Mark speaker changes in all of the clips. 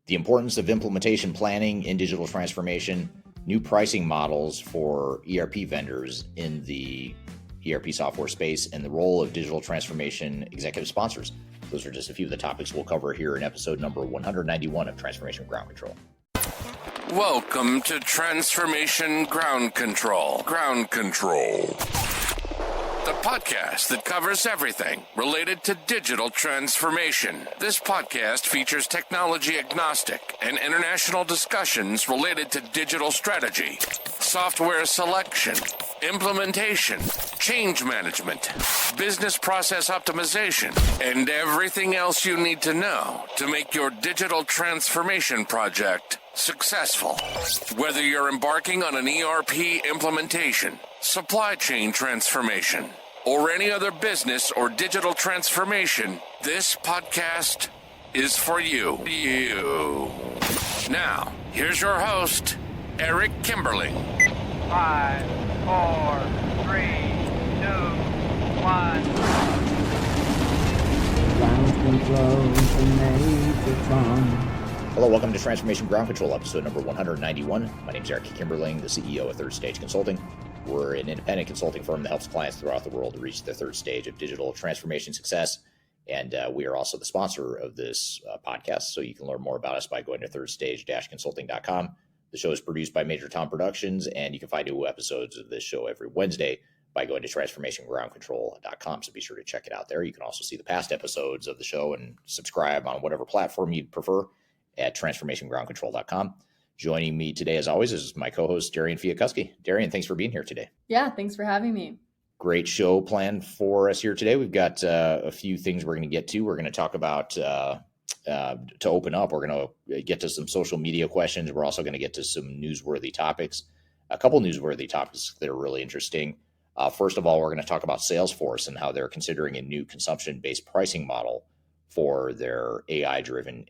Speaker 1: the importance of implementation planning in digital transformation, new pricing models for ERP vendors in the ERP software space, and the role of digital transformation executive sponsors. Those are just a few of the topics we'll cover here in episode number 191 of Transformation Ground Control.
Speaker 2: Welcome to Transformation Ground Control. Ground Control. The podcast that covers everything related to digital transformation. This podcast features technology agnostic and international discussions related to digital strategy, software selection, implementation, change management, business process optimization, and everything else you need to know to make your digital transformation project successful. Whether you're embarking on an ERP implementation, supply chain transformation, or any other business or digital transformation, this podcast is for you. Now, here's your host, Eric Kimberling.
Speaker 3: 5, 4, 3, 2, 1.
Speaker 1: Hello, welcome to Transformation Ground Control, episode number 191. My name is Eric Kimberling, the CEO of Third Stage Consulting. We're an independent consulting firm that helps clients throughout the world to reach the third stage of digital transformation success. And we are also the sponsor of this podcast, so you can learn more about us by going to thirdstage-consulting.com. The show is produced by Major Tom Productions, and you can find new episodes of this show every Wednesday by going to transformationgroundcontrol.com. So be sure to check it out there. You can also see the past episodes of the show and subscribe on whatever platform you prefer at transformationgroundcontrol.com. Joining me today, as always, is my co-host, Darian Chwialkowski. Darian, thanks for being here today.
Speaker 4: Yeah, thanks for having me.
Speaker 1: Great show planned for us here today. We've got a few things we're going to get to. We're going to talk about, to open up, we're going to get to some social media questions. We're also going to get to some newsworthy topics, a couple newsworthy topics that are really interesting. First of all, we're going to talk about Salesforce and how they're considering a new consumption-based pricing model for their AI-driven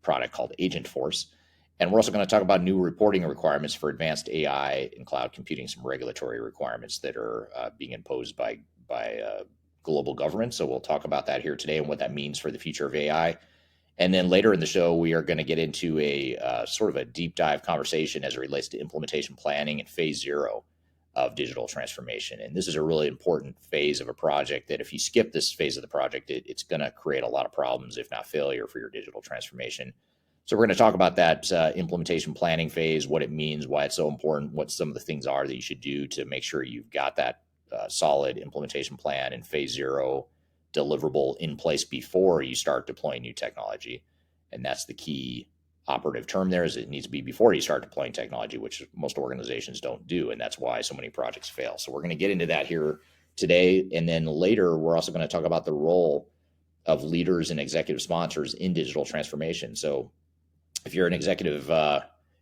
Speaker 1: product called Agentforce. And we're also going to talk about new reporting requirements for advanced AI and cloud computing, some regulatory requirements that are being imposed by global government. So we'll talk about that here today and what that means for the future of AI. And then later in the show, we are going to get into a sort of a deep dive conversation as it relates to implementation planning and phase 0 of digital transformation. And this is a really important phase of a project that if you skip this phase of the project, it's going to create a lot of problems, if not failure, for your digital transformation. So we're going to talk about that implementation planning phase, what it means, why it's so important, what some of the things are that you should do to make sure you've got that solid implementation plan and phase 0 deliverable in place before you start deploying new technology. And that's the key operative term there, is it needs to be before you start deploying technology, which most organizations don't do. And that's why so many projects fail. So we're going to get into that here today. And then later, we're also going to talk about the role of leaders and executive sponsors in digital transformation. So if you're an executive,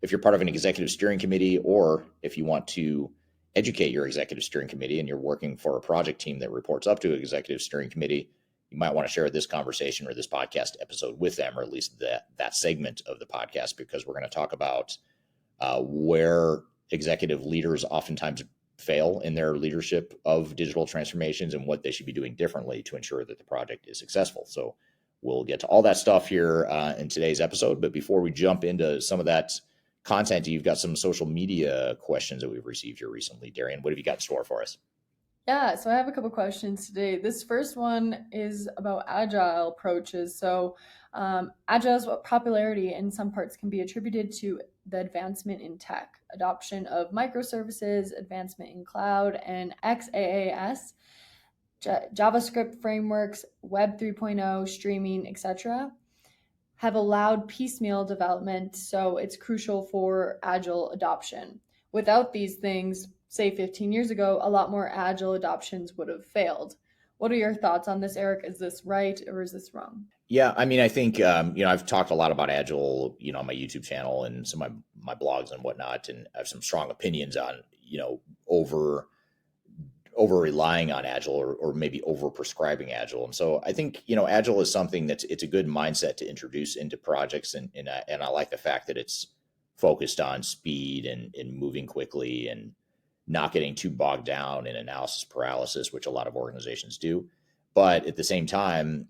Speaker 1: if you're part of an executive steering committee, or if you want to educate your executive steering committee and you're working for a project team that reports up to an executive steering committee, you might want to share this conversation or this podcast episode with them, or at least that segment of the podcast, because we're going to talk about where executive leaders oftentimes fail in their leadership of digital transformations and what they should be doing differently to ensure that the project is successful. So we'll get to all that stuff here in today's episode. But before we jump into some of that content, you've got some social media questions that we've received here recently. Darian, what have you got in store for us?
Speaker 4: Yeah, so I have a couple questions today. This first one is about agile approaches. So agile's popularity in some parts can be attributed to the advancement in tech, adoption of microservices, advancement in cloud, and XaaS, JavaScript frameworks, Web 3.0, streaming, etc. have allowed piecemeal development, so it's crucial for agile adoption. Without these things, say 15 years ago, a lot more agile adoptions would have failed. What are your thoughts on this, Eric? Is this right or is this wrong?
Speaker 1: Yeah, I mean, I think, I've talked a lot about agile, on my YouTube channel and some of my blogs and whatnot, and I have some strong opinions on, over relying on agile or maybe over prescribing agile. And so I think, agile is something it's a good mindset to introduce into projects. And I like the fact that it's focused on speed and moving quickly and not getting too bogged down in analysis paralysis, which a lot of organizations do. But at the same time,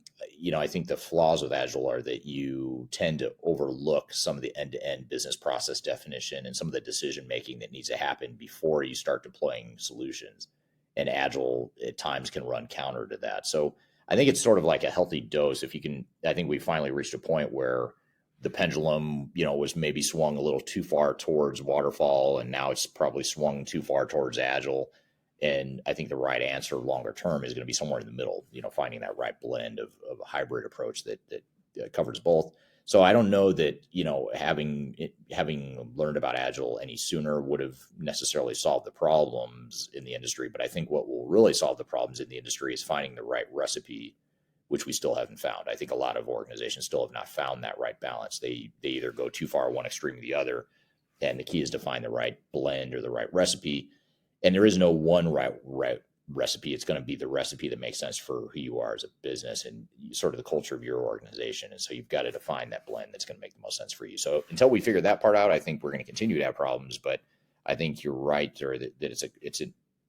Speaker 1: I think the flaws with Agile are that you tend to overlook some of the end-to-end business process definition and some of the decision making that needs to happen before you start deploying solutions. And Agile at times can run counter to that. So I think it's sort of like a healthy dose. If you can, I think we finally reached a point where the pendulum, was maybe swung a little too far towards waterfall, and now it's probably swung too far towards Agile. And I think the right answer longer term is going to be somewhere in the middle, finding that right blend of a hybrid approach that covers both. So I don't know that, having learned about Agile any sooner would have necessarily solved the problems in the industry. But I think what will really solve the problems in the industry is finding the right recipe, which we still haven't found. I think a lot of organizations still have not found that right balance. They either go too far one extreme or the other. And the key is to find the right blend or the right recipe. And there is no one right recipe. It's going to be the recipe that makes sense for who you are as a business and sort of the culture of your organization. And so you've got to define that blend that's going to make the most sense for you. So until we figure that part out, I think we're going to continue to have problems. But I think you're right, or that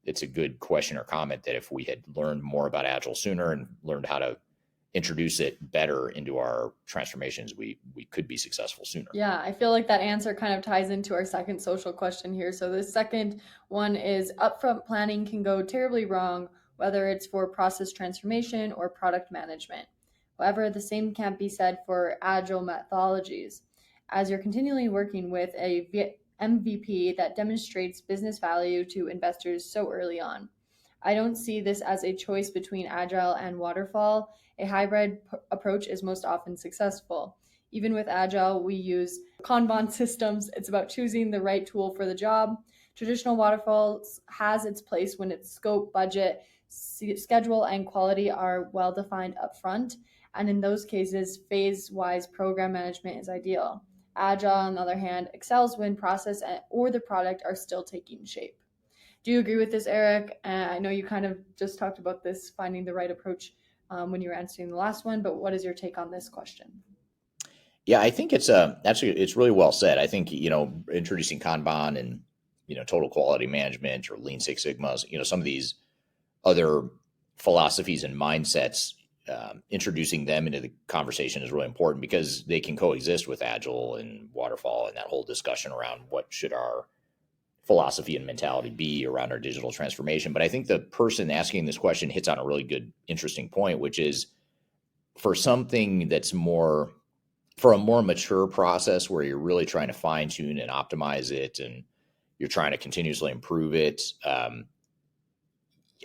Speaker 1: it's a good question or comment that if we had learned more about Agile sooner and learned how to introduce it better into our transformations, we could be successful sooner.
Speaker 4: Yeah, I feel like that answer kind of ties into our second social question here. So the second one is upfront planning can go terribly wrong, whether it's for process transformation or product management. However, the same can't be said for Agile methodologies, as you're continually working with a MVP that demonstrates business value to investors so early on. I don't see this as a choice between Agile and Waterfall. A hybrid approach is most often successful. Even with Agile, we use Kanban systems. It's about choosing the right tool for the job. Traditional Waterfall has its place when its scope, budget, schedule, and quality are well defined upfront. And in those cases, phase-wise program management is ideal. Agile, on the other hand, excels when process or the product are still taking shape. Do you agree with this, Eric? I know you kind of just talked about this, finding the right approach when you were answering the last one, but what is your take on this question?
Speaker 1: Yeah, I think it's really well said. I think, introducing Kanban and, total quality management or Lean Six Sigma, some of these other philosophies and mindsets, introducing them into the conversation is really important because they can coexist with Agile and Waterfall and that whole discussion around what should our philosophy and mentality be around our digital transformation. But I think the person asking this question hits on a really good, interesting point, which is for something that's for a more mature process where you're really trying to fine tune and optimize it and you're trying to continuously improve it.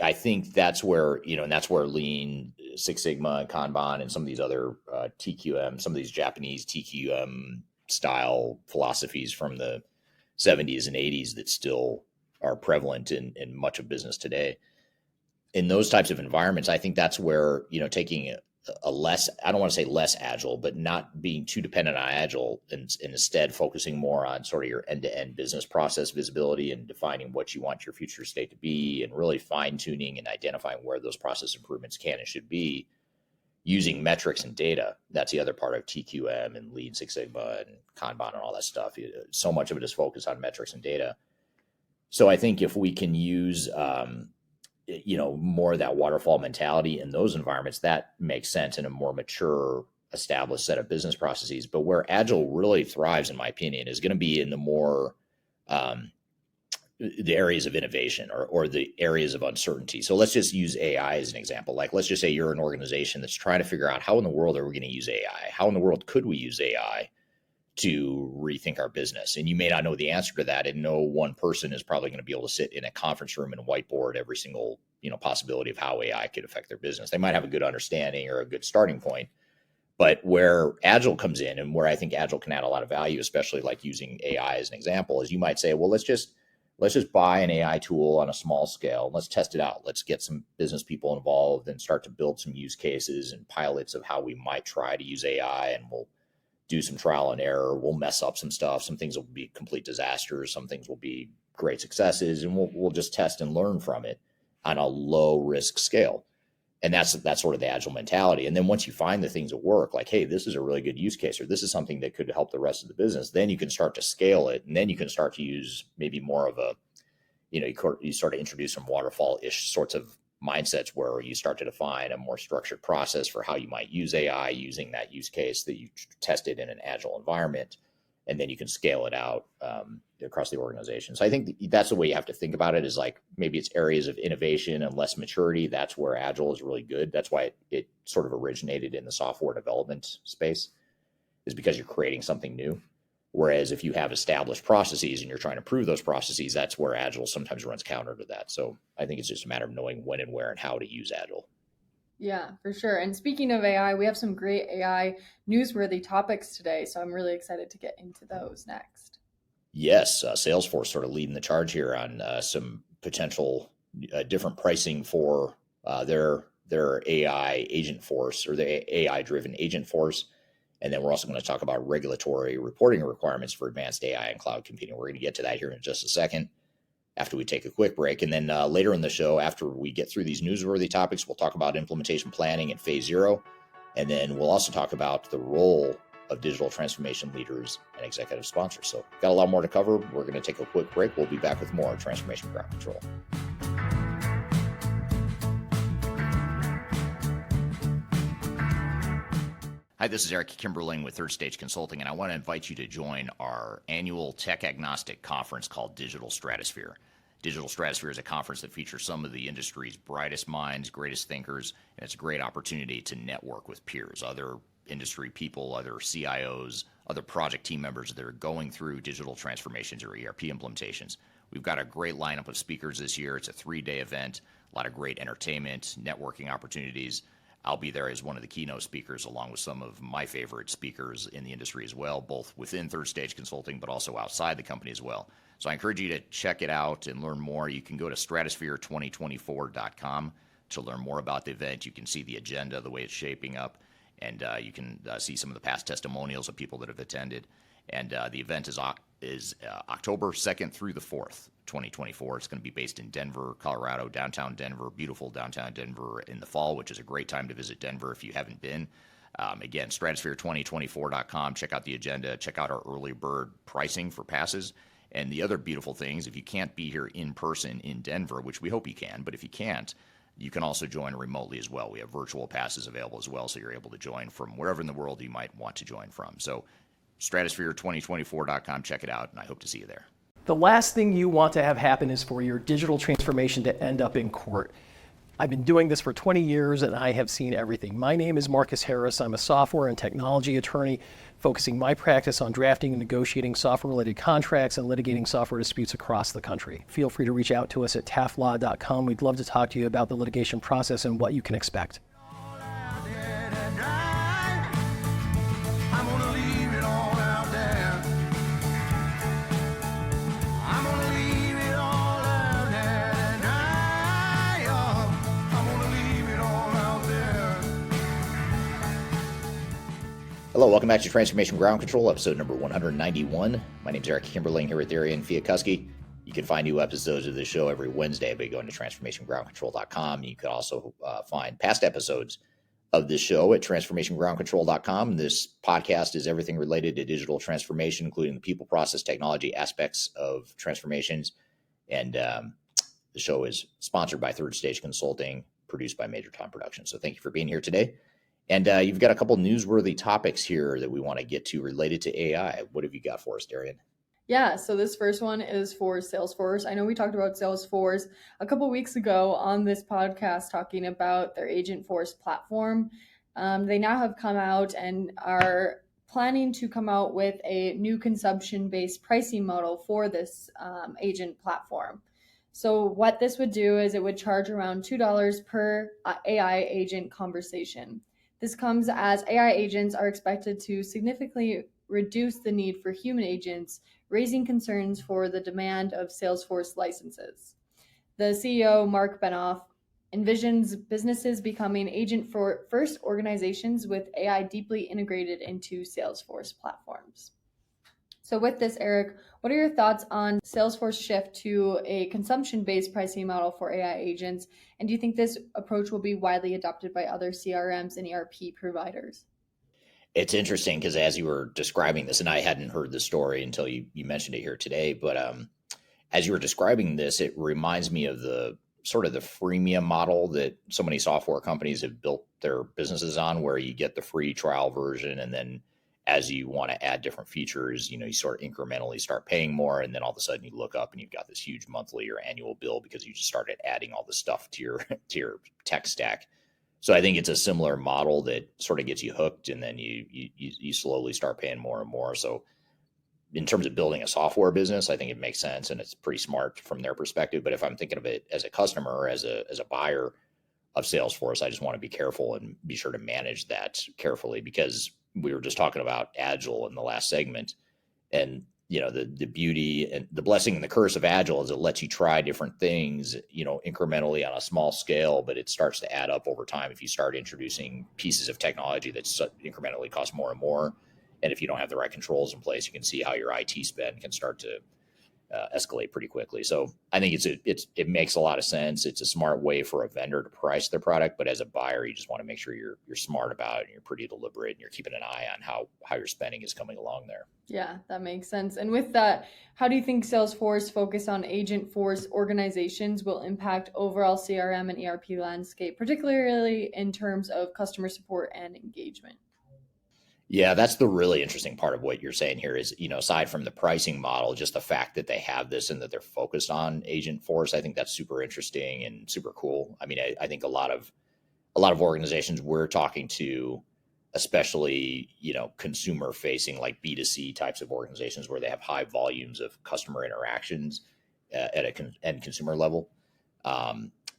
Speaker 1: I think that's where, and that's where Lean Six Sigma and Kanban and some of these other TQM, some of these Japanese TQM style philosophies from the 70s and 80s that still are prevalent in much of business today. In those types of environments, I think that's where, taking a less, I don't want to say less Agile, but not being too dependent on Agile and instead focusing more on sort of your end-to-end business process visibility and defining what you want your future state to be and really fine-tuning and identifying where those process improvements can and should be using metrics and data. That's the other part of TQM and Lean Six Sigma and Kanban and all that stuff. So much of it is focused on metrics and data. So I think if we can use, more of that waterfall mentality in those environments, that makes sense in a more mature, established set of business processes. But where Agile really thrives, in my opinion, is going to be in the more the areas of innovation or the areas of uncertainty. So let's just use AI as an example. Like, let's just say you're an organization that's trying to figure out how in the world are we going to use AI? How in the world could we use AI to rethink our business? And you may not know the answer to that. And no one person is probably going to be able to sit in a conference room and whiteboard every single, possibility of how AI could affect their business. They might have a good understanding or a good starting point. But where Agile comes in and where I think Agile can add a lot of value, especially like using AI as an example, is you might say, well, let's just buy an AI tool on a small scale. Let's test it out. Let's get some business people involved and start to build some use cases and pilots of how we might try to use AI. And we'll do some trial and error. We'll mess up some stuff. Some things will be complete disasters. Some things will be great successes. And we'll just test and learn from it on a low risk scale. And that's sort of the Agile mentality. And then once you find the things that work, like, hey, this is a really good use case, or this is something that could help the rest of the business, then you can start to scale it. And then you can start to use maybe more of a, you start to introduce some waterfall-ish sorts of mindsets where you start to define a more structured process for how you might use AI using that use case that you tested in an agile environment, and then you can scale it out across the organization. So I think that's the way you have to think about it, is like maybe it's areas of innovation and less maturity. That's where agile is really good. That's why it sort of originated in the software development space, is because you're creating something new. Whereas if you have established processes and you're trying to prove those processes, that's where agile sometimes runs counter to that. So I think it's just a matter of knowing when and where and how to use agile.
Speaker 4: Yeah, for sure. And speaking of AI, we have some great AI newsworthy topics today. So I'm really excited to get into those next.
Speaker 1: Yes, Salesforce sort of leading the charge here on some potential different pricing for their AI agent force, or the AI-driven agent force. And then we're also going to talk about regulatory reporting requirements for advanced AI and cloud computing. We're going to get to that here in just a second after we take a quick break. And then later in the show, after we get through these newsworthy topics, we'll talk about implementation planning and phase 0. And then we'll also talk about the role of digital transformation leaders and executive sponsors. So got a lot more to cover. We're going to take a quick break. We'll be back with more Transformation Ground Control. Hi, this is Eric Kimberling with Third Stage Consulting, and I want to invite you to join our annual tech agnostic conference called Digital Stratosphere. Digital Stratosphere is a conference that features some of the industry's brightest minds, greatest thinkers, and it's a great opportunity to network with peers, other industry people, other CIOs, other project team members that are going through digital transformations or ERP implementations. We've got a great lineup of speakers this year. It's a 3-day event, a lot of great entertainment, networking opportunities. I'll be there as one of the keynote speakers, along with some of my favorite speakers in the industry as well, both within Third Stage Consulting, but also outside the company as well. So I encourage you to check it out and learn more. You can go to stratosphere2024.com to learn more about the event. You can see the agenda, the way it's shaping up, and you can see some of the past testimonials of people that have attended. And the event is October 2nd through the 4th, 2024. It's going to be based in Denver, Colorado, downtown Denver, beautiful downtown Denver in the fall, which is a great time to visit Denver if you haven't been. Again, stratosphere2024.com. Check out the agenda. Check out our early bird pricing for passes. And the other beautiful things, if you can't be here in person in Denver, which we hope you can, but if you can't, you can also join remotely as well. We have virtual passes available as well, so you're able to join from wherever in the world you might want to join from. So stratosphere2024.com, check it out, and I hope to see you there.
Speaker 5: The last thing you want to have happen is for your digital transformation to end up in court. I've been doing this for 20 years and I have seen everything. My name is Marcus Harris. I'm a software and technology attorney focusing my practice on drafting and negotiating software-related contracts and litigating software disputes across the country. Feel free to reach out to us at taftlaw.com. We'd love to talk to you about the litigation process and what you can expect.
Speaker 1: Hello, welcome back to Transformation Ground Control, episode number 191. My name is Eric Kimberling here with Darian Chwialkowski. You can find new episodes of the show every Wednesday by going to transformationgroundcontrol.com. You can also find past episodes of this show at transformationgroundcontrol.com. This podcast is everything related to digital transformation, including the people, process, technology aspects of transformations. And the show is sponsored by Third Stage Consulting, produced by Major Tom Productions. So thank you for being here today. And you've got a couple newsworthy topics here that we want to get to related to AI. What have you got for us, Darian?
Speaker 4: Yeah, so this first one is for Salesforce. I know we talked about Salesforce a couple weeks ago on this podcast talking about their Agentforce platform. They now have come out and are planning to come out with a new consumption-based pricing model for this agent platform. So what this would do is it would charge around $2 per AI agent conversation. This comes as AI agents are expected to significantly reduce the need for human agents, raising concerns for the demand of Salesforce licenses. The CEO, Mark Benoff, envisions businesses becoming agent-first organizations with AI deeply integrated into Salesforce platforms. So with this, Eric, what are your thoughts on Salesforce shift to a consumption-based pricing model for AI agents? And do you think this approach will be widely adopted by other CRMs and ERP providers?
Speaker 1: It's interesting because as you were describing this, and I hadn't heard the story until you mentioned it here today, but as you were describing this, it reminds me of the sort of the freemium model that so many software companies have built their businesses on, where you get the free trial version, and then as you want to add different features, you sort of incrementally start paying more, and then all of a sudden you look up and you've got this huge monthly or annual bill because you just started adding all this stuff to your tech stack. So I think it's a similar model that sort of gets you hooked, and then you slowly start paying more and more. So in terms of building a software business, I think it makes sense and it's pretty smart from their perspective. But if I'm thinking of it as a customer or as a buyer of Salesforce, I just want to be careful and be sure to manage that carefully, because we were just talking about Agile in the last segment. And the beauty and the blessing and the curse of Agile is it lets you try different things, incrementally on a small scale, but it starts to add up over time if you start introducing pieces of technology that incrementally cost more and more. And if you don't have the right controls in place, you can see how your IT spend can start to escalate pretty quickly. So I think it makes a lot of sense. It's a smart way for a vendor to price their product, but as a buyer, you just want to make sure you're smart about it and you're pretty deliberate and you're keeping an eye on how your spending is coming along there.
Speaker 4: Yeah, that makes sense. And with that, how do you think Salesforce focus on agent force organizations will impact overall CRM and ERP landscape, particularly in terms of customer support and engagement?
Speaker 1: Yeah, that's the really interesting part of what you're saying here is, aside from the pricing model, just the fact that they have this and that they're focused on agent force, I think that's super interesting and super cool. I mean, I think a lot of organizations we're talking to, especially, consumer facing, like B2C types of organizations where they have high volumes of customer interactions at a end consumer level.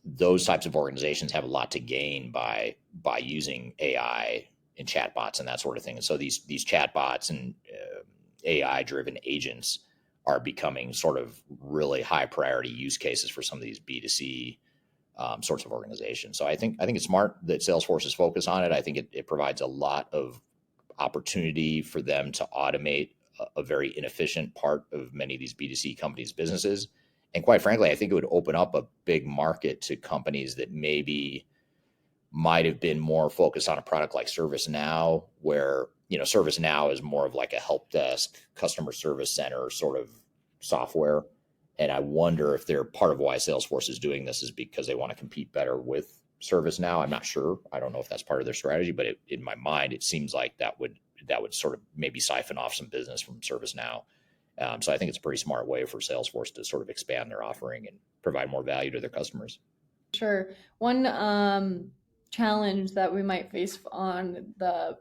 Speaker 1: Those types of organizations have a lot to gain by using AI and chatbots and that sort of thing. And so these chatbots and AI driven agents are becoming sort of really high priority use cases for some of these B2C sorts of organizations. So I think it's smart that Salesforce is focused on it. I think it provides a lot of opportunity for them to automate a very inefficient part of many of these B2C companies' businesses. And quite frankly, I think it would open up a big market to companies that maybe might have been more focused on a product like ServiceNow, where, ServiceNow is more of like a help desk, customer service center sort of software. And I wonder if they're part of why Salesforce is doing this is because they want to compete better with ServiceNow. I'm not sure. I don't know if that's part of their strategy, but in my mind, it seems like that would sort of maybe siphon off some business from ServiceNow. So I think it's a pretty smart way for Salesforce to sort of expand their offering and provide more value to their customers.
Speaker 4: Sure. One challenge that we might face on the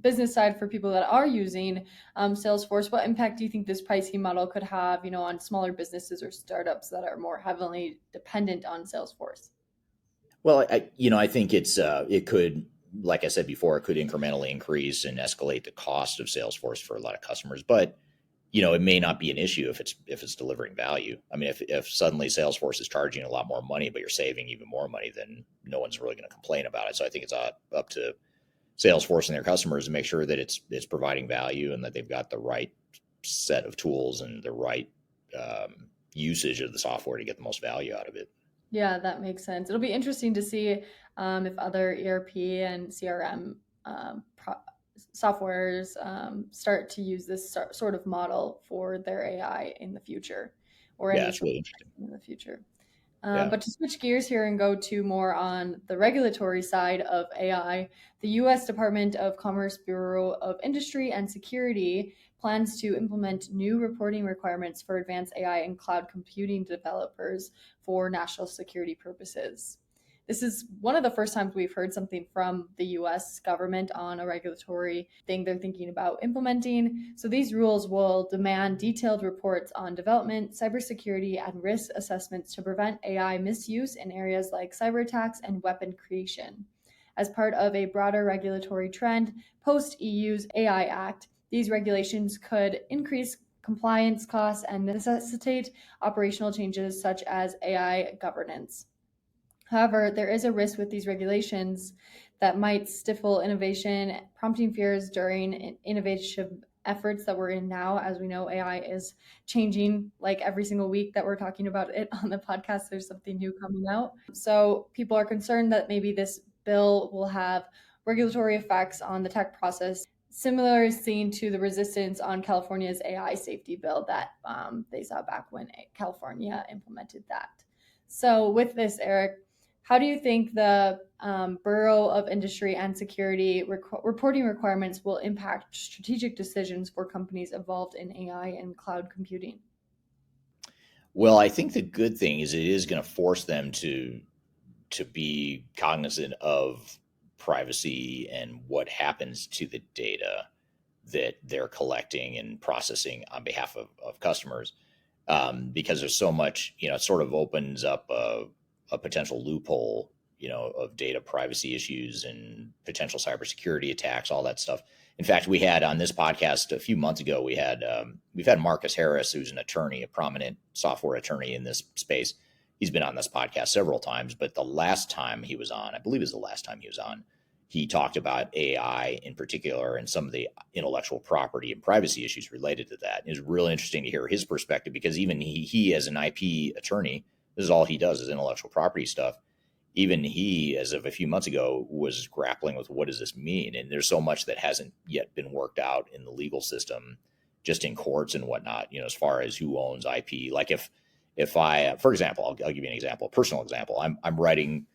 Speaker 4: business side for people that are using Salesforce, what impact do you think this pricing model could have, on smaller businesses or startups that are more heavily dependent on Salesforce?
Speaker 1: Well, I think it could, like I said before, it could incrementally increase and escalate the cost of Salesforce for a lot of customers, but it may not be an issue if it's delivering value. I mean, if suddenly Salesforce is charging a lot more money, but you're saving even more money, then no one's really going to complain about it. So I think it's up to Salesforce and their customers to make sure that it's providing value and that they've got the right set of tools and the right usage of the software to get the most value out of it.
Speaker 4: Yeah, that makes sense. It'll be interesting to see if other ERP and CRM softwares start to use this sort of model for their AI in the future, or any
Speaker 1: it's really interesting
Speaker 4: in the future.
Speaker 1: Yeah.
Speaker 4: But to switch gears here and go to more on the regulatory side of AI, the U.S. Department of Commerce Bureau of Industry and Security plans to implement new reporting requirements for advanced AI and cloud computing developers for national security purposes. This is one of the first times we've heard something from the US government on a regulatory thing they're thinking about implementing. So these rules will demand detailed reports on development, cybersecurity, and risk assessments to prevent AI misuse in areas like cyber attacks and weapon creation. As part of a broader regulatory trend post-EU's AI Act, these regulations could increase compliance costs and necessitate operational changes such as AI governance. However, there is a risk with these regulations that might stifle innovation, prompting fears during innovation efforts that we're in now. As we know, AI is changing like every single week that we're talking about it on the podcast. There's something new coming out. So people are concerned that maybe this bill will have regulatory effects on the tech process, similar seen to the resistance on California's AI safety bill that they saw back when California implemented that. So with this, Eric, how do you think the Bureau of Industry and Security reporting requirements will impact strategic decisions for companies involved in AI and cloud computing?
Speaker 1: Well, I think the good thing is it is going to force them to be cognizant of privacy and what happens to the data that they're collecting and processing on behalf of customers. Because there's so much, it sort of opens up a potential loophole, of data privacy issues and potential cybersecurity attacks, all that stuff. In fact, we had on this podcast a few months ago, we've had Marcus Harris, who's an attorney, a prominent software attorney in this space. He's been on this podcast several times, but the last time he was on, I believe it was the last time he was on, he talked about AI in particular and some of the intellectual property and privacy issues related to that. It was really interesting to hear his perspective, because even he as an IP attorney, this is all he does is intellectual property stuff. Even he, as of a few months ago, was grappling with what does this mean? And there's so much that hasn't yet been worked out in the legal system, just in courts and whatnot, as far as who owns IP. Like if I, for example, I'll give you an example, a personal example. I'm writing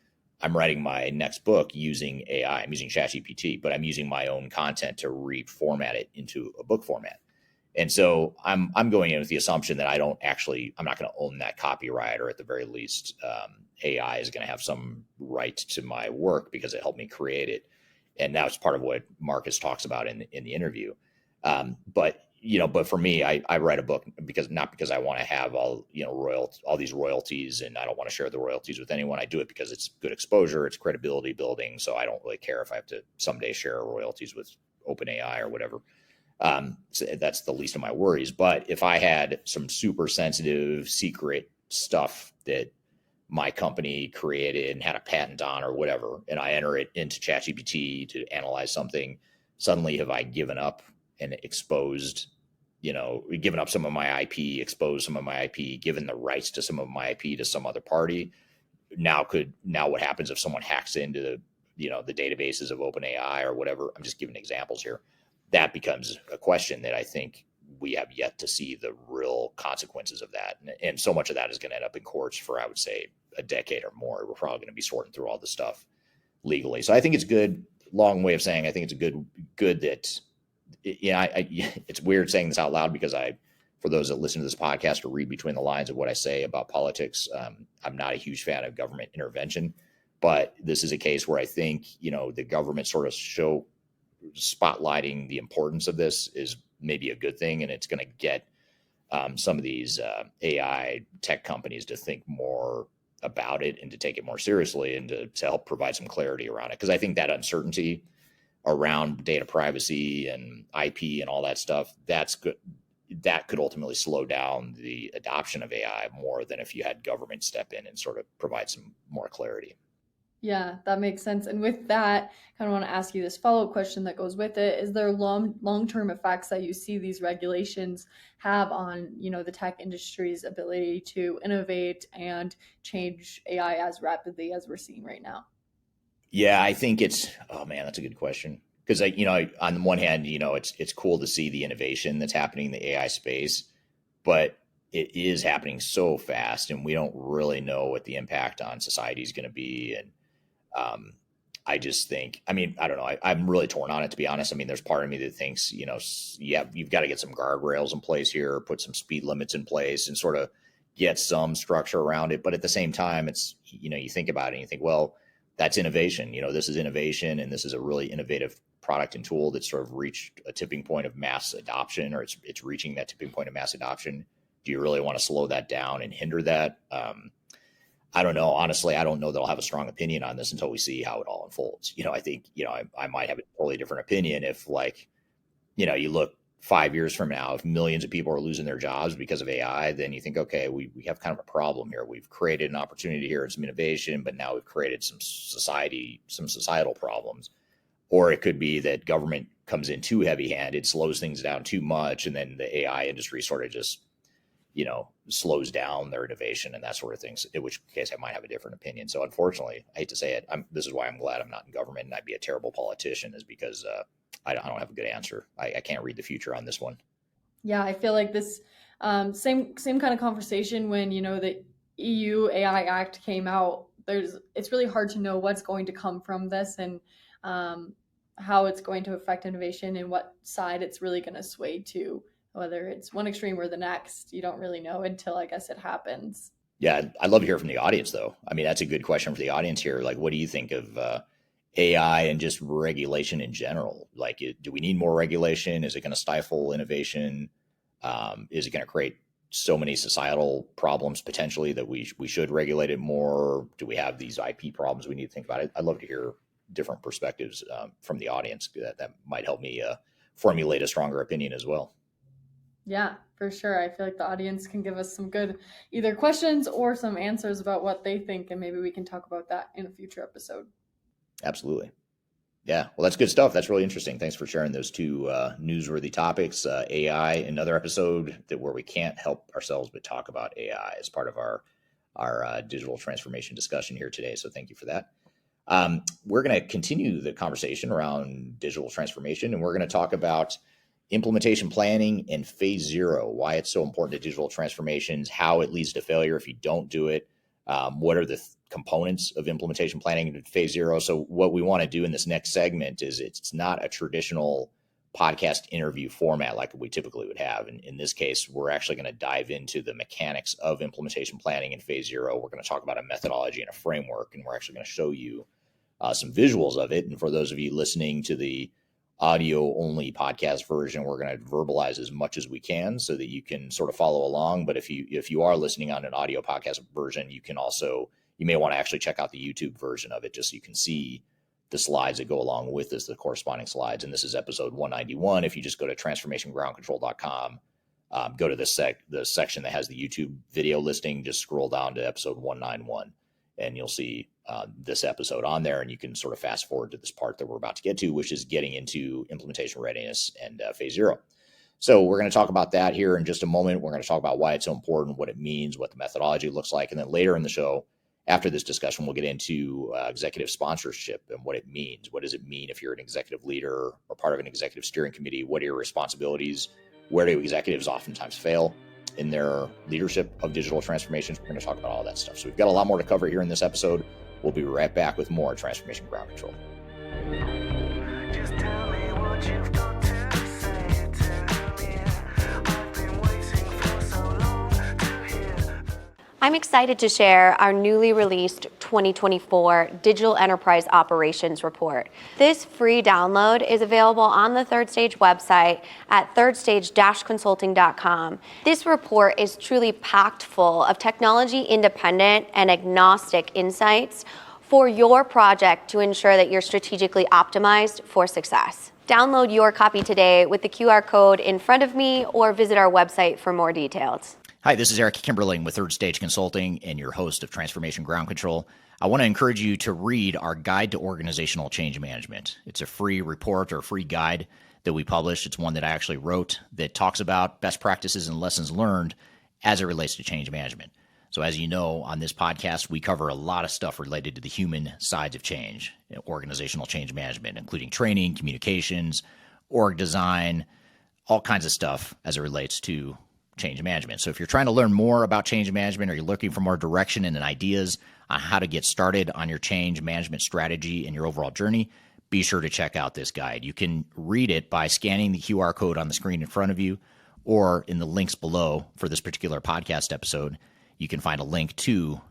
Speaker 1: my next book using AI. I'm using ChatGPT, but I'm using my own content to reformat it into a book format. And so I'm going in with the assumption that I'm not going to own that copyright, or at the very least, AI is going to have some right to my work because it helped me create it. And that's part of what Marcus talks about in the interview. But for me, I write a book not because I want to have all these royalties, and I don't want to share the royalties with anyone. I do it because it's good exposure, it's credibility building. So I don't really care if I have to someday share royalties with OpenAI or whatever. So that's the least of my worries. But if I had some super sensitive, secret stuff that my company created and had a patent on or whatever, and I enter it into ChatGPT to analyze something, suddenly have I given up and exposed, given up some of my IP, exposed some of my IP, given the rights to some of my IP to some other party? Now what happens if someone hacks into the databases of OpenAI or whatever? I'm just giving examples here. That becomes a question that I think we have yet to see the real consequences of that. And so much of that is going to end up in courts for, I would say, a decade or more. We're probably going to be sorting through all this stuff legally. So I think it's good, long way of saying, I think it's good that, it's weird saying this out loud, because for those that listen to this podcast or read between the lines of what I say about politics, I'm not a huge fan of government intervention, but this is a case where I think, the government sort of spotlighting the importance of this is maybe a good thing, and it's going to get some of these AI tech companies to think more about it and to take it more seriously, and to help provide some clarity around it. Because I think that uncertainty around data privacy and IP and all that stuff, that's good. That could ultimately slow down the adoption of AI more than if you had government step in and sort of provide some more clarity.
Speaker 4: Yeah, that makes sense. And with that, kind of want to ask you this follow-up question that goes with it. Is there long-term effects that you see these regulations have on, the tech industry's ability to innovate and change AI as rapidly as we're seeing right now?
Speaker 1: Yeah, I think oh man, that's a good question. Because on the one hand, it's cool to see the innovation that's happening in the AI space, but it is happening so fast, and we don't really know what the impact on society is going to be. And I just think, I don't know. I'm really torn on it, to be honest. There's part of me that thinks, you've got to get some guardrails in place here, put some speed limits in place, and sort of get some structure around it. But at the same time, it's, you think about it and you think, well, that's innovation. This is innovation, and this is a really innovative product and tool that's sort of reached a tipping point of mass adoption, or it's reaching that tipping point of mass adoption. Do you really want to slow that down and hinder that? I don't know. Honestly, I don't know that I'll have a strong opinion on this until we see how it all unfolds. I think, I might have a totally different opinion if, like, you look 5 years from now, if millions of people are losing their jobs because of AI, then you think, okay, we have kind of a problem here. We've created an opportunity here and some innovation, but now we've created some societal problems. Or it could be that government comes in too heavy-handed, slows things down too much, and then the AI industry sort of just, slows down their innovation and that sort of things, in which case I might have a different opinion. So unfortunately, I hate to say it, this is why I'm glad I'm not in government and I'd be a terrible politician, is because I don't have a good answer. I can't read the future on this one.
Speaker 4: Yeah, I feel like this same kind of conversation when, that EU AI Act came out, it's really hard to know what's going to come from this, and how it's going to affect innovation and what side it's really going to sway to, whether it's one extreme or the next. You don't really know until, I guess, it happens.
Speaker 1: Yeah, I'd love to hear from the audience, though. I mean, that's a good question for the audience here. Like, what do you think of AI and just regulation in general? Like, do we need more regulation? Is it going to stifle innovation? Is it going to create so many societal problems potentially that we should regulate it more? Do we have these IP problems we need to think about? I'd love to hear different perspectives from the audience. That might help me formulate a stronger opinion as well.
Speaker 4: Yeah, for sure. I feel like the audience can give us some good either questions or some answers about what they think, and maybe we can talk about that in a future episode.
Speaker 1: Absolutely. Yeah, well, that's good stuff. That's really interesting. Thanks for sharing those two newsworthy topics. AI, another episode where we can't help ourselves but talk about AI as part of our digital transformation discussion here today. So thank you for that. We're going to continue the conversation around digital transformation, and we're going to talk about implementation planning and phase zero, why it's so important to digital transformations, how it leads to failure if you don't do it, what are the components of implementation planning in phase zero. So what we want to do in this next segment is it's not a traditional podcast interview format like we typically would have. And in this case, we're actually going to dive into the mechanics of implementation planning in phase zero. We're going to talk about a methodology and a framework, and we're actually going to show you some visuals of it. And for those of you listening to the audio only podcast version, we're going to verbalize as much as we can so that you can sort of follow along. But if you are listening on an audio podcast version, you may want to actually check out the YouTube version of it just so you can see the slides that go along with this, the corresponding slides. And this is episode 191. If you just go to transformationgroundcontrol.com, go to the section that has the YouTube video listing, just scroll down to episode 191, and you'll see this episode on there, and you can sort of fast forward to this part that we're about to get to, which is getting into implementation readiness and phase zero. So we're going to talk about that here in just a moment. We're going to talk about why it's so important, what it means, what the methodology looks like. And then later in the show, after this discussion, we'll get into executive sponsorship and what it means. What does it mean if you're an executive leader or part of an executive steering committee? What are your responsibilities? Where do executives oftentimes fail in their leadership of digital transformations? We're going to talk about all that stuff. So we've got a lot more to cover here in this episode. We'll be right back with more Transformation Ground Control.
Speaker 6: Just tell me what you've got to say to me. I've been waiting for so long to hear.
Speaker 7: I'm excited to share our newly released 2024 Digital Enterprise Operations Report. This free download is available on the Third Stage website at thirdstage-consulting.com. This report is truly packed full of technology-independent and agnostic insights for your project to ensure that you're strategically optimized for success. Download your copy today with the QR code in front of me or visit our website for more details.
Speaker 1: Hi, this is Eric Kimberling with Third Stage Consulting and your host of Transformation Ground Control. I want to encourage you to read our Guide to Organizational Change Management. It's a free report or free guide that we published. It's one that I actually wrote that talks about best practices and lessons learned as it relates to change management. So as you know, on this podcast, we cover a lot of stuff related to the human sides of change, organizational change management, including training, communications, org design, all kinds of stuff as it relates to change management. So if you're trying to learn more about change management, or you're looking for more direction and ideas on how to get started on your change management strategy and your overall journey, be sure to check out this guide. You can read it by scanning the QR code on the screen in front of you, or in the links below for this particular podcast episode. You can find a link to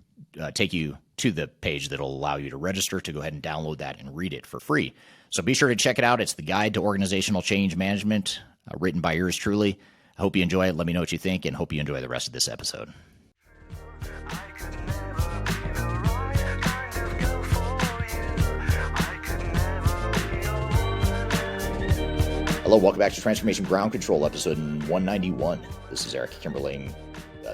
Speaker 1: take you to the page that will allow you to register to go ahead and download that and read it for free. So be sure to check it out. It's the Guide to Organizational Change Management, written by yours truly. I hope you enjoy it. Let me know what you think, and hope you enjoy the rest of this episode.
Speaker 6: I could never be the right kind of girl for you. I could never be your
Speaker 1: Hello, welcome back to Transformation Ground Control, episode 191. This is Eric Kimberling,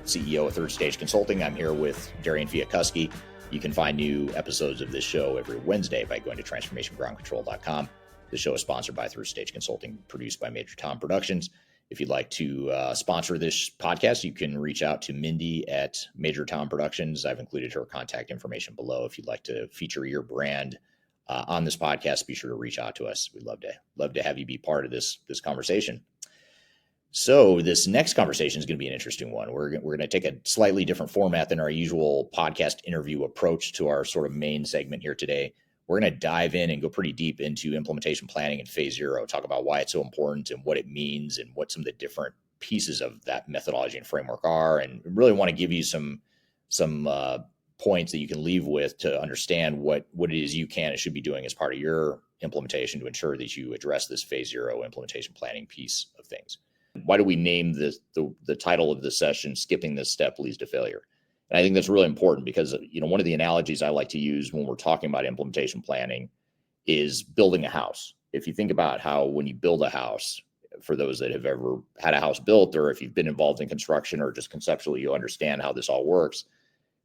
Speaker 1: CEO of Third Stage Consulting. I'm here with Darian Chwialkowski. You can find new episodes of this show every Wednesday by going to transformationgroundcontrol.com. The show is sponsored by Third Stage Consulting, produced by Major Tom Productions. If you'd like to sponsor this podcast, you can reach out to Mindy at Major Tom Productions. I've included her contact information below. If you'd like to feature your brand on this podcast, be sure to reach out to us. We'd love to have you be part of this conversation. So this next conversation is going to be an interesting one. We're going to take a slightly different format than our usual podcast interview approach to our sort of main segment here today. We're going to dive in and go pretty deep into implementation planning and phase zero, talk about why it's so important and what it means and what some of the different pieces of that methodology and framework are, and really want to give you some points that you can leave with to understand what it is you can and should be doing as part of your implementation to ensure that you address this phase zero implementation planning piece of things. Why do we name the title of the session "Skipping This Step Leads to Failure"? And I think that's really important because, one of the analogies I like to use when we're talking about implementation planning is building a house. If you think about how when you build a house, for those that have ever had a house built, or if you've been involved in construction or just conceptually, you understand how this all works.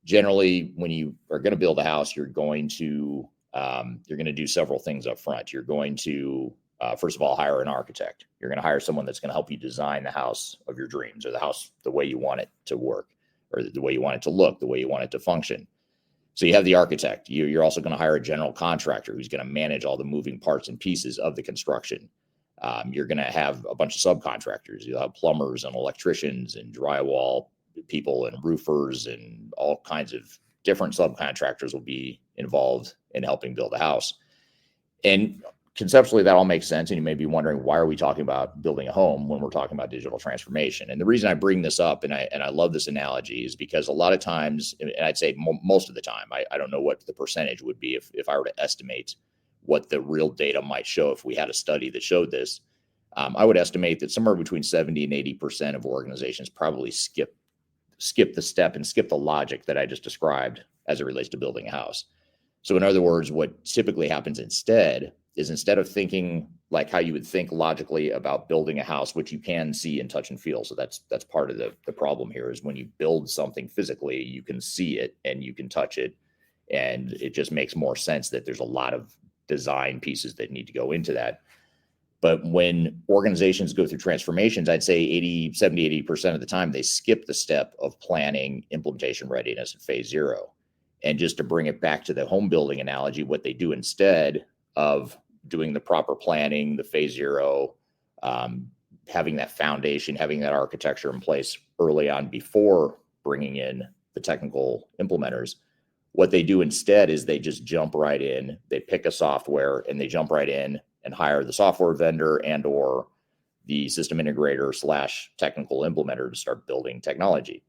Speaker 1: Generally, when you are going to build a house, you're going to do several things up front. You're going to first of all, hire an architect. You're going to hire someone that's going to help you design the house of your dreams, or the house the way you want it to work, or the way you want it to look, the way you want it to function. So you have the architect. You're also going to hire a general contractor who's going to manage all the moving parts and pieces of the construction. You're going to have a bunch of subcontractors. You'll have plumbers and electricians and drywall people and roofers, and all kinds of different subcontractors will be involved in helping build a house. And conceptually, that all makes sense. And you may be wondering, why are we talking about building a home when we're talking about digital transformation? And the reason I bring this up, and I love this analogy, is because a lot of times, and I'd say most of the time, I don't know what the percentage would be if I were to estimate what the real data might show if we had a study that showed this. I would estimate that somewhere between 70 and 80% of organizations probably skip the step and skip the logic that I just described as it relates to building a house. So in other words, what typically happens instead of thinking like how you would think logically about building a house, which you can see and touch and feel. So that's part of the problem here, is when you build something physically, you can see it and you can touch it. And it just makes more sense that there's a lot of design pieces that need to go into that. But when organizations go through transformations, I'd say 70-80% of the time, they skip the step of planning, implementation readiness, and phase zero. And just to bring it back to the home building analogy, what they do instead of doing the proper planning, the phase zero, having that foundation, having that architecture in place early on before bringing in the technical implementers, what they do instead is they just jump right in, they pick a software and they jump right in and hire the software vendor and or the system integrator / technical implementer to start building technology.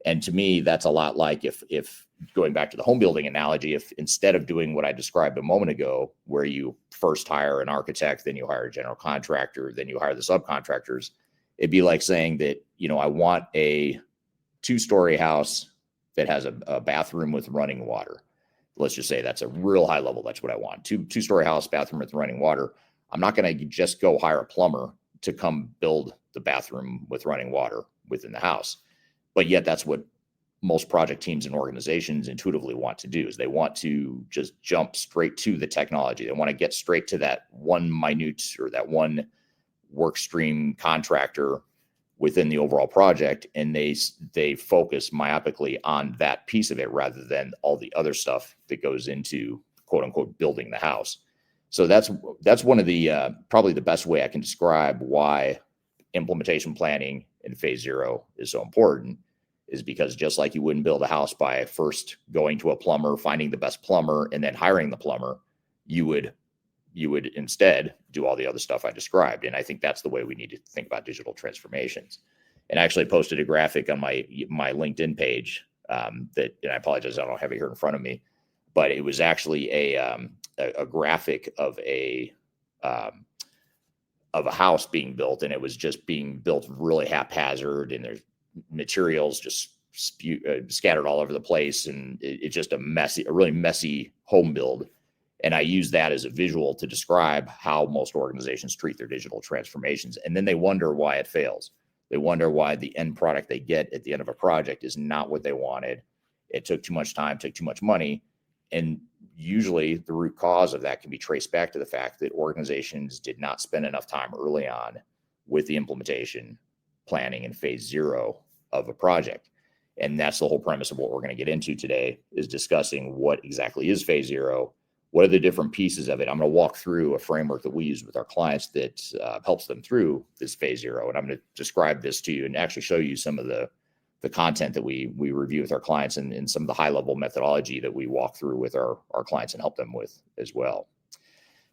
Speaker 1: And to me, that's a lot like if going back to the home building analogy, if instead of doing what I described a moment ago, where you first hire an architect, then you hire a general contractor, then you hire the subcontractors, it'd be like saying that, I want a 2-story house that has a bathroom with running water. Let's just say that's a real high level. That's what I want. Two-story house, bathroom with running water. I'm not going to just go hire a plumber to come build the bathroom with running water within the house. But yet that's what most project teams and organizations intuitively want to do, is they want to just jump straight to the technology. They want to get straight to that one minute or that one work stream contractor within the overall project. And they focus myopically on that piece of it rather than all the other stuff that goes into quote unquote building the house. So that's one of the probably the best way I can describe why implementation planning in phase zero is so important, is because just like you wouldn't build a house by first going to a plumber, finding the best plumber, and then hiring the plumber, you would instead do all the other stuff I described. And I think that's the way we need to think about digital transformations. And I actually posted a graphic on my LinkedIn page that, and I apologize, I don't have it here in front of me, but it was actually a graphic of a house being built, and it was just being built really haphazard, and there's materials just scattered all over the place, and it's just a really messy home build. And I use that as a visual to describe how most organizations treat their digital transformations. And then they wonder why it fails. They wonder why the end product they get at the end of a project is not what they wanted. It took too much time, took too much money. And usually the root cause of that can be traced back to the fact that organizations did not spend enough time early on with the implementation, planning, and phase zero of a project. And that's the whole premise of what we're going to get into today, is discussing what exactly is phase zero, what are the different pieces of it? I'm going to walk through a framework that we use with our clients that helps them through this phase zero. And I'm going to describe this to you and actually show you some of the content that we review with our clients and some of the high level methodology that we walk through with our clients and help them with as well.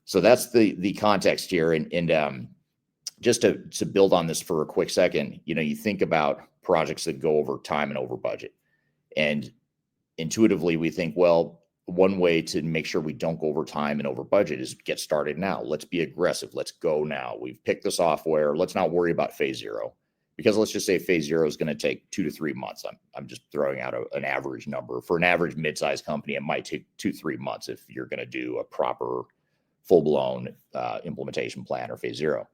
Speaker 1: So that's the context here. And just to build on this for a quick second, you think about projects that go over time and over budget. And intuitively we think, well, one way to make sure we don't go over time and over budget is get started now. Let's be aggressive. Let's go now. We've picked the software. Let's not worry about phase zero, because let's just say phase zero is going to take 2 to 3 months. I'm just throwing out an average number. For an average mid-sized company, it might take 2-3 months if you're going to do a proper full-blown implementation plan or phase zero.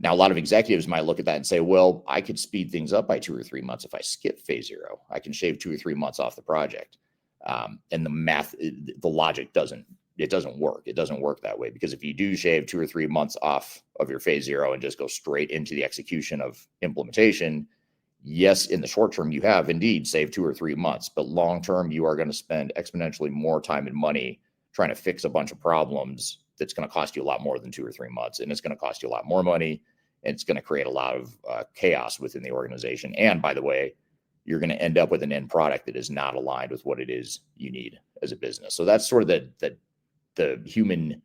Speaker 1: Now, a lot of executives might look at that and say, well, I could speed things up by 2 or 3 months if I skip phase zero. I can shave 2 or 3 months off the project. And the math, the logic doesn't work. It doesn't work that way, because if you do shave 2 or 3 months off of your phase zero and just go straight into the execution of implementation, yes, in the short term, you have indeed saved 2 or 3 months, but long term, you are going to spend exponentially more time and money trying to fix a bunch of problems. That's going to cost you a lot more than 2 or 3 months. And it's going to cost you a lot more money. And it's going to create a lot of chaos within the organization. And by the way, you're going to end up with an end product that is not aligned with what it is you need as a business. So that's sort of the human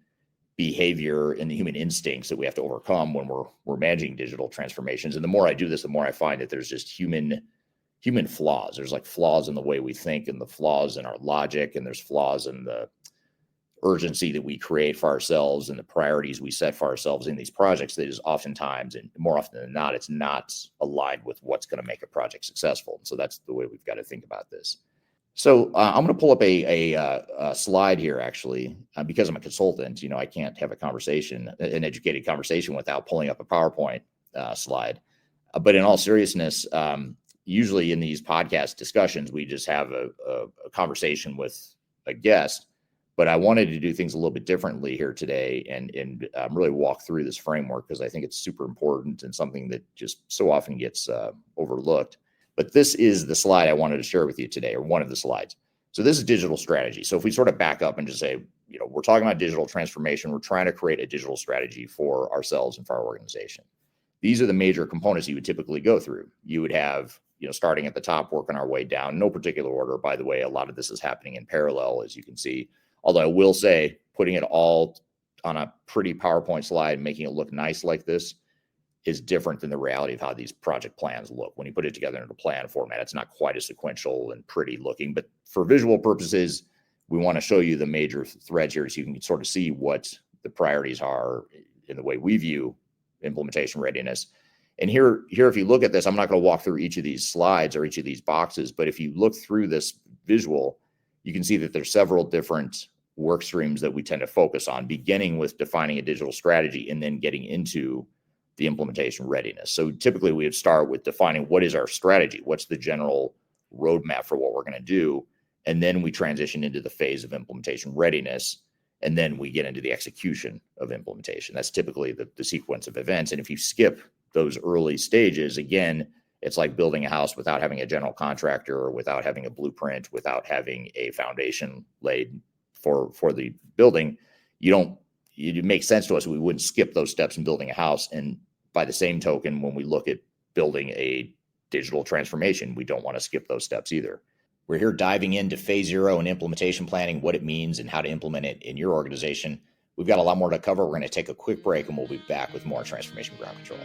Speaker 1: behavior and the human instincts that we have to overcome when we're managing digital transformations. And the more I do this, the more I find that there's just human flaws. There's like flaws in the way we think, and the flaws in our logic, and there's flaws in the urgency that we create for ourselves and the priorities we set for ourselves in these projects that is oftentimes, and more often than not, it's not aligned with what's going to make a project successful. So that's the way we've got to think about this. So I'm going to pull up a slide here, actually, because I'm a consultant. I can't have an educated conversation without pulling up a PowerPoint slide. But in all seriousness, usually in these podcast discussions, we just have a conversation with a guest. But I wanted to do things a little bit differently here today and really walk through this framework, because I think it's super important and something that just so often gets overlooked. But this is the slide I wanted to share with you today, or one of the slides. So this is digital strategy. So if we sort of back up and just say, we're talking about digital transformation, we're trying to create a digital strategy for ourselves and for our organization. These are the major components you would typically go through. You would have, starting at the top, working our way down, no particular order. By the way, a lot of this is happening in parallel, as you can see. Although I will say, putting it all on a pretty PowerPoint slide and making it look nice like this is different than the reality of how these project plans look. When you put it together in a plan format, it's not quite as sequential and pretty looking. But for visual purposes, we want to show you the major threads here so you can sort of see what the priorities are in the way we view implementation readiness. And here, if you look at this, I'm not going to walk through each of these slides or each of these boxes, but if you look through this visual, you can see that there's several different work streams that we tend to focus on, beginning with defining a digital strategy and then getting into the implementation readiness. So typically we would start with defining what is our strategy, what's the general roadmap for what we're going to do, and then we transition into the phase of implementation readiness, and then we get into the execution of implementation. That's typically the sequence of events. And if you skip those early stages, again, it's like building a house without having a general contractor, or without having a blueprint, without having a foundation laid for the building. It makes sense to us. We wouldn't skip those steps in building a house. And by the same token, when we look at building a digital transformation, we don't want to skip those steps either. We're here diving into phase zero and implementation planning, what it means and how to implement it in your organization. We've got a lot more to cover. We're going to take a quick break and we'll be back with more Transformation Ground Control.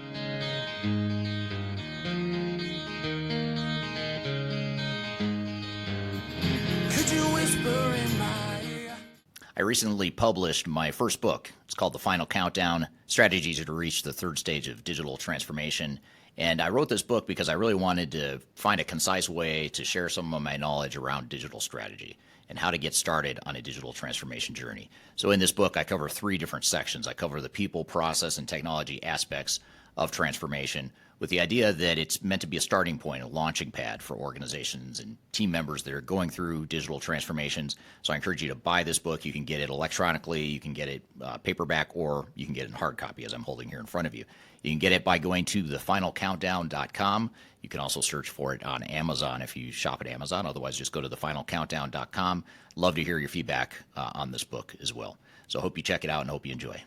Speaker 1: I recently published my first book. It's called The Final Countdown, Strategies to Reach the Third Stage of Digital Transformation. And I wrote this book because I really wanted to find a concise way to share some of my knowledge around digital strategy and how to get started on a digital transformation journey. So in this book, I cover 3 different sections. I cover the people, process, and technology aspects of transformation, with the idea that it's meant to be a starting point, a launching pad for organizations and team members that are going through digital transformations. So I encourage you to buy this book. You can get it electronically, you can get it paperback, or you can get it in hard copy, as I'm holding here in front of you. You can get it by going to thefinalcountdown.com. You can also search for it on Amazon if you shop at Amazon. Otherwise, just go to thefinalcountdown.com. Love to hear your feedback on this book as well. So I hope you check it out and hope you enjoy.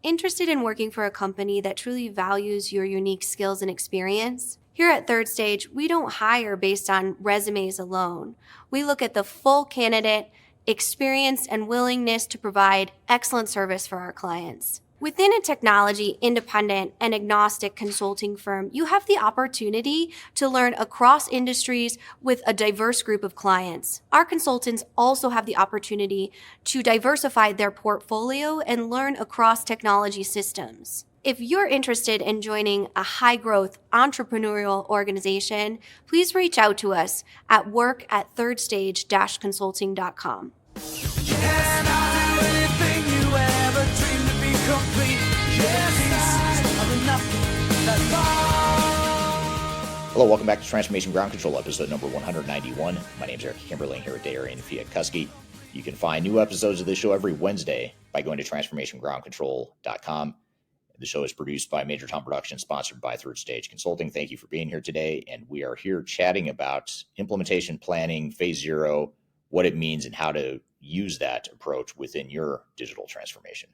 Speaker 7: Interested in working for a company that truly values your unique skills and experience? Here at Third Stage, we don't hire based on resumes alone. We look at the full candidate, experience, and willingness to provide excellent service for our clients. Within a technology independent and agnostic consulting firm, you have the opportunity to learn across industries with a diverse group of clients. Our consultants also have the opportunity to diversify their portfolio and learn across technology systems. If you're interested in joining a high-growth entrepreneurial organization, please reach out to us at work@thirdstage-consulting.com.
Speaker 6: And I'll do anything you ever dreamed to be complete. Yes, of nothing, that's all.
Speaker 1: Hello, welcome back to Transformation Ground Control, episode number 191. My name is Eric Kimberly, here with Darian and Chwialkowski. You can find new episodes of this show every Wednesday by going to transformationgroundcontrol.com. The show is produced by Major Tom Productions, sponsored by Third Stage Consulting. Thank you for being here today. And we are here chatting about implementation planning, phase zero, what it means and how to use that approach within your digital transformation.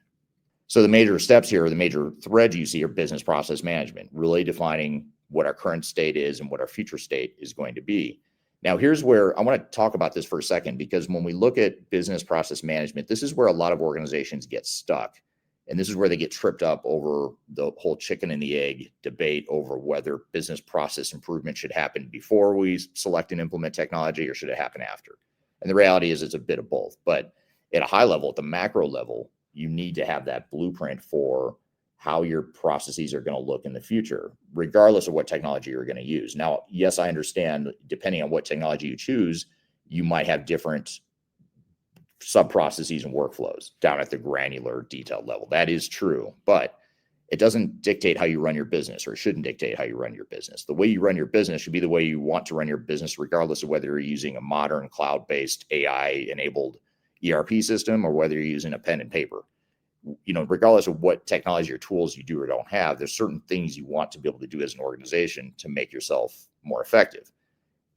Speaker 1: So the major steps here, the major threads you see are business process management, really defining what our current state is and what our future state is going to be. Now, here's where I want to talk about this for a second, because when we look at business process management, this is where a lot of organizations get stuck. And this is where they get tripped up over the whole chicken and the egg debate over whether business process improvement should happen before we select and implement technology or should it happen after. And the reality is it's a bit of both. But at a high level, at the macro level, you need to have that blueprint for how your processes are going to look in the future, regardless of what technology you're going to use. Now, yes, I understand, depending on what technology you choose, you might have different sub-processes and workflows down at the granular detailed level. That is true, but it doesn't dictate how you run your business, or it shouldn't dictate how you run your business. The way you run your business should be the way you want to run your business, regardless of whether you're using a modern cloud-based AI-enabled ERP system or whether you're using a pen and paper. You know, regardless of what technology or tools you do or don't have, there's certain things you want to be able to do as an organization to make yourself more effective.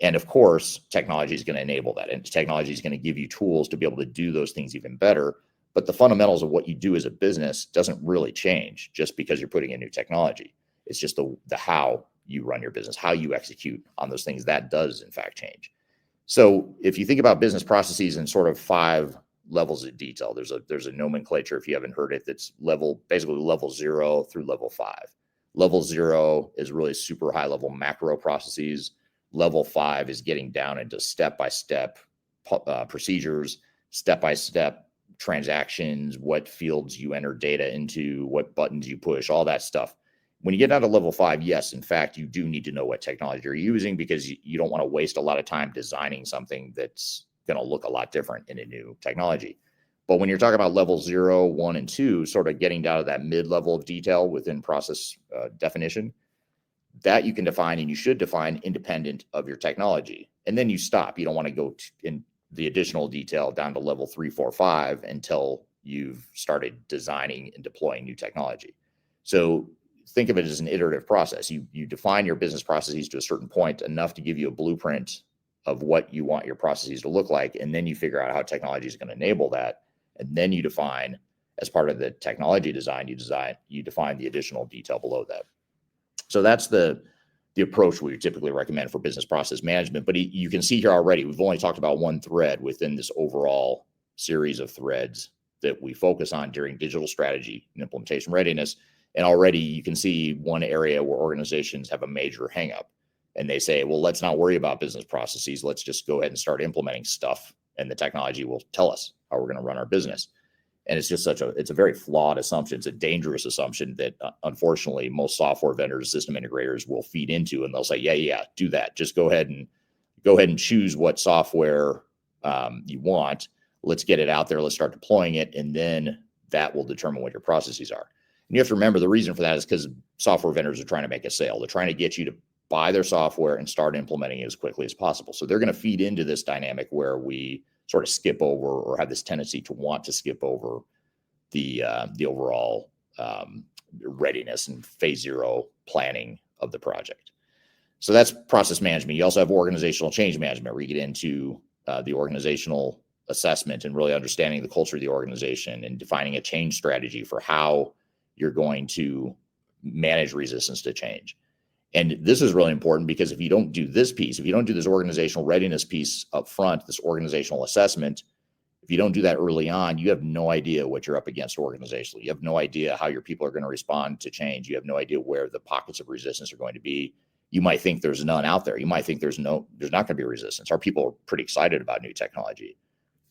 Speaker 1: And of course, technology is going to enable that. And technology is going to give you tools to be able to do those things even better. But the fundamentals of what you do as a business doesn't really change just because you're putting in new technology. It's just the how you run your business, how you execute on those things. That does, in fact, change. So if you think about business processes in sort of 5 levels of detail, there's a nomenclature, if you haven't heard it, that's basically level 0 through level 5. Level 0 is really super high level macro processes. Level 5 is getting down into step-by-step procedures, step-by-step transactions, what fields you enter data into, what buttons you push, all that stuff. When you get down to level 5, yes, in fact, you do need to know what technology you're using, because you don't want to waste a lot of time designing something that's going to look a lot different in a new technology. But when you're talking about level 0, 1, and 2, sort of getting down to that mid-level of detail within process definition, that you can define, and you should define, independent of your technology. And then you stop. You don't want to go in the additional detail down to level 3, 4, 5 until you've started designing and deploying new technology. So think of it as an iterative process. You define your business processes to a certain point, enough to give you a blueprint of what you want your processes to look like. And then you figure out how technology is going to enable that. And then you define, as part of the technology design, you define the additional detail below that. So that's the approach we typically recommend for business process management. But you can see here already, we've only talked about one thread within this overall series of threads that we focus on during digital strategy and implementation readiness. And already you can see one area where organizations have a major hangup, and they say, well, let's not worry about business processes. Let's just go ahead and start implementing stuff, and the technology will tell us how we're going to run our business. And it's just it's a very flawed assumption. It's a dangerous assumption that unfortunately most software vendors, system integrators will feed into, and they'll say, yeah, do that. Just go ahead and choose what software you want. Let's get it out there. Let's start deploying it. And then that will determine what your processes are. And you have to remember, the reason for that is because software vendors are trying to make a sale. They're trying to get you to buy their software and start implementing it as quickly as possible. So they're going to feed into this dynamic where we sort of skip over or have this tendency to want to skip over the overall readiness and phase zero planning of the project. So that's process management. You also have organizational change management, where you get into the organizational assessment and really understanding the culture of the organization and defining a change strategy for how you're going to manage resistance to change. And this is really important because if you don't do this piece, if you don't do this organizational readiness piece up front, this organizational assessment, if you don't do that early on, you have no idea what you're up against organizationally. You have no idea how your people are going to respond to change. You have no idea where the pockets of resistance are going to be. You might think there's none out there. You might think there's not going to be resistance. Our people are pretty excited about new technology.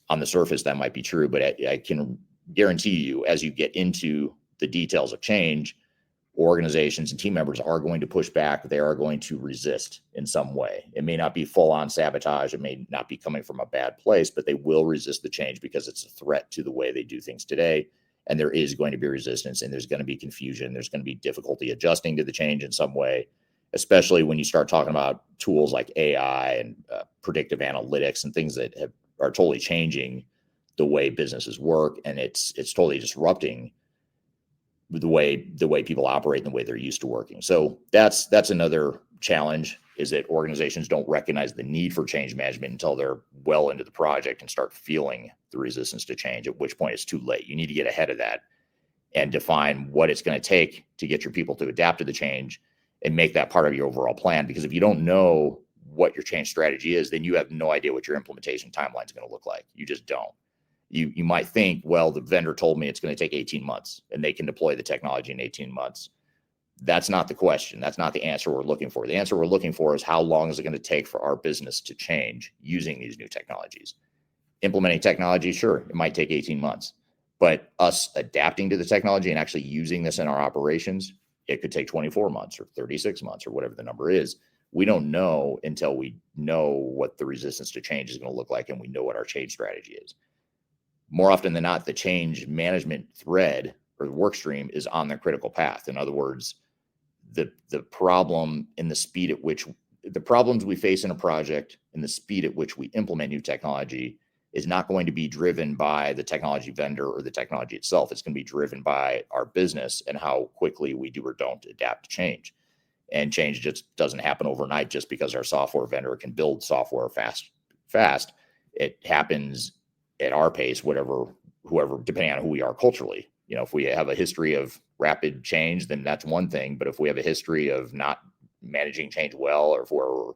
Speaker 1: On the surface, that might be true, but I can guarantee you, as you get into the details of change, organizations and team members are going to push back. They are going to resist in some way. It may not be full-on sabotage. It may not be coming from a bad place, but they will resist the change because it's a threat to the way they do things today. And there is going to be resistance, and there's going to be confusion. There's going to be difficulty adjusting to the change in some way, especially when you start talking about tools like AI and predictive analytics and things that are totally changing the way businesses work. And it's totally disrupting the way people operate and the way they're used to working. So that's another challenge, is that organizations don't recognize the need for change management until they're well into the project and start feeling the resistance to change, at which point it's too late. You need to get ahead of that and define what it's going to take to get your people to adapt to the change and make that part of your overall plan. Because if you don't know what your change strategy is, then you have no idea what your implementation timeline is going to look like. You just don't. You might think, well, the vendor told me it's going to take 18 months and they can deploy the technology in 18 months. That's not the question. That's not the answer we're looking for. The answer we're looking for is, how long is it going to take for our business to change using these new technologies? Implementing technology, sure, it might take 18 months, but us adapting to the technology and actually using this in our operations, it could take 24 months or 36 months or whatever the number is. We don't know until we know what the resistance to change is going to look like and we know what our change strategy is. More often than not, the change management thread or the work stream is on the critical path. In other words, the problem and the speed at which the problems we face in a project and the speed at which we implement new technology is not going to be driven by the technology vendor or the technology itself. It's going to be driven by our business and how quickly we do or don't adapt to change. And change just doesn't happen overnight just because our software vendor can build software fast. It happens at our pace, whoever, depending on who we are culturally. You know, if we have a history of rapid change, then that's one thing. But if we have a history of not managing change well, or if we're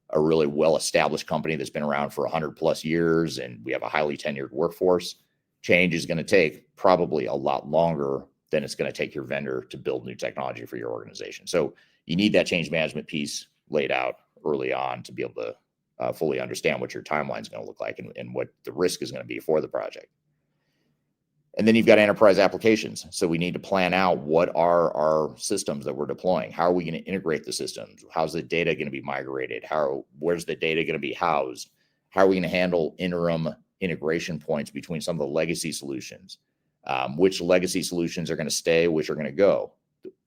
Speaker 1: a really well-established company that's been around for 100+ years and we have a highly tenured workforce, change is going to take probably a lot longer than it's going to take your vendor to build new technology for your organization. So you need that change management piece laid out early on to be able to fully understand what your timeline is going to look like and what the risk is going to be for the project. And then you've got enterprise applications. So we need to plan out, what are our systems that we're deploying? How are we going to integrate the systems? How's the data going to be migrated? Where's the data going to be housed? How are we going to handle interim integration points between some of the legacy solutions? Which legacy solutions are going to stay? Which are going to go?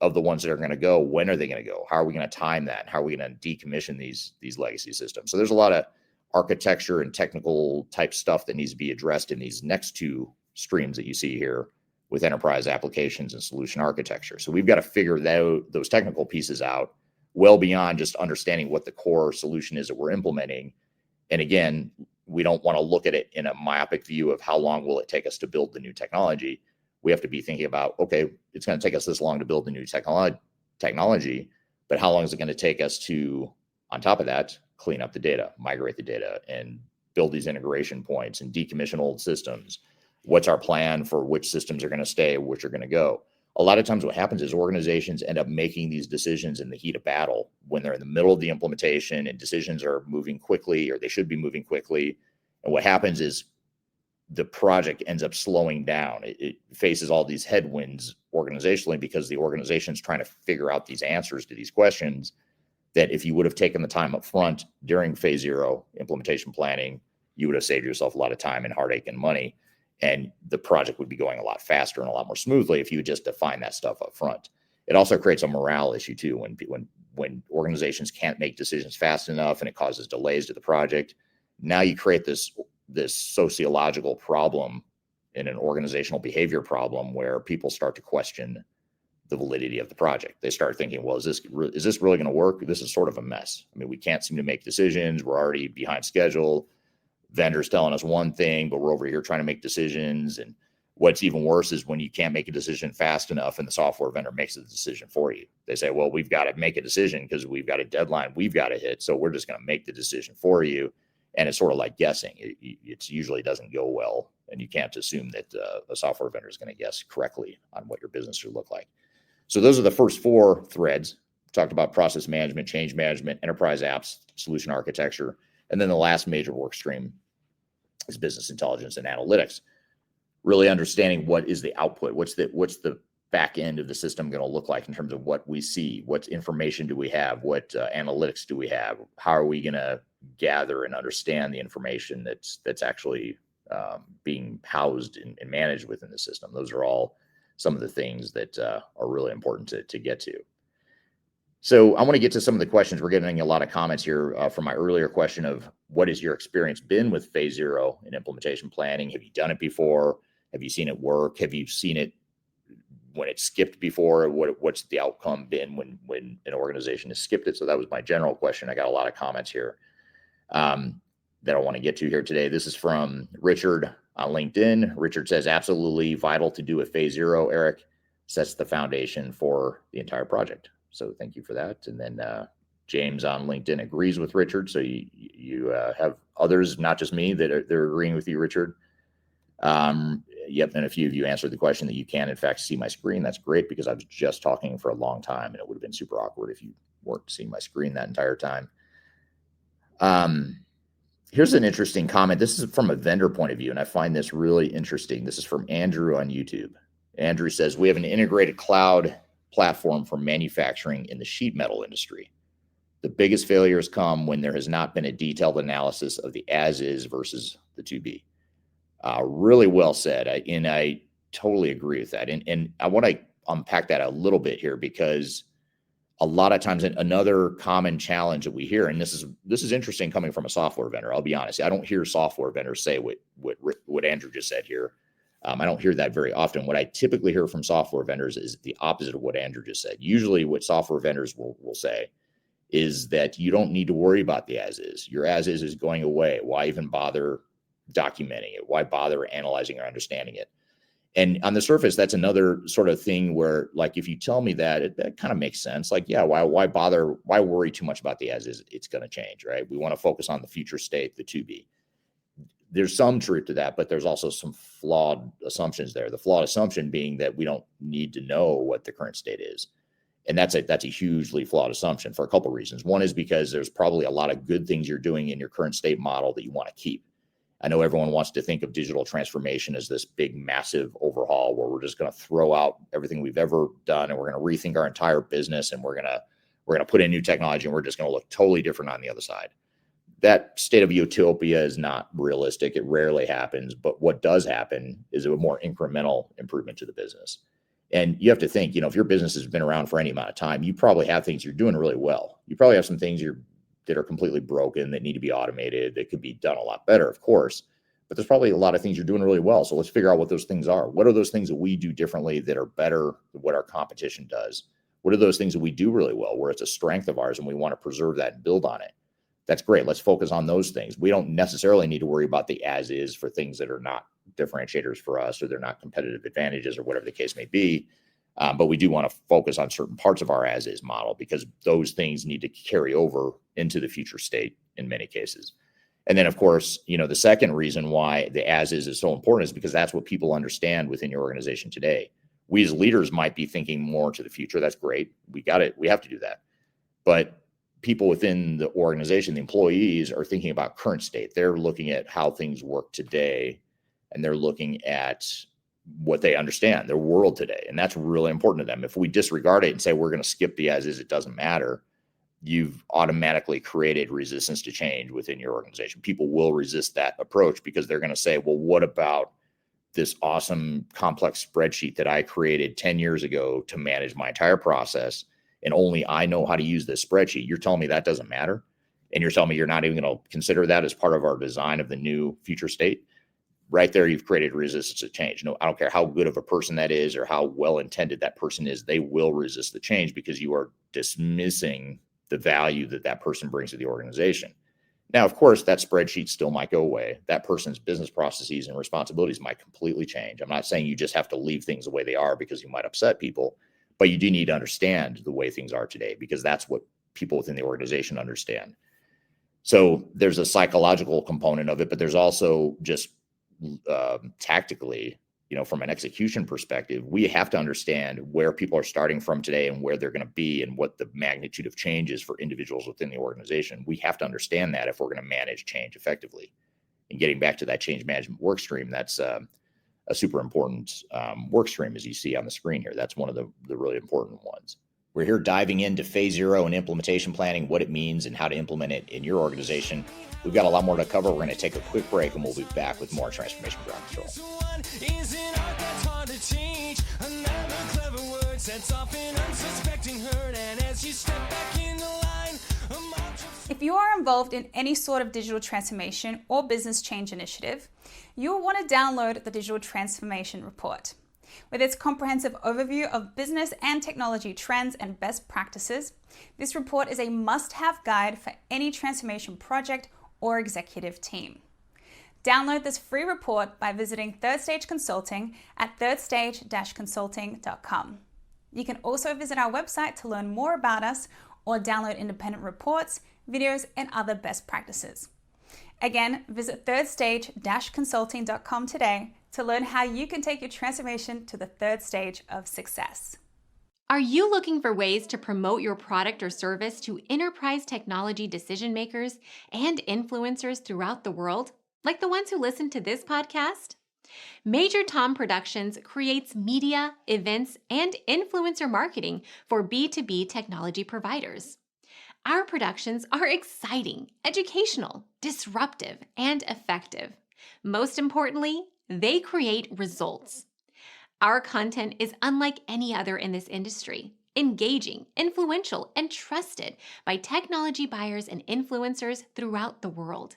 Speaker 1: Of the ones that are going to go, when are they going to go? How are we going to time that? How are we going to decommission these legacy systems? So there's a lot of architecture and technical type stuff that needs to be addressed in these next two streams that you see here with enterprise applications and solution architecture. So we've got to figure those technical pieces out well beyond just understanding what the core solution is that we're implementing. And again, we don't want to look at it in a myopic view of how long will it take us to build the new technology. We have to be thinking about, okay, it's going to take us this long to build the new technology, but how long is it going to take us to, on top of that, clean up the data, migrate the data, and build these integration points and decommission old systems? What's our plan for which systems are going to stay, which are going to go? A lot of times what happens is organizations end up making these decisions in the heat of battle when they're in the middle of the implementation and decisions are moving quickly, or they should be moving quickly. And what happens is the project ends up slowing down. It faces all these headwinds organizationally because the organization's trying to figure out these answers to these questions that if you would have taken the time up front during phase zero implementation planning, you would have saved yourself a lot of time and heartache and money. And the project would be going a lot faster and a lot more smoothly if you would just define that stuff up front. It also creates a morale issue too when organizations can't make decisions fast enough and it causes delays to the project. Now you create this sociological problem and an organizational behavior problem where people start to question the validity of the project. They start thinking, well, is this really going to work? This is sort of a mess. I mean, we can't seem to make decisions. We're already behind schedule. Vendors telling us one thing, but we're over here trying to make decisions. And what's even worse is when you can't make a decision fast enough and the software vendor makes the decision for you. They say, well, we've got to make a decision because we've got a deadline we've got to hit. So we're just going to make the decision for you. And it's sort of like guessing. It usually doesn't go well. And you can't assume that a software vendor is going to guess correctly on what your business should look like. So those are the first 4 threads. We talked about process management, change management, enterprise apps, solution architecture. And then the last major work stream is business intelligence and analytics. Really understanding what is the output, what's the back end of the system going to look like in terms of what we see, what information do we have, what analytics do we have, how are we going to gather and understand the information that's actually being housed and managed within the system. Those are all some of the things that are really important to get to. So I want to get to some of the questions. We're getting a lot of comments here from my earlier question of what has your experience been with phase 0 in implementation planning? Have you done it before? Have you seen it work? Have you seen it when it's skipped before? What's the outcome been when an organization has skipped it? So that was my general question. I got a lot of comments here that I want to get to here today. This is from Richard on LinkedIn. Richard says, absolutely vital to do a phase 0, Eric. Sets the foundation for the entire project. So thank you for that. And then James on LinkedIn agrees with Richard. So you have others, not just me, they're agreeing with you, Richard. Yep. And a few of you answered the question that you can, in fact, see my screen. That's great because I was just talking for a long time and it would have been super awkward if you weren't seeing my screen that entire time. Here's an interesting comment. This is from a vendor point of view, and I find this really interesting. This is from Andrew on YouTube. Andrew says, we have an integrated cloud platform for manufacturing in the sheet metal industry. The biggest failures come when there has not been a detailed analysis of the as is versus the to be. Really well said. I totally agree with that. And I want to unpack that a little bit here because a lot of times another common challenge that we hear, and this is interesting coming from a software vendor. I'll be honest. I don't hear software vendors say what Andrew just said here. I don't hear that very often. What I typically hear from software vendors is the opposite of what Andrew just said. Usually what software vendors will say is that you don't need to worry about the as is. Your as is going away. Why even bother documenting it? Why bother analyzing or understanding it? And on the surface, that's another sort of thing where, like, if you tell me that, that kind of makes sense. Like, yeah, why bother? Why worry too much about the as is? It's going to change, right? We want to focus on the future state, the to be. There's some truth to that, but there's also some flawed assumptions there. The flawed assumption being that we don't need to know what the current state is. And that's a hugely flawed assumption for a couple of reasons. One is because there's probably a lot of good things you're doing in your current state model that you want to keep. I know everyone wants to think of digital transformation as this big, massive overhaul where we're just going to throw out everything we've ever done and we're going to rethink our entire business and we're going to put in new technology and we're just going to look totally different on the other side. That state of utopia is not realistic. It rarely happens, but what does happen is a more incremental improvement to the business. And you have to think, if your business has been around for any amount of time, you probably have things you're doing really well. You probably have some things that are completely broken that need to be automated, that could be done a lot better, of course, but there's probably a lot of things you're doing really well. So let's figure out what those things are. What are those things that we do differently that are better than what our competition does? What are those things that we do really well, where it's a strength of ours and we want to preserve that and build on it? That's great. Let's focus on those things. We don't necessarily need to worry about the as is for things that are not differentiators for us, or they're not competitive advantages, or whatever the case may be. But we do want to focus on certain parts of our as is model because those things need to carry over into the future state in many cases. And then, of course, the second reason why the as is so important is because that's what people understand within your organization today. We as leaders might be thinking more to the future. That's great. We got it. We have to do that. But people within the organization, the employees, are thinking about current state. They're looking at how things work today, and they're looking at what they understand, their world today. And that's really important to them. If we disregard it and say we're going to skip the as is, it doesn't matter, you've automatically created resistance to change within your organization. People will resist that approach because they're going to say, well, what about this awesome complex spreadsheet that I created 10 years ago to manage my entire process, and only I know how to use this spreadsheet. You're telling me that doesn't matter? And you're telling me you're not even going to consider that as part of our design of the new future state? Right there, you've created resistance to change. No, I don't care how good of a person that is or how well-intended that person is, they will resist the change because you are dismissing the value that that person brings to the organization. Now, of course, that spreadsheet still might go away. That person's business processes and responsibilities might completely change. I'm not saying you just have to leave things the way they are because you might upset people, but you do need to understand the way things are today, because that's what people within the organization understand. So there's a psychological component of it, but there's also just tactically, from an execution perspective, we have to understand where people are starting from today and where they're going to be and what the magnitude of change is for individuals within the organization. We have to understand that if we're going to manage change effectively. And getting back to that change management work stream, that's a super important work stream, as you see on the screen here. That's one of the really important ones. We're here diving into phase 0 and implementation planning, what it means and how to implement it in your organization. We've got a lot more to cover. We're going to take a quick break and we'll be back with more Transformation Ground Control.
Speaker 8: If you are involved in any sort of digital transformation or business change initiative, you will want to download the Digital Transformation Report. With its comprehensive overview of business and technology trends and best practices, this report is a must-have guide for any transformation project or executive team. Download this free report by visiting Third Stage Consulting at thirdstage-consulting.com. You can also visit our website to learn more about us or download independent reports, videos, and other best practices. Again, visit thirdstage-consulting.com today to learn how you can take your transformation to the third stage of success.
Speaker 9: Are you looking for ways to promote your product or service to enterprise technology decision makers and influencers throughout the world, like the ones who listen to this podcast? Major Tom Productions creates media, events, and influencer marketing for B2B technology providers. Our productions are exciting, educational, disruptive, and effective. Most importantly, they create results. Our content is unlike any other in this industry, engaging, influential, and trusted by technology buyers and influencers throughout the world.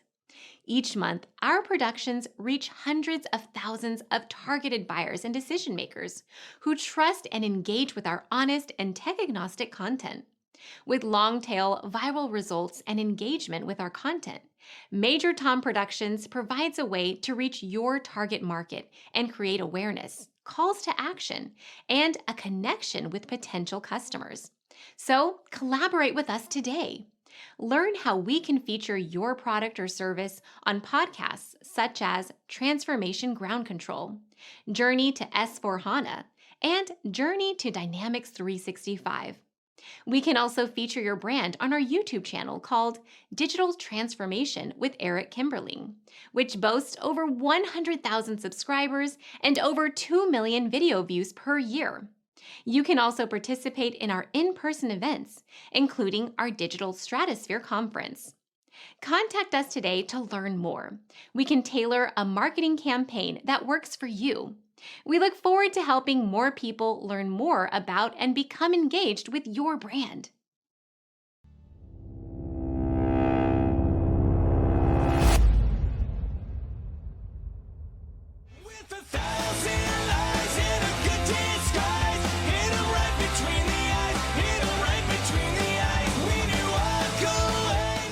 Speaker 9: Each month, our productions reach hundreds of thousands of targeted buyers and decision makers who trust and engage with our honest and tech-agnostic content. With long-tail viral results and engagement with our content, Major Tom Productions provides a way to reach your target market and create awareness, calls to action, and a connection with potential customers. So collaborate with us today. Learn how we can feature your product or service on podcasts such as Transformation Ground Control, Journey to S/4HANA, and Journey to Dynamics 365. We can also feature your brand on our YouTube channel called Digital Transformation with Eric Kimberling, which boasts over 100,000 subscribers and over 2 million video views per year. You can also participate in our in-person events, including our Digital Stratosphere Conference. Contact us today to learn more. We can tailor a marketing campaign that works for you. We look forward to helping more people learn more about and become engaged with your brand.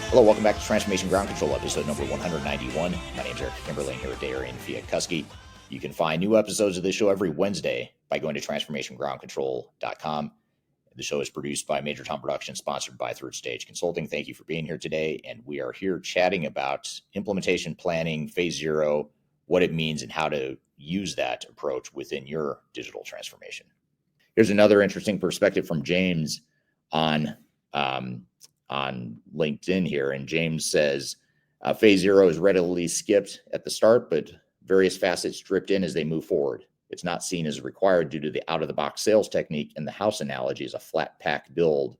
Speaker 1: Hello, welcome back to Transformation Ground Control, episode number 191. My name is Eric Kimberling here with Darian and Chwialkowski. You can find new episodes of this show every Wednesday by going to transformationgroundcontrol.com. The show is produced by Major Tom Productions, sponsored by Third Stage Consulting. Thank you for being here today. And we are here chatting about implementation planning, phase 0, what it means and how to use that approach within your digital transformation. Here's another interesting perspective from James on LinkedIn here. And James says, phase 0 is readily skipped at the start, but various facets stripped in as they move forward. It's not seen as required due to the out-of-the-box sales technique, and the house analogy is a flat pack build.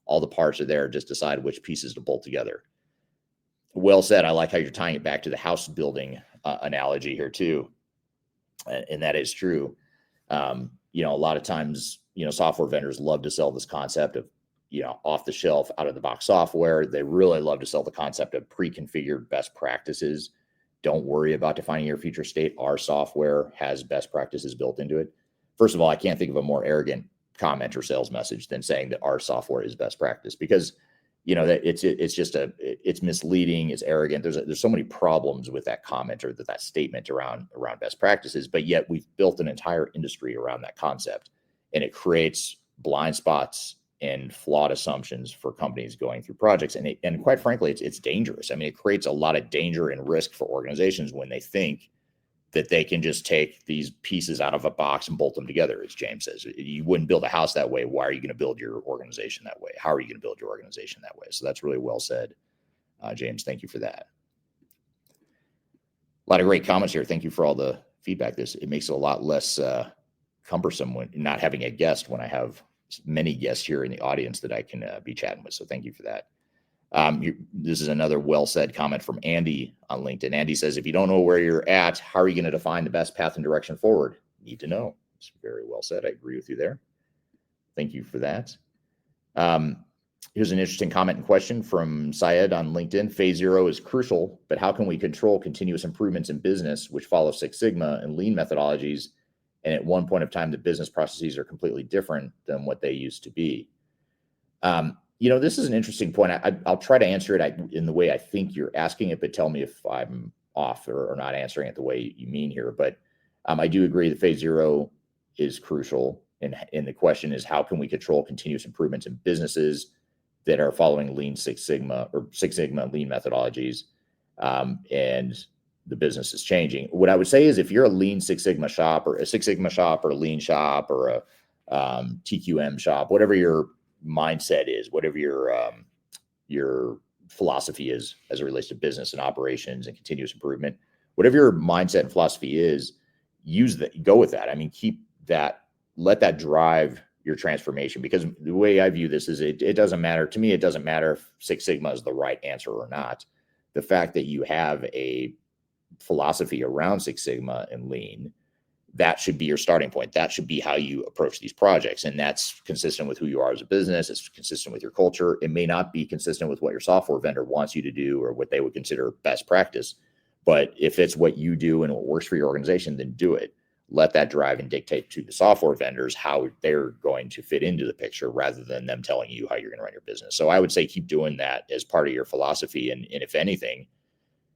Speaker 1: All the parts are there, just decide which pieces to bolt together. Well said. I like how you're tying it back to the house building analogy here too. and that is true. A lot of times, software vendors love to sell this concept of, off the shelf, out of the box software. They really love to sell the concept of pre-configured best practices. Don't worry about defining your future state. Our software has best practices built into it. First of all, I can't think of a more arrogant comment or sales message than saying that our software is best practice, because that it's misleading, it's arrogant. There's so many problems with that comment or that statement around best practices, but yet we've built an entire industry around that concept, and it creates blind spots and flawed assumptions for companies going through projects. And quite frankly, it's dangerous. I mean, it creates a lot of danger and risk for organizations when they think that they can just take these pieces out of a box and bolt them together. As James says, you wouldn't build a house that way. Why are you going to build your organization that way? How are you going to build your organization that way? So that's really well said. James, thank you for that. A lot of great comments here. Thank you for all the feedback. It makes it a lot less cumbersome when not having a guest, when I have many guests here in the audience that I can be chatting with. So thank you for that. This is another well-said comment from Andy on LinkedIn. Andy says, if you don't know where you're at, how are you going to define the best path and direction forward? Need to know. It's very well said. I agree with you there. Thank you for that. Here's an interesting comment and question from Syed on LinkedIn. Phase 0 is crucial, but how can we control continuous improvements in business, which follow Six Sigma and lean methodologies, and at one point of time, the business processes are completely different than what they used to be? This is an interesting point. I'll try to answer it in the way I think you're asking it, but tell me if I'm off or not answering it the way you mean here. But I do agree that phase 0 is crucial. And the question is, how can we control continuous improvements in businesses that are following Lean Six Sigma or Six Sigma lean methodologies, and the business is changing? What I would say is, if you're a Lean Six Sigma shop or a Six Sigma shop or a lean shop or a TQM shop, whatever your mindset is, whatever your philosophy is as it relates to business and operations and continuous improvement, whatever your mindset and philosophy is, go with that. I mean, keep that, let that drive your transformation, because the way I view this is it doesn't matter to me. It doesn't matter if Six Sigma is the right answer or not. The fact that you have a philosophy around Six Sigma and lean, that should be your starting point. That should be how you approach these projects. And that's consistent with who you are as a business. It's consistent with your culture. It may not be consistent with what your software vendor wants you to do or what they would consider best practice. But if it's what you do and what works for your organization, then do it. Let that drive and dictate to the software vendors how they're going to fit into the picture, rather than them telling you how you're going to run your business. So I would say keep doing that as part of your philosophy. And if anything,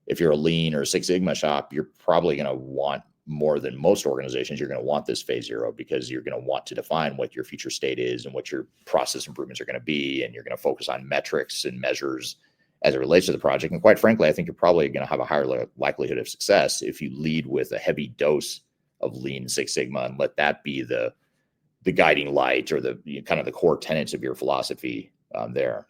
Speaker 1: if you're a lean or a Six Sigma shop, you're probably going to want, more than most organizations, you're going to want this phase 0, because you're going to want to define what your future state is and what your process improvements are going to be. And you're going to focus on metrics and measures as it relates to the project. And quite frankly, I think you're probably going to have a higher likelihood of success if you lead with a heavy dose of Lean Six Sigma and let that be the guiding light, or the kind of the core tenets of your philosophy there.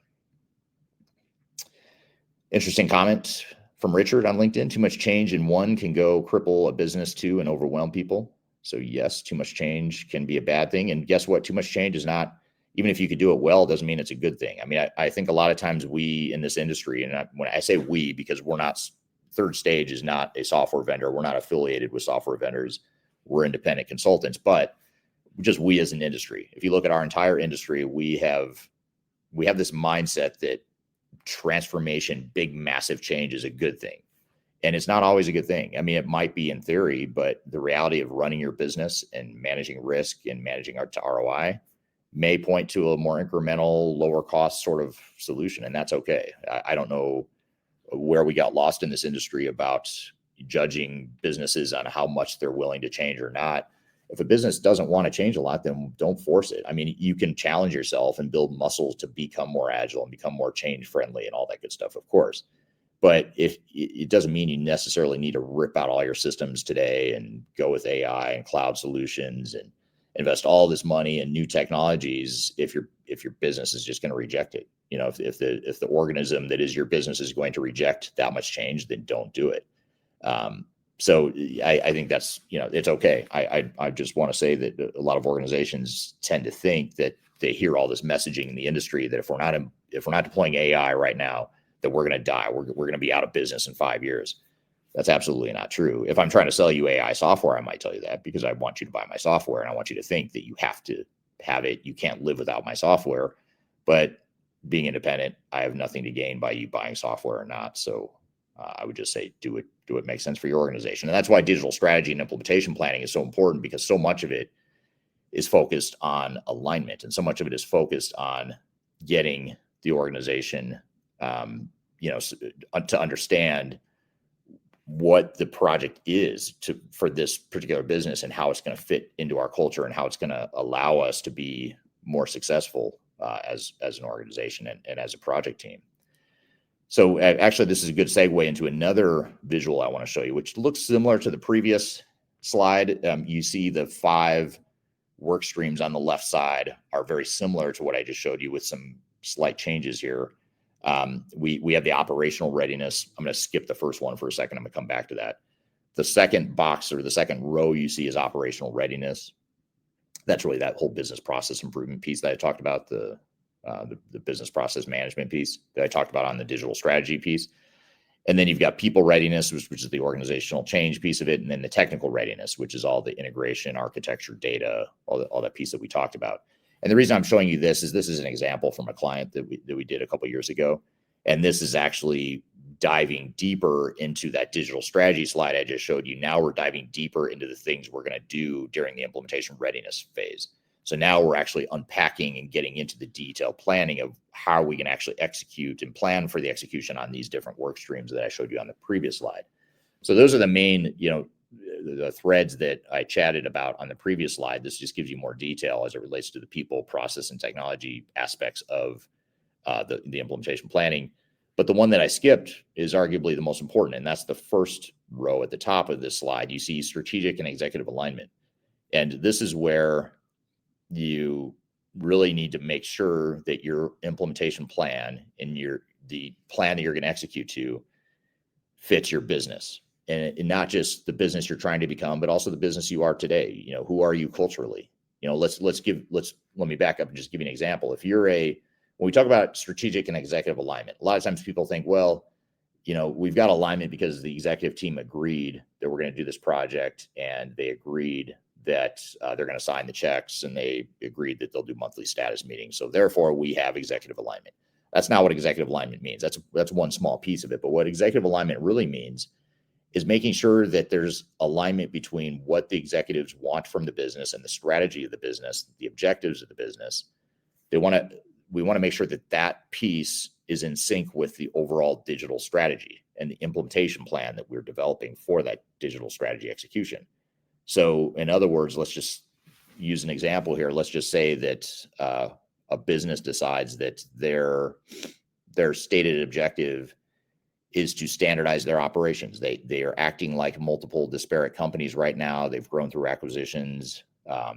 Speaker 1: Interesting comment from Richard on LinkedIn. Too much change in one can go cripple a business too and overwhelm people. So yes, too much change can be a bad thing. And guess what? Too much change is not, even if you could do it well, doesn't mean it's a good thing. I mean, I think a lot of times we in this industry, and when I say we, because we're not, Third Stage is not a software vendor. We're not affiliated with software vendors. We're independent consultants, but just we as an industry, if you look at our entire industry, we have this mindset that transformation, big, massive change is a good thing. And it's not always a good thing. I mean, it might be in theory, but the reality of running your business and managing risk and managing our ROI may point to a more incremental, lower cost sort of solution. And that's okay. I don't know where we got lost in this industry about judging businesses on how much they're willing to change or not. If a business doesn't want to change a lot, then don't force it. I mean, you can challenge yourself and build muscles to become more agile and become more change friendly and all that good stuff, of course. But if it doesn't mean you necessarily need to rip out all your systems today and go with AI and cloud solutions and invest all this money in new technologies if your business is just going to reject it. If the organism that is your business is going to reject that much change, then don't do it. So I think that's, it's okay. I just want to say that a lot of organizations tend to think that they hear all this messaging in the industry that if we're not deploying AI right now, that we're going to die. We're going to be out of business in 5 years. That's absolutely not true. If I'm trying to sell you AI software, I might tell you that because I want you to buy my software and I want you to think that you have to have it. You can't live without my software. But being independent, I have nothing to gain by you buying software or not. So I would just say do what makes sense for your organization. And that's why digital strategy and implementation planning is so important, because so much of it is focused on alignment, and so much of it is focused on getting the organization, to understand what the project is for this particular business and how it's going to fit into our culture and how it's going to allow us to be more successful as an organization and as a project team. So actually, this is a good segue into another visual I want to show you, which looks similar to the previous slide. You see the 5 work streams on the left side are very similar to what I just showed you with some slight changes here. We have the operational readiness. I'm going to skip the first one for a second. I'm going to come back to that. The second box or the second row you see is operational readiness. That's really that whole business process improvement piece that I talked about, the business process management piece that I talked about on the digital strategy piece. And then you've got people readiness, which is the organizational change piece of it. And then the technical readiness, which is all the integration, architecture, data, all that piece that we talked about. And the reason I'm showing you this is an example from a client that we did a couple of years ago. And this is actually diving deeper into that digital strategy slide I just showed you. Now we're diving deeper into the things we're going to do during the implementation readiness phase. So now we're actually unpacking and getting into the detailed planning of how we can actually execute and plan for the execution on these different work streams that I showed you on the previous slide. So those are the main, the threads that I chatted about on the previous slide. This just gives you more detail as it relates to the people, process, and technology aspects of the implementation planning. But the one that I skipped is arguably the most important, and that's the first row at the top of this slide. You see strategic and executive alignment. And this is where you really need to make sure that your implementation plan and the plan that you're going to execute to fits your business, and not just the business you're trying to become, but also the business you are today. Who are you culturally? Let me back up and just give you an example. When we talk about strategic and executive alignment, a lot of times people think, well, we've got alignment because the executive team agreed that we're going to do this project, and they agreed that they're going to sign the checks, and they agreed that they'll do monthly status meetings. So therefore, we have executive alignment. That's not what executive alignment means. That's one small piece of it. But what executive alignment really means is making sure that there's alignment between what the executives want from the business and the strategy of the business, the objectives of the business. We want to make sure that piece is in sync with the overall digital strategy and the implementation plan that we're developing for that digital strategy execution. So in other words, let's just use an example here. Let's just say that a business decides that their stated objective is to standardize their operations. They are acting like multiple disparate companies right now. They've grown through acquisitions.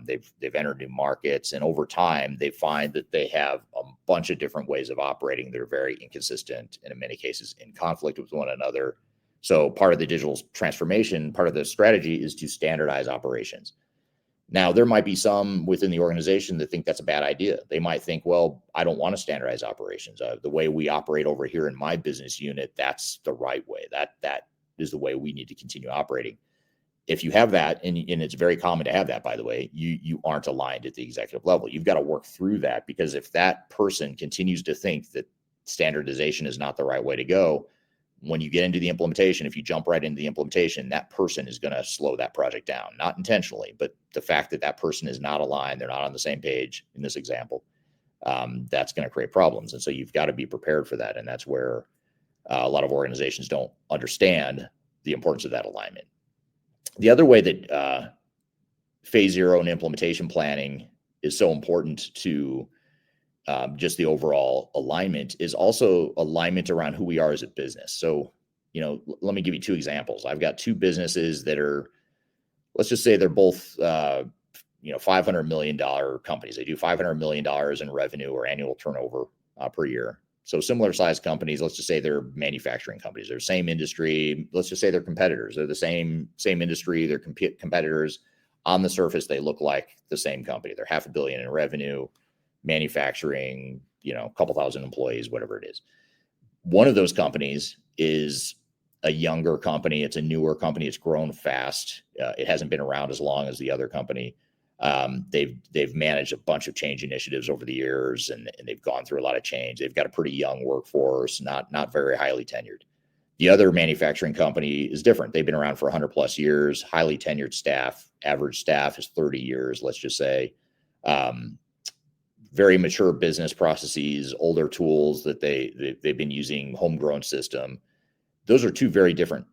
Speaker 1: They've entered new markets, and over time they find that they have a bunch of different ways of operating that are very inconsistent, and in many cases in conflict with one another. So part of the digital transformation, part of the strategy is to standardize operations. Now, there might be some within the organization that think that's a bad idea. They might think, well, I don't want to standardize operations. The way we operate over here in my business unit, that's the right way. That is the way we need to continue operating. If you have that, and it's very common to have that, by the way, you aren't aligned at the executive level. You've got to work through that, because if that person continues to think that standardization is not the right way to go, when you get into the implementation, if you jump right into the implementation, that person is going to slow that project down, not intentionally, but the fact that person is not aligned, they're not on the same page in this example, that's going to create problems. And so you've got to be prepared for that. And that's where a lot of organizations don't understand the importance of that alignment. The other way that phase 0 and implementation planning is so important to just the overall alignment is also alignment around who we are as a business. So, let me give you 2 examples. I've got 2 businesses that are, let's just say they're both, $500 million companies. They do $500 million in revenue or annual turnover per year. So similar sized companies, let's just say they're manufacturing companies. They're same industry. Let's just say they're competitors. They're the same industry. They're competitors. On the surface, they look like the same company. They're $500 million in revenue, manufacturing, a couple thousand employees, whatever it is. One of those companies is a younger company. It's a newer company. It's grown fast. It hasn't been around as long as the other company. They've managed a bunch of change initiatives over the years, and they've gone through a lot of change. They've got a pretty young workforce, not very highly tenured. The other manufacturing company is different. They've been around for 100 plus years, highly tenured staff. Average staff is 30 years, let's just say. Very mature business processes, older tools that they've been using, homegrown system. Those are two very different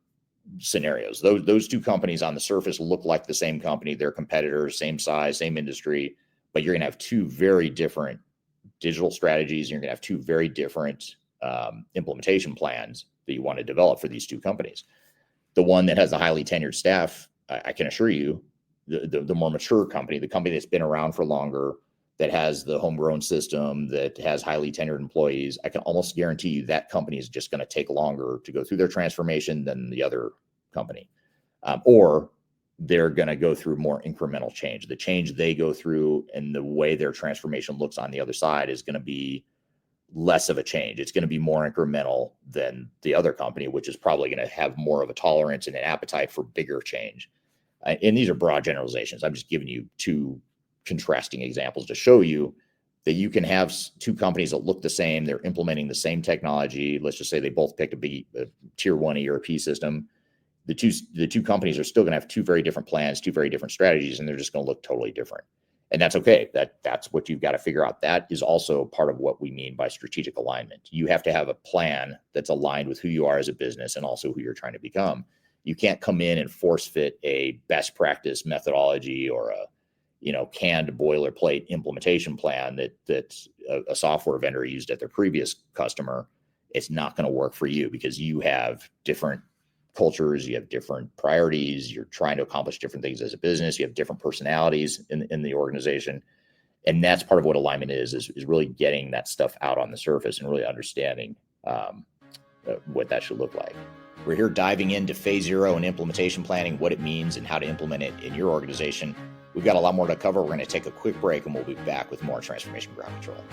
Speaker 1: scenarios. Those two companies on the surface look like the same company. They're competitors, same size, same industry, but you're going to have two very different digital strategies. And you're going to have two very different implementation plans that you want to develop for these two companies. The one that has a highly tenured staff, I can assure you, the more mature company, the company that's been around for longer, that has the homegrown system, that has highly tenured employees, I can almost guarantee you that company is just going to take longer to go through their transformation than the other company. Or they're going to go through more incremental change. The change they go through and the way their transformation looks on the other side is going to be less of a change. It's going to be more incremental than the other company, which is probably going to have more of a tolerance and an appetite for bigger change. And these are broad generalizations. I'm just giving you two contrasting examples to show you that you can have two companies that look the same. They're implementing the same technology. Let's just say they both picked a tier 1 ERP system. The two companies are still going to have two very different plans, two very different strategies, and they're just going to look totally different. And that's okay. That's what you've got to figure out. That is also part of what we mean by strategic alignment. You have to have a plan that's aligned with who you are as a business and also who you're trying to become. You can't come in and force fit a best practice methodology or a canned boilerplate implementation plan that a software vendor used at their previous customer. It's not going to work for you because you have different cultures, you have different priorities, you're trying to accomplish different things as a business, you have different personalities in the organization. And that's part of what alignment is really getting that stuff out on the surface and really understanding what that should look like. We're here diving into phase 0 and implementation planning, what it means and how to implement it in your organization. We've got a lot more to cover. We're going to take a quick break and we'll be back with more Transformation Ground Control.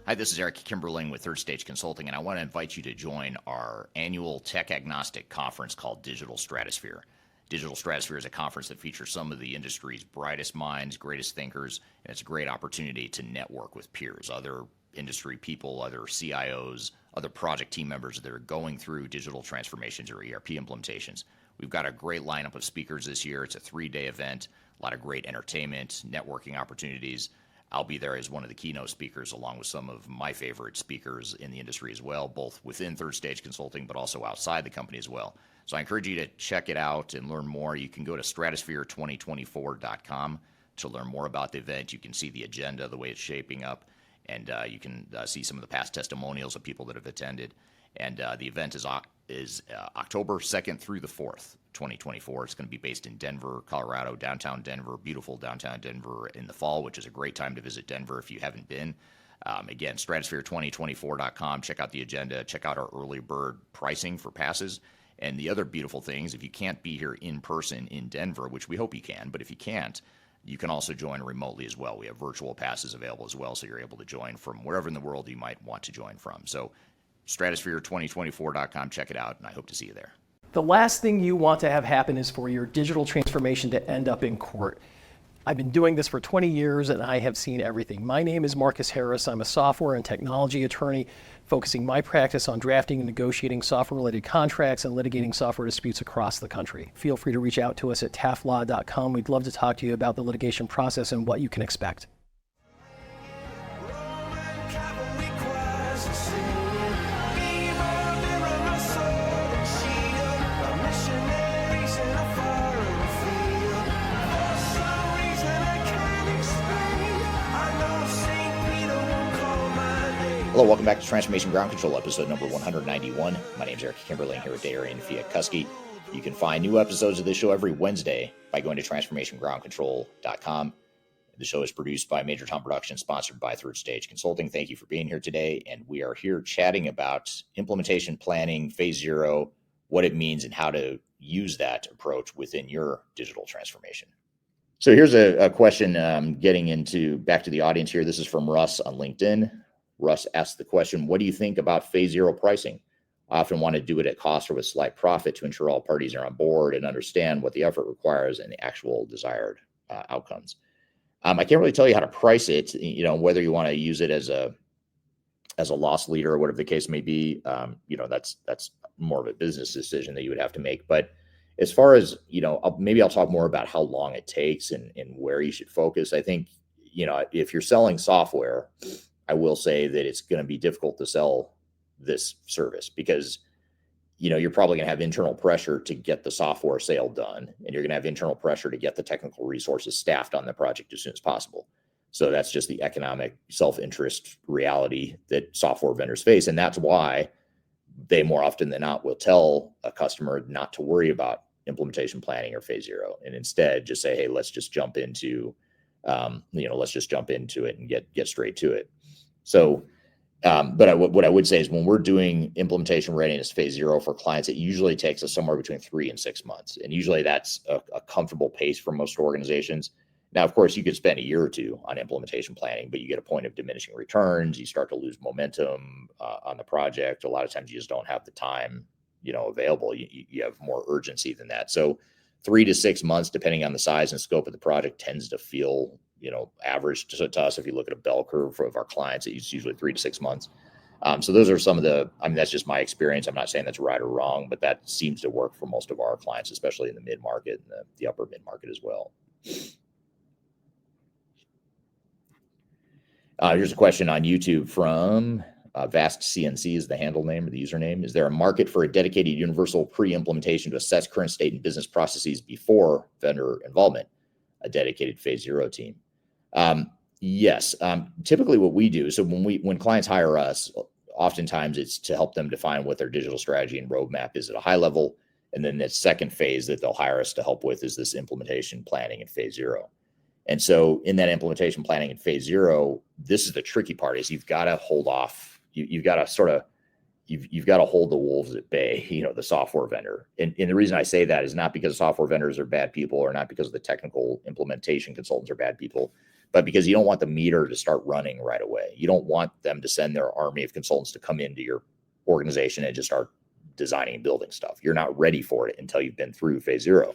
Speaker 1: Hi, this is Eric Kimberling with Third Stage Consulting, and I want to invite you to join our annual tech agnostic conference called Digital Stratosphere. Digital Stratosphere is a conference that features some of the industry's brightest minds, greatest thinkers, and it's a great opportunity to network with peers, other industry people, other CIOs, other project team members that are going through digital transformations or ERP implementations. We've got a great lineup of speakers this year. It's a 3-day event, a lot of great entertainment, networking opportunities. I'll be there as one of the keynote speakers along with some of my favorite speakers in the industry as well, both within Third Stage Consulting but also outside the company as well. So I encourage you to check it out and learn more. You can go to stratosphere2024.com to learn more about the event. You can see the agenda, the way it's shaping up, and you can see some of the past testimonials of people that have attended. And the event is October 2nd through the 4th, 2024. It's going to be based in Denver, Colorado, downtown Denver, beautiful downtown Denver in the fall, which is a great time to visit Denver if you haven't been. Again, stratosphere2024.com. Check out the agenda. Check out our early bird pricing for passes. And the other beautiful things, if you can't be here in person in Denver, which we hope you can, but if you can't, you can also join remotely as well. We have virtual passes available as well, so you're able to join from wherever in the world you might want to join from. So stratosphere2024.com, check it out, and I hope to see you there.
Speaker 5: The last thing you want to have happen is for your digital transformation to end up in court. I've been doing this for 20 years and I have seen everything. My name is Marcus Harris. I'm a software and technology attorney focusing my practice on drafting and negotiating software-related contracts and litigating software disputes across the country. Feel free to reach out to us at taftlaw.com. We'd love to talk to you about the litigation process and what you can expect.
Speaker 1: Hello, welcome back to Transformation Ground Control, episode number 191. My name is Eric Kimberling here with Darian and Chwialkowski. You can find new episodes of this show every Wednesday by going to transformationgroundcontrol.com. The show is produced by Major Tom Productions, sponsored by Third Stage Consulting. Thank you for being here today. And we are here chatting about implementation planning, phase 0, what it means and how to use that approach within your digital transformation. So here's a question getting into back to the audience here. This is from Russ on LinkedIn. Russ asked the question, what do you think about phase zero pricing? I often want to do it at cost or with slight profit to ensure all parties are on board and understand what the effort requires and the actual desired outcomes. I can't really tell you how to price it, whether you want to use it as a loss leader or whatever the case may be. That's more of a business decision that you would have to make. But as far as, maybe I'll talk more about how long it takes and where you should focus. I think, if you're selling software, I will say that it's going to be difficult to sell this service because, you're probably going to have internal pressure to get the software sale done, and you're going to have internal pressure to get the technical resources staffed on the project as soon as possible. So that's just the economic self-interest reality that software vendors face. And that's why they more often than not will tell a customer not to worry about implementation planning or phase zero, and instead just say, hey, let's just jump into it and get straight to it. So, but what I would say is when we're doing implementation readiness phase zero for clients, it usually takes us somewhere between 3 and 6 months. And usually that's a comfortable pace for most organizations. Now, of course, you could spend a year or two on implementation planning, but you get a point of diminishing returns. You start to lose momentum on the project. A lot of times you just don't have the time, available. You have more urgency than that. So 3 to 6 months, depending on the size and scope of the project, tends to feel, average to us. If you look at a bell curve of our clients, it's usually 3 to 6 months. So those are some of that's just my experience. I'm not saying that's right or wrong, but that seems to work for most of our clients, especially in the mid-market and the upper mid-market as well. Here's a question on YouTube from Vast CNC is the handle name or the username. Is there a market for a dedicated universal pre-implementation to assess current state and business processes before vendor involvement? A dedicated phase zero team? Yes. Typically what we do, so when clients hire us, oftentimes it's to help them define what their digital strategy and roadmap is at a high level. And then the second phase that they'll hire us to help with is this implementation planning in phase zero. And so in that implementation planning in phase zero, this is the tricky part, is you've got to hold off. You've got to you've got to hold the wolves at bay, the software vendor. And the reason I say that is not because software vendors are bad people, or not because the technical implementation consultants are bad people, but because you don't want the meter to start running right away. You don't want them to send their army of consultants to come into your organization and just start designing and building stuff. You're not ready for it until you've been through phase zero.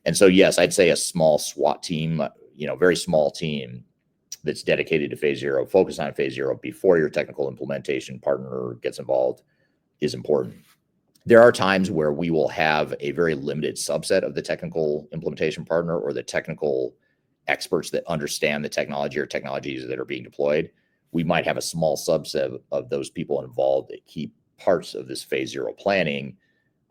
Speaker 1: And so, yes, I'd say a small SWAT team, very small team that's dedicated to phase zero, focus on phase zero before your technical implementation partner gets involved, is important. There are times where we will have a very limited subset of the technical implementation partner or the technical experts that understand the technology or technologies that are being deployed. We might have a small subset of those people involved that keep parts of this phase zero planning,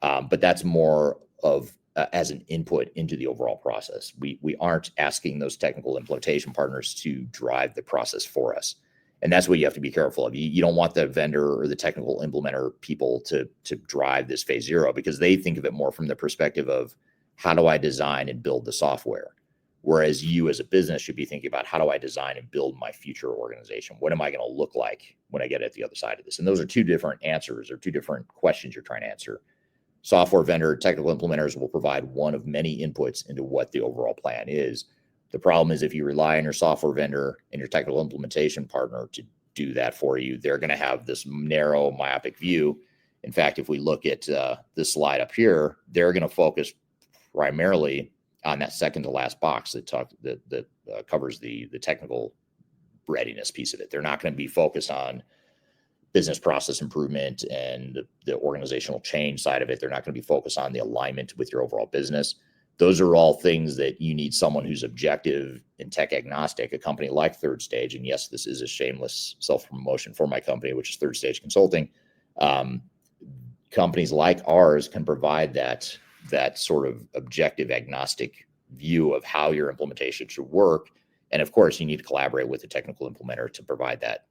Speaker 1: but that's more of as an input into the overall process. We aren't asking those technical implementation partners to drive the process for us. And that's what you have to be careful of. You don't want the vendor or the technical implementer people to drive this phase zero, because they think of it more from the perspective of, how do I design and build the software? Whereas you as a business should be thinking about, how do I design and build my future organization? What am I going to look like when I get at the other side of this? And those are two different answers, or two different questions you're trying to answer. Software vendor, technical implementers will provide one of many inputs into what the overall plan is. The problem is, if you rely on your software vendor and your technical implementation partner to do that for you, they're going to have this narrow, myopic view. In fact, if we look at this slide up here, they're going to focus primarily on that second to last box that covers the technical readiness piece of it. They're not going to be focused on business process improvement and the organizational change side of it. They're not going to be focused on the alignment with your overall business. Those are all things that you need someone who's objective and tech agnostic, a company like Third Stage. And yes, this is a shameless self-promotion for my company, which is Third Stage Consulting. Companies like ours can provide that sort of objective agnostic view of how your implementation should work. And of course, you need to collaborate with the technical implementer to provide that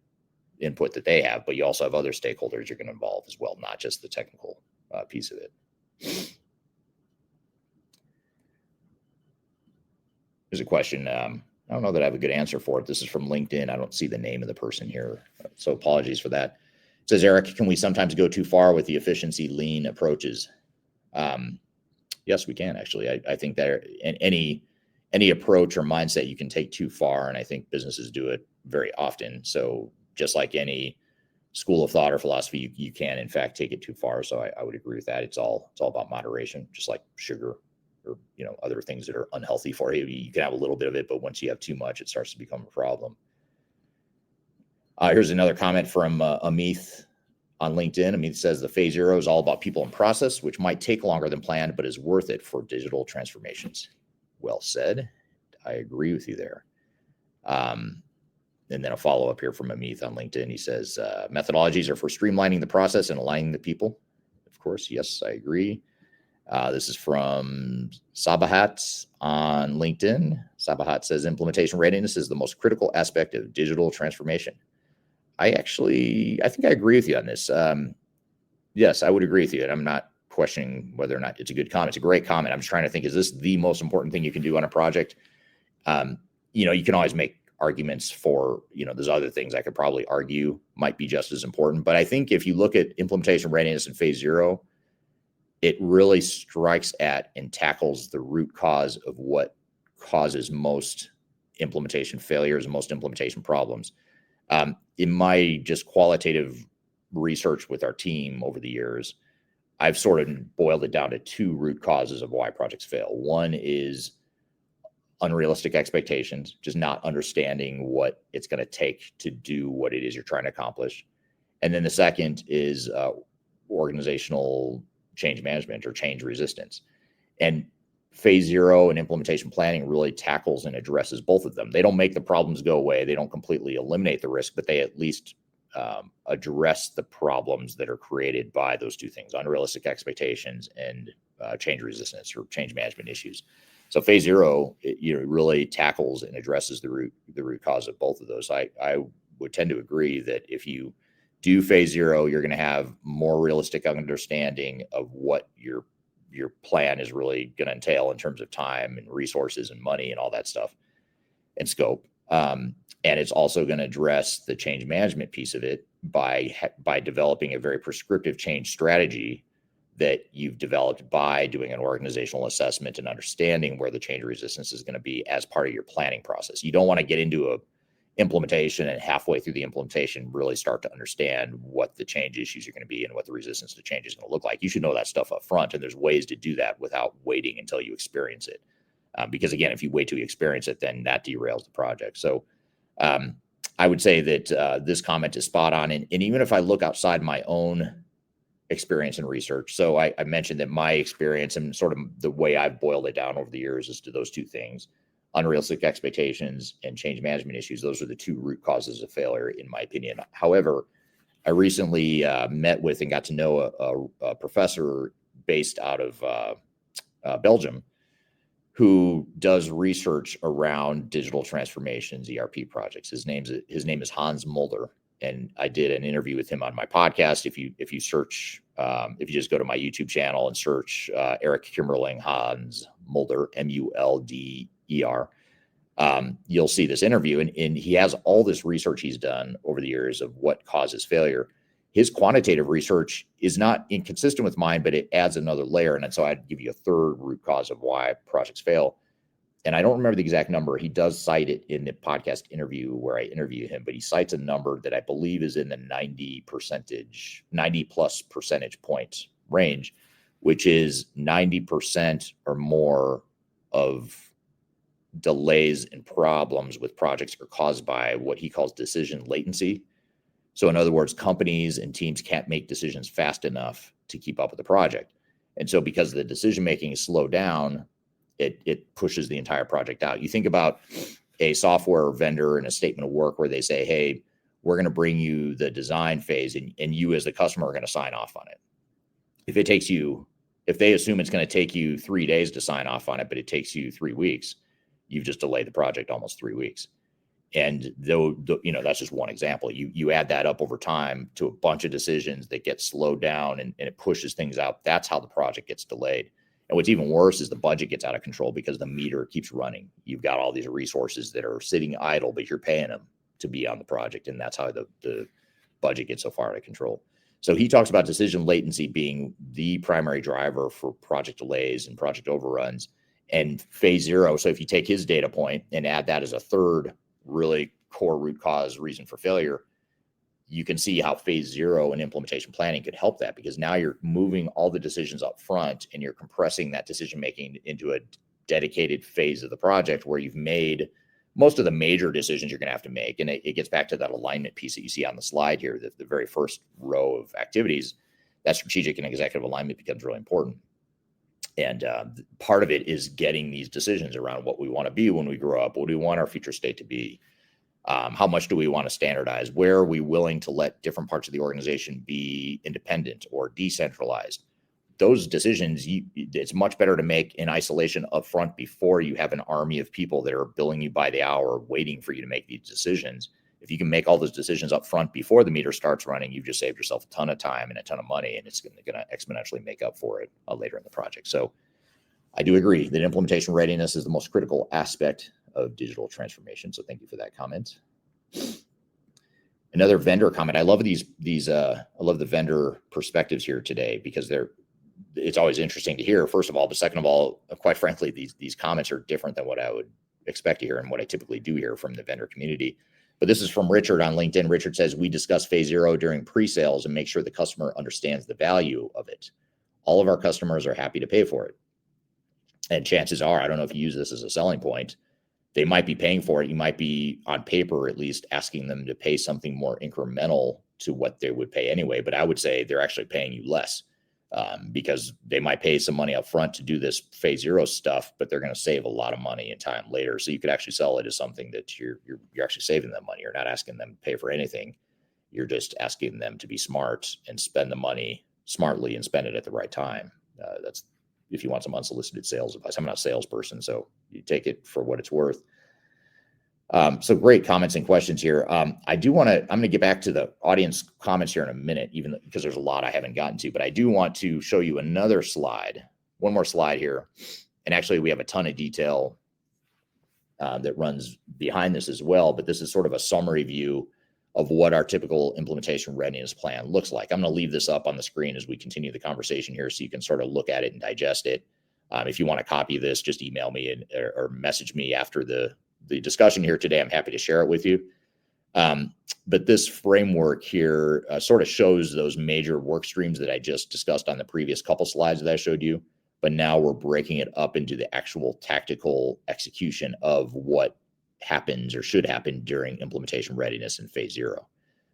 Speaker 1: input that they have, but you also have other stakeholders you're going to involve as well, not just the technical piece of it. There's a question. I don't know that I have a good answer for it. This is from LinkedIn. I don't see the name of the person here, so apologies for that. It says, Eric, can we sometimes go too far with the efficiency lean approaches? Yes, we can actually. I think that any approach or mindset you can take too far, and I think businesses do it very often. So just like any school of thought or philosophy, you can in fact take it too far. So I would agree with that. It's all about moderation, just like sugar or other things that are unhealthy for you. You can have a little bit of it, but once you have too much, it starts to become a problem. Here's another comment from Amit on LinkedIn. Amit says the phase 0 is all about people and process, which might take longer than planned, but is worth it for digital transformations. Well said. I agree with you there. And then a follow-up here from Amit on LinkedIn. He says, methodologies are for streamlining the process and aligning the people. Of course, yes, I agree. This is from Sabahat on LinkedIn. Sabahat says, implementation readiness is the most critical aspect of digital transformation. I think I agree with you on this. Yes, I would agree with you. And I'm not questioning whether or not it's a good comment. It's a great comment. I'm just trying to think, is this the most important thing you can do on a project? You can always make arguments for, there's other things I could probably argue might be just as important. But I think if you look at implementation readiness in phase 0, it really strikes at and tackles the root cause of what causes most implementation failures and most implementation problems. In my just qualitative research with our team over the years, I've sort of boiled it down to 2 root causes of why projects fail. One is unrealistic expectations, just not understanding what it's going to take to do what it is you're trying to accomplish. And then the second is organizational change management or change resistance. And phase 0 and implementation planning really tackles and addresses both of them. They don't make the problems go away. They don't completely eliminate the risk, but they at least address the problems that are created by those 2 things, unrealistic expectations and change resistance or change management issues. So phase 0, it really tackles and addresses the root cause of both of those. I would tend to agree that if you do phase 0, you're going to have more realistic understanding of what your plan is really going to entail in terms of time and resources and money and all that stuff and scope. And it's also going to address the change management piece of it by developing a very prescriptive change strategy that you've developed by doing an organizational assessment and understanding where the change resistance is going to be as part of your planning process. You don't want to get into a implementation and halfway through the implementation really start to understand what the change issues are going to be and what the resistance to change is going to look like. You should know that stuff up front, and there's ways to do that without waiting until you experience it. Because again, if you wait till you experience it, then that derails the project. So I would say that this comment is spot on. And even if I look outside my own experience and research, so I mentioned that my experience and sort of the way I've boiled it down over the years is to those 2 things. Unrealistic expectations and change management issues. Those are the 2 root causes of failure, in my opinion. However, I recently met with and got to know a professor based out of Belgium who does research around digital transformations, ERP projects. His name is Hans Mulder, and I did an interview with him on my podcast. If you search, if you just go to my YouTube channel and search Eric Kimmerling, Hans Mulder, MULDER, you'll see this interview, and he has all this research he's done over the years of what causes failure. His quantitative research is not inconsistent with mine, but it adds another layer. And so I'd give you a 3rd root cause of why projects fail. And I don't remember the exact number. He does cite it in the podcast interview where I interview him, but he cites a number that I believe is in the 90 plus percentage point range, which is 90% or more of delays and problems with projects are caused by what he calls decision latency. So in other words, companies and teams can't make decisions fast enough to keep up with the project. And so because the decision-making is slowed down, it pushes the entire project out. You think about a software vendor and a statement of work where they say, hey, we're going to bring you the design phase and you as the customer are going to sign off on it. If they assume it's going to take you 3 days to sign off on it, but it takes you 3 weeks, you've just delayed the project almost 3 weeks. And that's just one example. You add that up over time to a bunch of decisions that get slowed down and it pushes things out. That's how the project gets delayed. And what's even worse is the budget gets out of control because the meter keeps running. You've got all these resources that are sitting idle, but you're paying them to be on the project. And that's how the budget gets so far out of control. So he talks about decision latency being the primary driver for project delays and project overruns. And phase zero, so if you take his data point and add that as a third really core root cause reason for failure, you can see how phase zero and implementation planning could help that, because now you're moving all the decisions up front and you're compressing that decision making into a dedicated phase of the project where you've made most of the major decisions you're going to have to make. And it gets back to that alignment piece that you see on the slide here, the very first row of activities. That strategic and executive alignment becomes really important. And part of it is getting these decisions around what we want to be when we grow up. What do we want our future state to be? How much do we want to standardize? Where are we willing to let different parts of the organization be independent or decentralized? Those decisions, it's much better to make in isolation up front before you have an army of people that are billing you by the hour waiting for you to make these decisions. If you can make all those decisions up front before the meter starts running, you've just saved yourself a ton of time and a ton of money, and it's going to exponentially make up for it later in the project. So I do agree that implementation readiness is the most critical aspect of digital transformation. So thank you for that comment. Another vendor comment. I love I love the vendor perspectives here today, because it's always interesting to hear, first of all, but second of all, quite frankly, these comments are different than what I would expect to hear and what I typically do hear from the vendor community. But this is from Richard on LinkedIn. Richard says, we discuss phase zero during pre-sales and make sure the customer understands the value of it. All of our customers are happy to pay for it. And chances are, I don't know if you use this as a selling point, they might be paying for it. You might be, on paper at least, asking them to pay something more incremental to what they would pay anyway. But I would say they're actually paying you less, because they might pay some money up front to do this phase zero stuff, but they're going to save a lot of money and time later. So you could actually sell it as something that you're actually saving them money. You're not asking them to pay for anything. You're just asking them to be smart and spend the money smartly and spend it at the right time. That's if you want some unsolicited sales advice. I'm not a salesperson, so you take it for what it's worth. So great comments and questions here. I'm going to get back to the audience comments here in a minute, even because there's a lot I haven't gotten to, but I do want to show you another slide, one more slide here. And actually we have a ton of detail that runs behind this as well, but this is sort of a summary view of what our typical implementation readiness plan looks like. I'm going to leave this up on the screen as we continue the conversation here, so you can sort of look at it and digest it. If you want to copy this, just email me or message me after the discussion here today. I'm happy to share it with you. But this framework here sort of shows those major work streams that I just discussed on the previous couple slides that I showed you. But now we're breaking it up into the actual tactical execution of what happens or should happen during implementation readiness in phase zero.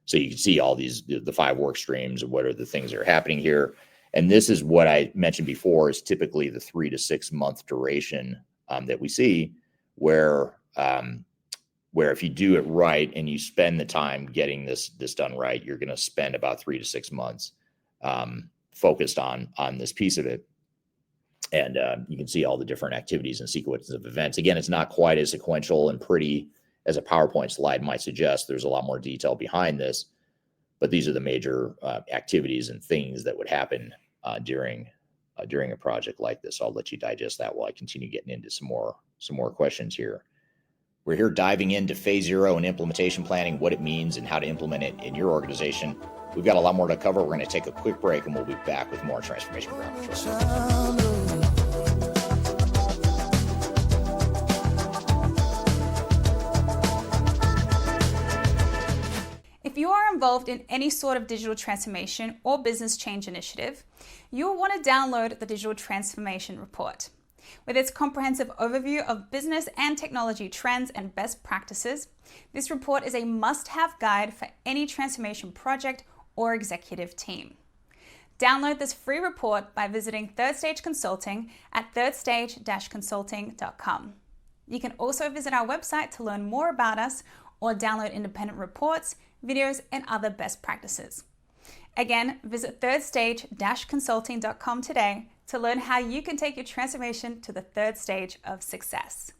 Speaker 1: So you can see all these, the 5 work streams, what are the things that are happening here. And this is what I mentioned before is typically the 3 to 6 month duration that we see, where if you do it right and you spend the time getting this done right, you're going to spend about 3 to 6 months focused on this piece of it. And you can see all the different activities and sequences of events. Again, it's not quite as sequential and pretty as a PowerPoint slide might suggest. There's a lot more detail behind this, but these are the major activities and things that would happen during a project like this. I'll let you digest that while I continue getting into some more questions here. We're here diving into phase zero and implementation planning, what it means and how to implement it in your organization. We've got a lot more to cover. We're going to take a quick break and we'll be back with more Transformation Ground Control.
Speaker 8: If you are involved in any sort of digital transformation or business change initiative, you'll want to download the Digital Transformation Report. With its comprehensive overview of business and technology trends and best practices, this report is a must-have guide for any transformation project or executive team. Download this free report by visiting Third Stage Consulting at thirdstage-consulting.com. You can also visit our website to learn more about us or download independent reports, videos, and other best practices. Again, visit thirdstage-consulting.com today to learn how you can take your transformation to the third stage of success.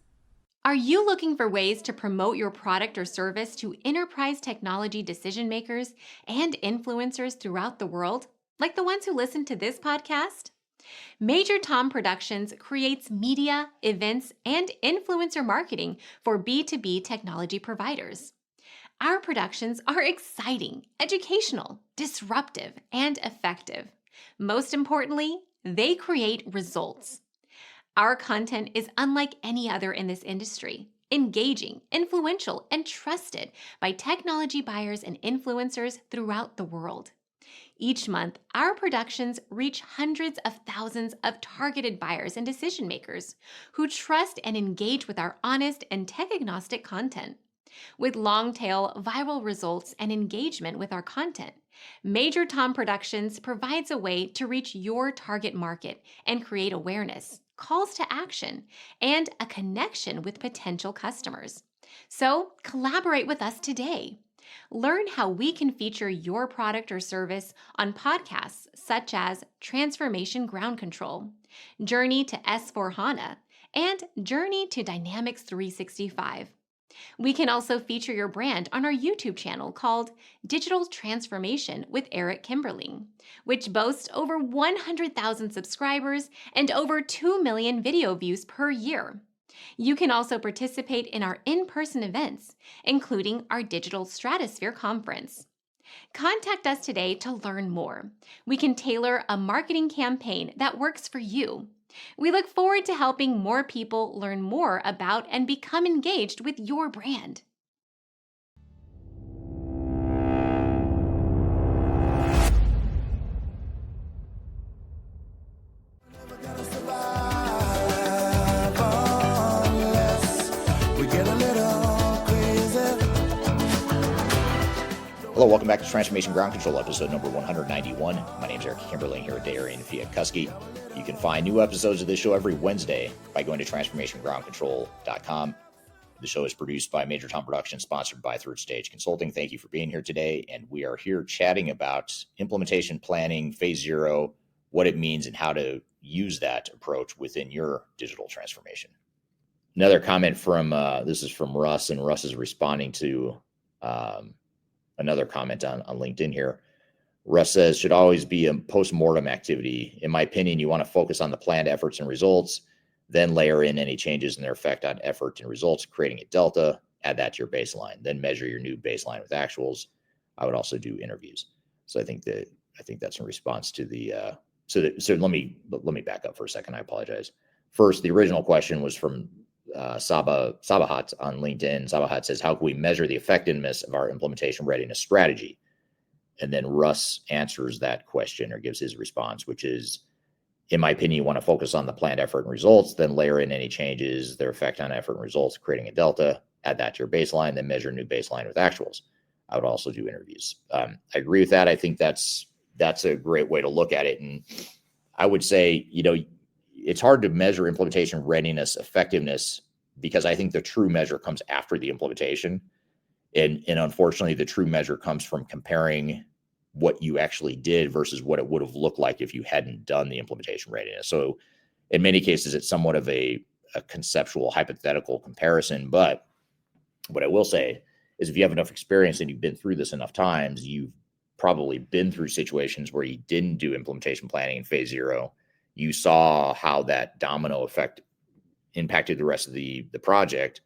Speaker 9: Are you looking for ways to promote your product or service to enterprise technology decision makers and influencers throughout the world, like the ones who listen to this podcast? Major Tom Productions creates media, events, and influencer marketing for B2B technology providers. Our productions are exciting, educational, disruptive, and effective. Most importantly, they create results. Our content is unlike any other in this industry, engaging, influential, and trusted by technology buyers and influencers throughout the world. Each month, our productions reach hundreds of thousands of targeted buyers and decision makers who trust and engage with our honest and tech-agnostic content. With long-tail viral results and engagement with our content, Major Tom Productions provides a way to reach your target market and create awareness, calls to action, and a connection with potential customers. So, collaborate with us today. Learn how we can feature your product or service on podcasts such as Transformation Ground Control, Journey to S4HANA, and Journey to Dynamics 365. We can also feature your brand on our YouTube channel called Digital Transformation with Eric Kimberling, which boasts over 100,000 subscribers and over 2 million video views per year. You can also participate in our in-person events, including our Digital Stratosphere Conference. Contact us today to learn more. We can tailor a marketing campaign that works for you. We look forward to helping more people learn more about and become engaged with your brand.
Speaker 1: Hello, welcome back to Transformation Ground Control, episode number 191. My name is Eric Kimberling here with Darian and Chwialkowski. You can find new episodes of this show every Wednesday by going to transformationgroundcontrol.com. The show is produced by Major Tom Productions, sponsored by Third Stage Consulting. Thank you for being here today. And we are here chatting about implementation planning, phase zero, what it means and how to use that approach within your digital transformation. Another comment from, this is from Russ, and Russ is responding to another comment on LinkedIn here. Russ says, should always be a post-mortem activity. In my opinion, you want to focus on the planned efforts and results, then layer in any changes in their effect on effort and results, creating a delta, add that to your baseline, then measure your new baseline with actuals. I would also do interviews. So I think that's in response to the, so let me back up for a second. I apologize. First, the original question was from Sabahat on LinkedIn. Sabahat says, how can we measure the effectiveness of our implementation readiness strategy? And then Russ answers that question or gives his response, which is, in my opinion, you want to focus on the planned effort and results, then layer in any changes, their effect on effort and results, creating a delta, add that to your baseline, then measure a new baseline with actuals. I would also do interviews. I agree with that. I think that's a great way to look at it. And I would say, it's hard to measure implementation readiness effectiveness because I think the true measure comes after the implementation. And unfortunately, the true measure comes from comparing what you actually did versus what it would have looked like if you hadn't done the implementation readiness. So in many cases, it's somewhat of a conceptual, hypothetical comparison. But what I will say is if you have enough experience and you've been through this enough times, you've probably been through situations where you didn't do implementation planning in phase zero. You saw how that domino effect impacted the rest of the project,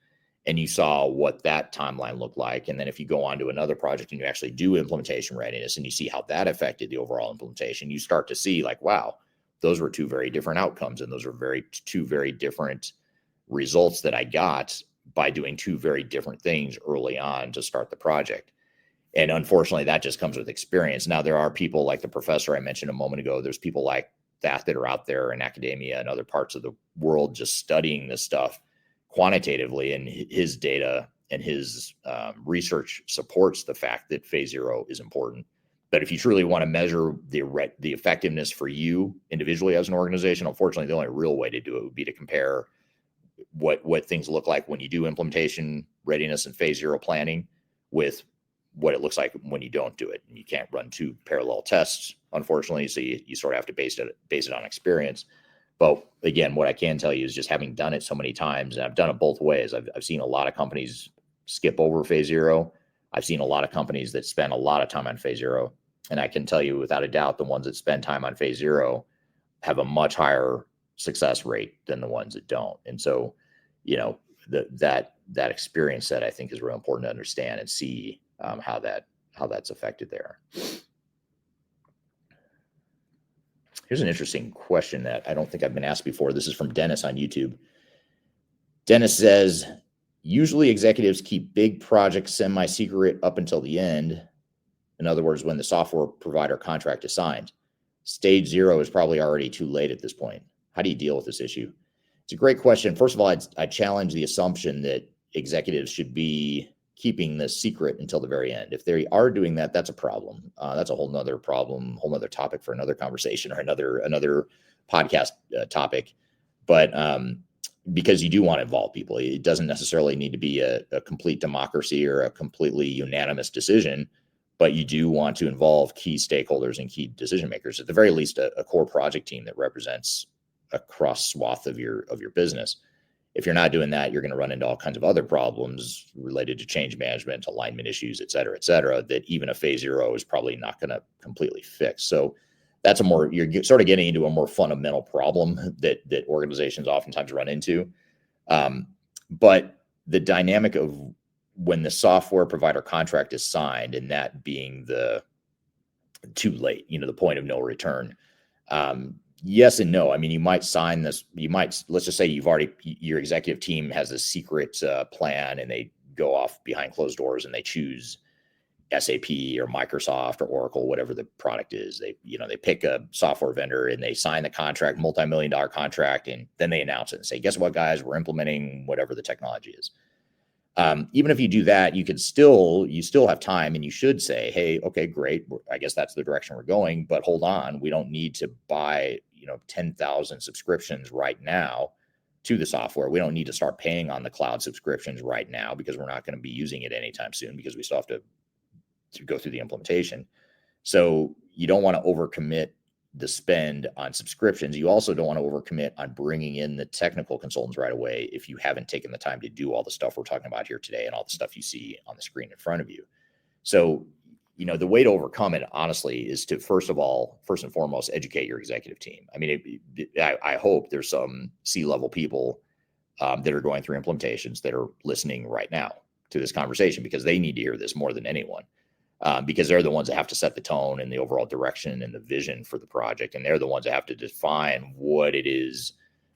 Speaker 1: and you saw what that timeline looked like. And then if you go on to another project and you actually do implementation readiness and you see how that affected the overall implementation, you start to see like, wow, those were two very different outcomes. And those are two very different results that I got by doing two very different things early on to start the project. And unfortunately, that just comes with experience. Now, there are people like the professor I mentioned a moment ago. There's people like that are out there in academia and other parts of the world just studying this stuff quantitatively, and his data and his research supports the fact that phase zero is important. But if you truly want to measure the effectiveness for you individually as an organization, unfortunately, the only real way to do it would be to compare what things look like when you do implementation readiness and phase zero planning with what it looks like when you don't do it. And you can't run two parallel tests, unfortunately. So you sort of have to base it on experience. But again, what I can tell you is just having done it so many times, and I've done it both ways. I've seen a lot of companies skip over phase zero. I've seen a lot of companies that spend a lot of time on phase zero. And I can tell you without a doubt, the ones that spend time on phase zero have a much higher success rate than the ones that don't. And so, that experience set I think is real important to understand and see how that's affected there. Here's an interesting question that I don't think I've been asked before. This is from Dennis on YouTube. Dennis says, usually executives keep big projects semi-secret up until the end. In other words, when the software provider contract is signed. Stage 0 is probably already too late at this point. How do you deal with this issue? It's a great question. First of all, I challenge the assumption that executives should be keeping this secret until the very end. If they are doing that, that's a problem. That's a whole nother problem, whole nother topic for another conversation or another podcast topic. But because you do want to involve people, it doesn't necessarily need to be a complete democracy or a completely unanimous decision, but you do want to involve key stakeholders and key decision makers, at the very least a core project team that represents a cross swath of your business. If you're not doing that, you're going to run into all kinds of other problems related to change management, alignment issues, et cetera, that even a phase 0 is probably not going to completely fix. So that's you're sort of getting into a more fundamental problem that organizations oftentimes run into. But the dynamic of when the software provider contract is signed, and that being the too late, the point of no return. Yes and no. I mean, you might sign this, let's just say your executive team has a secret plan and they go off behind closed doors and they choose SAP or Microsoft or Oracle, whatever the product is. They pick a software vendor and they sign the contract, multi-million-dollar contract, and then they announce it and say, guess what, guys, we're implementing whatever the technology is. Even if you do that, you still have time, and you should say, hey, okay, great. I guess that's the direction we're going, but hold on. We don't need to buy, 10,000 subscriptions right now to the software. We don't need to start paying on the cloud subscriptions right now because we're not going to be using it anytime soon because we still have to go through the implementation. So you don't want to overcommit the spend on subscriptions. You also don't want to overcommit on bringing in the technical consultants right away if you haven't taken the time to do all the stuff we're talking about here today and all the stuff you see on the screen in front of you. So, the way to overcome it, honestly, is to first and foremost, educate your executive team. I mean, I hope there's some C-level people that are going through implementations that are listening right now to this conversation because they need to hear this more than anyone. Because they're the ones that have to set the tone and the overall direction and the vision for the project. And they're the ones that have to define what it is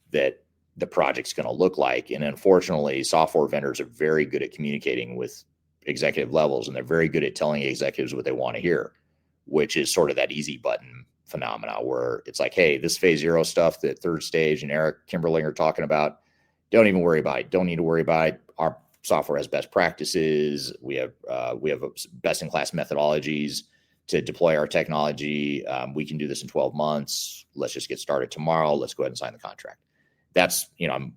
Speaker 1: that the project's going to look like. And unfortunately, software vendors are very good at communicating with executive levels, and they're very good at telling executives what they want to hear, which is sort of that easy button phenomena where it's like, hey, this phase 0 stuff that Third Stage and Eric Kimberling are talking about, don't even worry about it. Don't need to worry about it. Our software has best practices. We have best-in-class methodologies to deploy our technology. We can do this in 12 months. Let's just get started tomorrow. Let's go ahead and sign the contract. That's,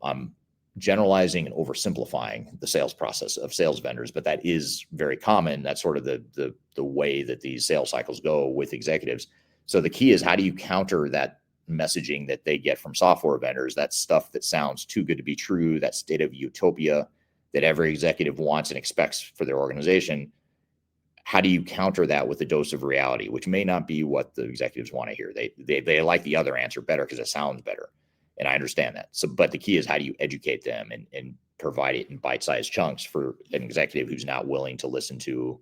Speaker 1: I'm generalizing and oversimplifying the sales process of sales vendors, but that is very common. That's sort of the way that these sales cycles go with executives. So the key is, how do you counter that messaging that they get from software vendors? That stuff that sounds too good to be true, that state of utopia that every executive wants and expects for their organization. How do you counter that with a dose of reality, which may not be what the executives want to hear? They like the other answer better because it sounds better. And I understand that. So, but the key is, how do you educate them and provide it in bite-sized chunks for an executive who's not willing to listen to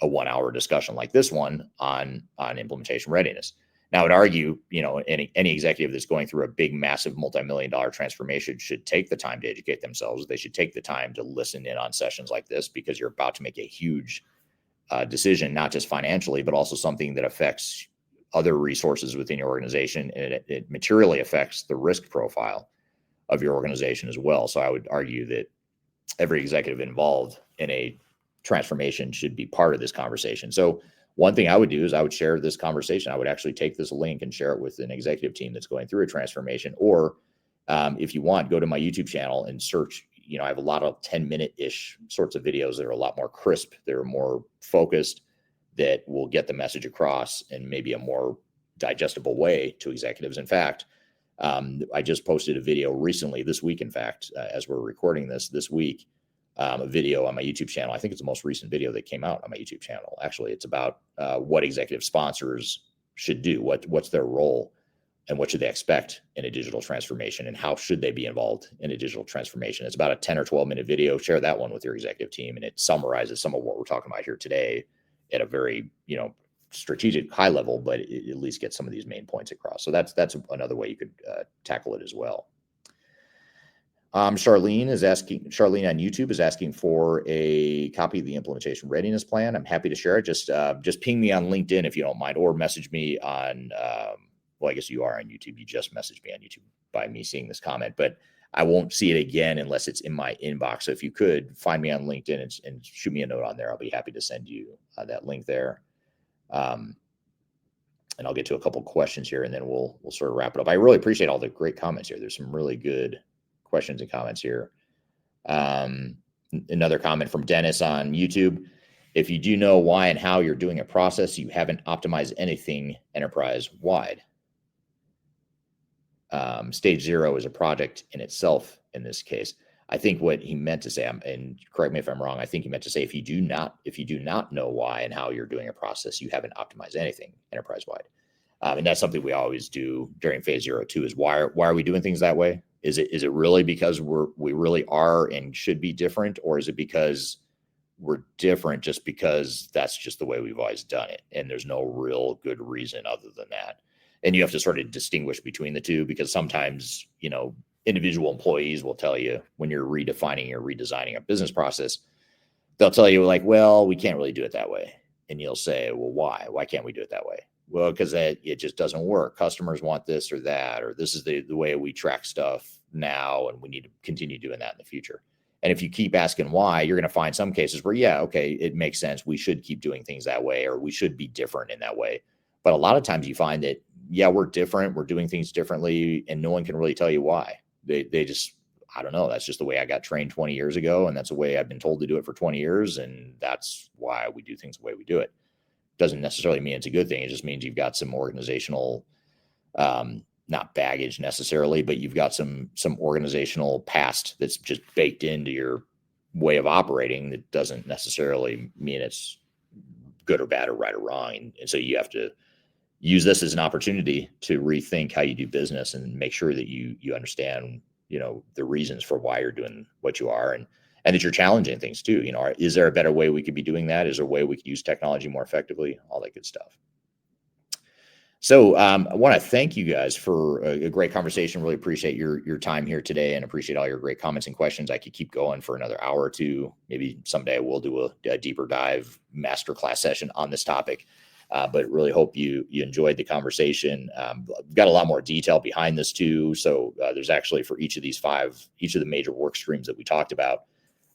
Speaker 1: a 1-hour discussion like this one on implementation readiness? Now, I would argue, any executive that's going through a big, massive, multi-million-dollar transformation should take the time to educate themselves. They should take the time to listen in on sessions like this, because you're about to make a huge decision, not just financially, but also something that affects other resources within your organization, and it materially affects the risk profile of your organization as well. So I would argue that every executive involved in a transformation should be part of this conversation. So one thing I would do is I would share this conversation. I would actually take this link and share it with an executive team that's going through a transformation. Or if you want, go to my YouTube channel and search. I have a lot of 10-minute-ish sorts of videos that are a lot more crisp. They're more focused, that will get the message across in maybe a more digestible way to executives. In fact, I just posted a video recently, this week, in fact, as we're recording this week, a video on my YouTube channel. I think it's the most recent video that came out on my YouTube channel. Actually, it's about what executive sponsors should do, what's their role, and what should they expect in a digital transformation, and how should they be involved in a digital transformation. It's about a 10 or 12-minute video. Share that one with your executive team, and it summarizes some of what we're talking about here today at a very, strategic high level, but it at least get some of these main points across. So that's another way you could tackle it as well. Charlene on YouTube is asking for a copy of the implementation readiness plan. I'm happy to share it. Just ping me on LinkedIn if you don't mind, or message me on, well, I guess you are on YouTube. You just messaged me on YouTube by me seeing this comment, but I won't see it again unless it's in my inbox. So if you could find me on LinkedIn and shoot me a note on there, I'll be happy to send you that link there. And I'll get to a couple questions here, and then we'll sort of wrap it up. I really appreciate all the great comments here. There's some really good questions and comments here. Another comment from Dennis on YouTube. If you do know why and how you're doing a process, you haven't optimized anything enterprise wide. Stage 0 is a project in itself in this case. I think what he meant to say, and correct me if I'm wrong, I think he meant to say if you do not know why and how you're doing a process, you haven't optimized anything enterprise wide. And that's something we always do during phase 0 too, is why are we doing things that way? Is it really because we really are and should be different, or is it because we're different just because that's just the way we've always done it and there's no real good reason other than that? And you have to sort of distinguish between the two, because sometimes, individual employees will tell you when you're redefining or redesigning a business process, they'll tell you like, well, we can't really do it that way. And you'll say, well, why? Why can't we do it that way? Well, because it just doesn't work. Customers want this or that, or this is the way we track stuff now, and we need to continue doing that in the future. And if you keep asking why, you're going to find some cases where, yeah, okay, it makes sense. We should keep doing things that way, or we should be different in that way. But a lot of times you find that, yeah, we're different. We're doing things differently, and no one can really tell you why. They just, I don't know. That's just the way I got trained 20 years ago. And that's the way I've been told to do it for 20 years. And that's why we do things the way we do it. Doesn't necessarily mean it's a good thing. It just means you've got some organizational, not baggage necessarily, but you've got some organizational past that's just baked into your way of operating. That doesn't necessarily mean it's good or bad or right or wrong. And so you have to use this as an opportunity to rethink how you do business and make sure that you understand, the reasons for why you're doing what you are, and that you're challenging things too. Is there a better way we could be doing that? Is there a way we could use technology more effectively? All that good stuff. So I want to thank you guys for a great conversation. Really appreciate your time here today, and appreciate all your great comments and questions. I could keep going for another hour or two. Maybe someday we'll do a deeper dive masterclass session on this topic. But really hope you enjoyed the conversation. We've got a lot more detail behind this too. So there's actually, for each of the major work streams that we talked about,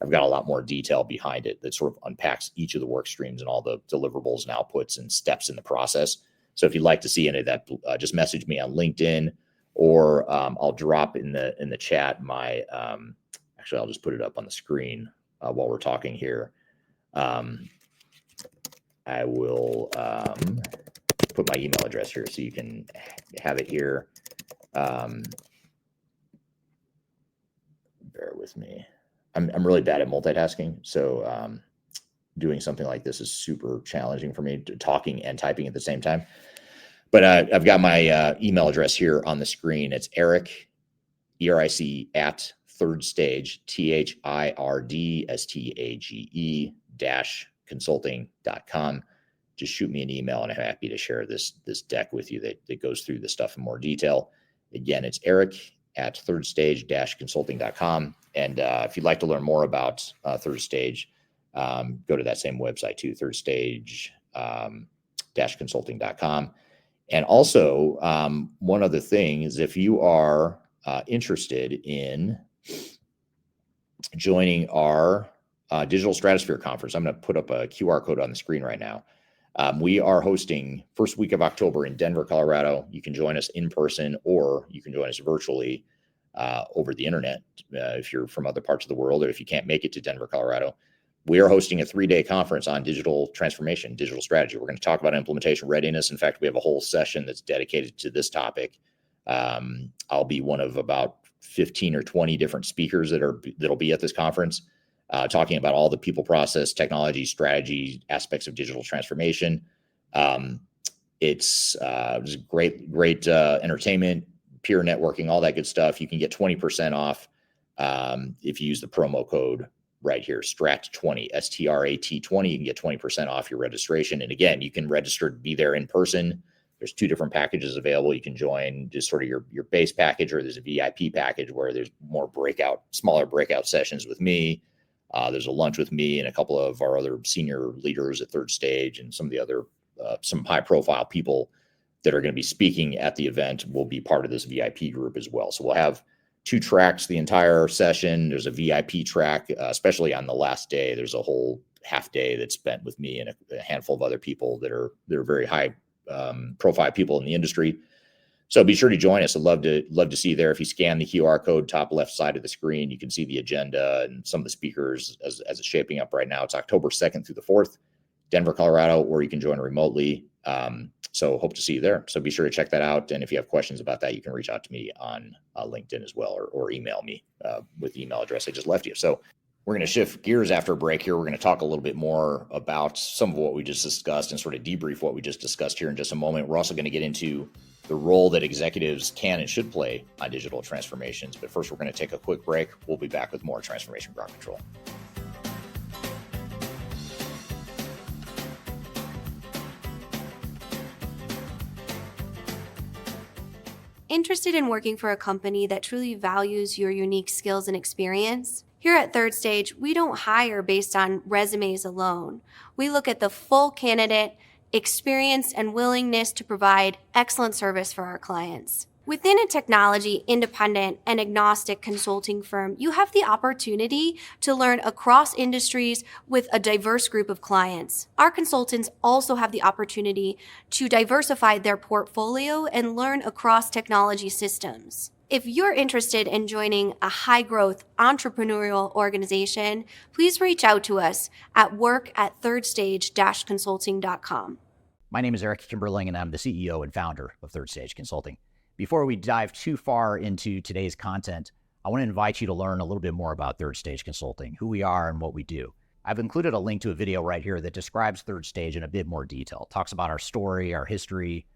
Speaker 1: I've got a lot more detail behind it that sort of unpacks each of the work streams and all the deliverables and outputs and steps in the process. So if you'd like to see any of that, just message me on LinkedIn, or I'll drop in the chat my, actually, I'll just put it up on the screen while we're talking here. I will put my email address here so you can have it here. Bear with me. I'm really bad at multitasking, so doing something like this is super challenging for me, talking and typing at the same time. But I've got my email address here on the screen. It's Eric, ERIC, at thirdstage, THIRDSTAGE -consulting.com. Just shoot me an email, and I'm happy to share this deck with you that goes through this stuff in more detail. Again, it's Eric at thirdstage-consulting.com. And if you'd like to learn more about Third Stage, go to that same website too, thirdstage-consulting.com. And also, one other thing is, if you are interested in joining our Digital Stratosphere Conference, I'm going to put up a QR code on the screen right now. We are hosting first week of October in Denver, Colorado. You can join us in person, or you can join us virtually over the internet if you're from other parts of the world, or if you can't make it to Denver, Colorado. We are hosting a 3-day conference on digital transformation, digital strategy. We're going to talk about implementation readiness. In fact, we have a whole session that's dedicated to this topic. I'll be one of about 15 or 20 different speakers that'll be at this conference, talking about all the people, process, technology, strategy aspects of digital transformation. It's great entertainment, peer networking, all that good stuff. You can get 20% off if you use the promo code right here, STRAT20, STRAT20. You can get 20% off your registration. And again, you can register to be there in person. There's 2 different packages available. You can join just sort of your base package, or there's a VIP package where there's more smaller breakout sessions with me. There's a lunch with me and a couple of our other senior leaders at Third Stage, and some of the other, some high profile people that are going to be speaking at the event will be part of this VIP group as well. So we'll have 2 tracks the entire session. There's a VIP track, especially on the last day. There's a whole half day that's spent with me and a handful of other people that are very high profile people in the industry. So be sure to join us. I'd love to see you there. If you scan the QR code top left side of the screen, you can see the agenda and some of the speakers as it's shaping up right now. It's October 2nd through the 4th, Denver, Colorado, or you can join remotely. So hope to see you there. So be sure to check that out. And if you have questions about that, you can reach out to me on LinkedIn as well, or email me with the email address I just left you. So we're going to shift gears after a break here. We're going to talk a little bit more about some of what we just discussed and sort of debrief what we just discussed here in just a moment. We're also going to get into the role that executives can and should play on digital transformations. But first, we're going to take a quick break. We'll be back with more Transformation Ground Control.
Speaker 7: Interested in working for a company that truly values your unique skills and experience? Here at Third Stage, we don't hire based on resumes alone. We look at the full candidate, experience, and willingness to provide excellent service for our clients. Within a technology, independent, and agnostic consulting firm, you have the opportunity to learn across industries with a diverse group of clients. Our consultants also have the opportunity to diversify their portfolio and learn across technology systems. If you're interested in joining a high-growth entrepreneurial organization, please reach out to us at work@thirdstage-consulting.com.
Speaker 10: My name is Eric Kimberling, and I'm the CEO and founder of Third Stage Consulting. Before we dive too far into today's content, I want to invite you to learn a little bit more about Third Stage Consulting, who we are and what we do. I've included a link to a video right here that describes Third Stage in a bit more detail. It talks about our story, our history,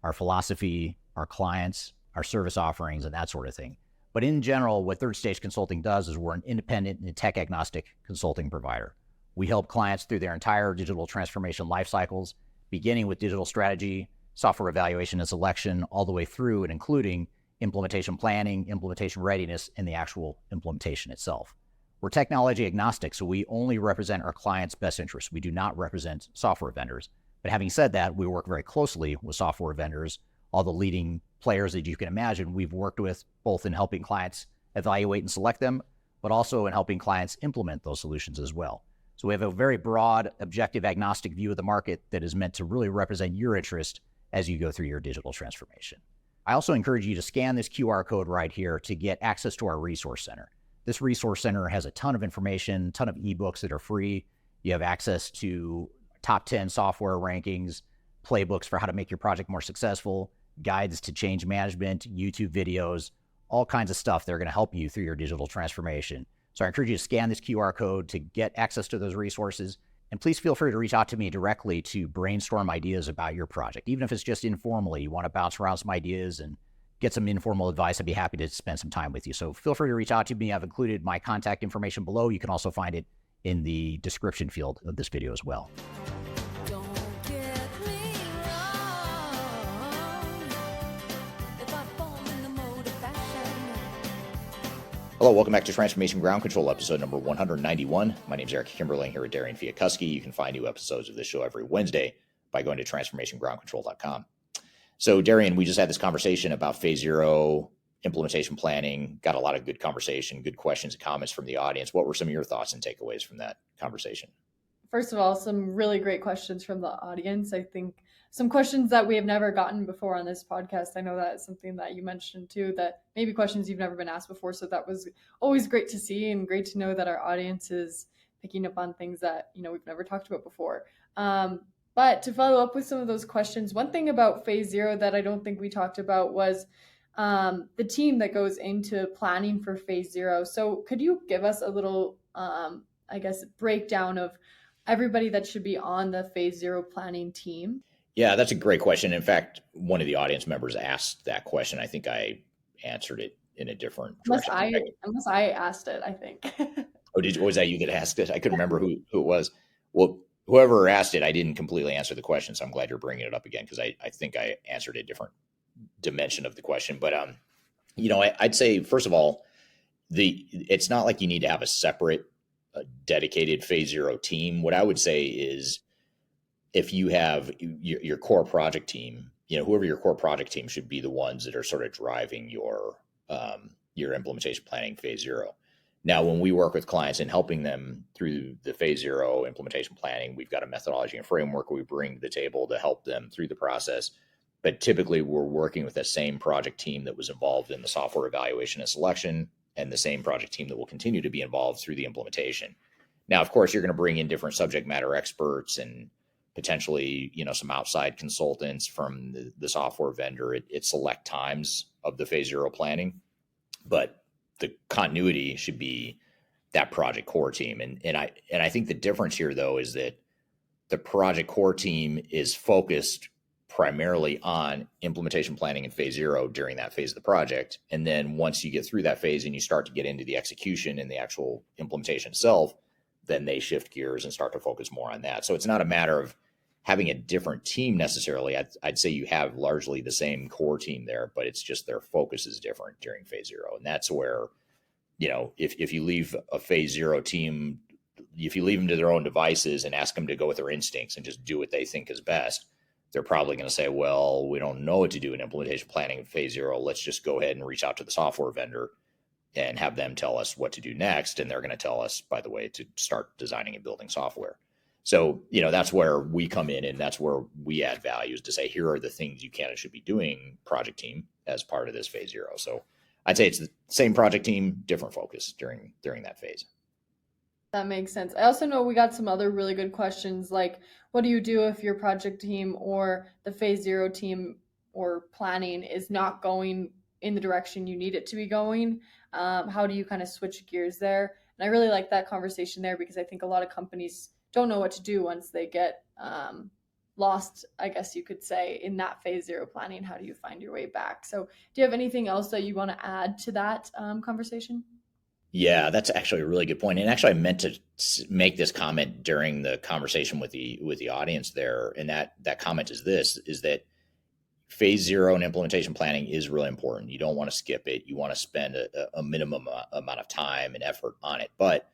Speaker 10: our philosophy, our clients, our service offerings, and that sort of thing. But in general, what Third Stage Consulting does is we're an independent and tech-agnostic consulting provider. We help clients through their entire digital transformation life cycles, beginning with digital strategy, software evaluation and selection, all the way through and including implementation planning, implementation readiness, and the actual implementation itself. We're technology agnostic, so we only represent our clients' best interests. We do not represent software vendors. But having said that, we work very closely with software vendors, all the leading players that you can imagine we've worked with, both in helping clients evaluate and select them, but also in helping clients implement those solutions as well. So we have a very broad, objective, agnostic view of the market that is meant to really represent your interest as you go through your digital transformation. I also encourage you to scan this QR code right here to get access to our resource center. This resource center has a ton of information, a ton of ebooks that are free. You have access to top 10 software rankings, playbooks for how to make your project more successful, guides to change management, YouTube videos, all kinds of stuff that are going to help you through your digital transformation. So I encourage you to scan this QR code to get access to those resources. And please feel free to reach out to me directly to brainstorm ideas about your project. Even if it's just informally, you want to bounce around some ideas and get some informal advice, I'd be happy to spend some time with you. So feel free to reach out to me. I've included my contact information below. You can also find it in the description field of this video as well.
Speaker 1: Hello, welcome back to Transformation Ground Control, episode number 191. My name is Eric Kimberling here with Darian Chwialkowski. You can find new episodes of this show every Wednesday by going to transformationgroundcontrol.com. So, Darian, we just had this conversation about phase zero, implementation planning, got a lot of good conversation, good questions and comments from the audience. What were some of your thoughts and takeaways from that conversation?
Speaker 4: First of all, some really great questions from the audience. I think some questions that we have never gotten before on this podcast. I know that's something that you mentioned too, that maybe questions you've never been asked before. So that was always great to see and great to know that our audience is picking up on things that, we've never talked about before. But to follow up with some of those questions, one thing about phase zero that I don't think we talked about was the team that goes into planning for phase zero. So could you give us a little, breakdown of everybody that should be on the phase zero planning team?
Speaker 1: Yeah, that's a great question. In fact, one of the audience members asked that question. I think I answered it in a different direction.
Speaker 4: Unless I asked it, I think.
Speaker 1: Oh, was that you that asked it? I couldn't remember who it was. Well, whoever asked it, I didn't completely answer the question, so I'm glad you're bringing it up again because I think I answered a different dimension of the question. But I'd say first of all, it's not like you need to have a separate, dedicated phase zero team. What I would say is if you have your core project team, whoever your core project team should be the ones that are sort of driving your implementation planning phase zero. Now, when we work with clients and helping them through the phase zero implementation planning, we've got a methodology and framework we bring to the table to help them through the process. But typically, we're working with the same project team that was involved in the software evaluation and selection, and the same project team that will continue to be involved through the implementation. Now, of course, you're going to bring in different subject matter experts and potentially, some outside consultants from the software vendor at select times of the phase zero planning. But the continuity should be that project core team. And I think the difference here, though, is that the project core team is focused primarily on implementation planning in phase zero during that phase of the project. And then once you get through that phase and you start to get into the execution and the actual implementation itself, then they shift gears and start to focus more on that. So it's not a matter of having a different team necessarily. I'd say you have largely the same core team there, but it's just their focus is different during phase zero. And that's where, if you leave a phase zero team, if you leave them to their own devices and ask them to go with their instincts and just do what they think is best, they're probably going to say, well, we don't know what to do in implementation planning in phase zero. Let's just go ahead and reach out to the software vendor and have them tell us what to do next. And they're going to tell us, by the way, to start designing and building software. So, that's where we come in, and that's where we add value, is to say, here are the things you can and should be doing, project team, as part of this phase zero. So I'd say it's the same project team, different focus during that phase.
Speaker 4: That makes sense. I also know we got some other really good questions, like what do you do if your project team or the phase zero team or planning is not going in the direction you need it to be going? How do you kind of switch gears there? And I really like that conversation there, because I think a lot of companies don't know what to do once they get lost, I guess you could say, in that phase zero planning. How do you find your way back? So do you have anything else that you want to add to that conversation?
Speaker 1: Yeah, that's actually a really good point. And actually, I meant to make this comment during the conversation with the audience there. And that comment is that phase zero and implementation planning is really important. You don't want to skip it. You want to spend a minimum amount of time and effort on it. But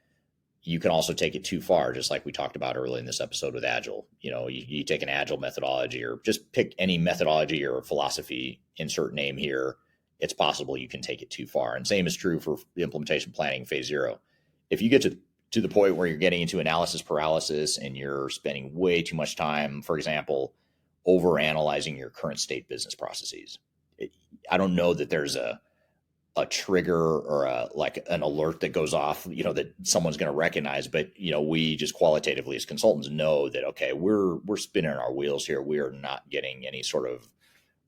Speaker 1: you can also take it too far, just like we talked about earlier in this episode with Agile. You take an Agile methodology, or just pick any methodology or philosophy, insert name here. It's possible you can take it too far. And same is true for implementation planning phase zero. If you get to the point where you're getting into analysis paralysis and you're spending way too much time, for example, over analyzing your current state business processes, I don't know that there's a trigger or like an alert that goes off, that someone's going to recognize. But, we just qualitatively as consultants know that, okay, we're spinning our wheels here. We are not getting any sort of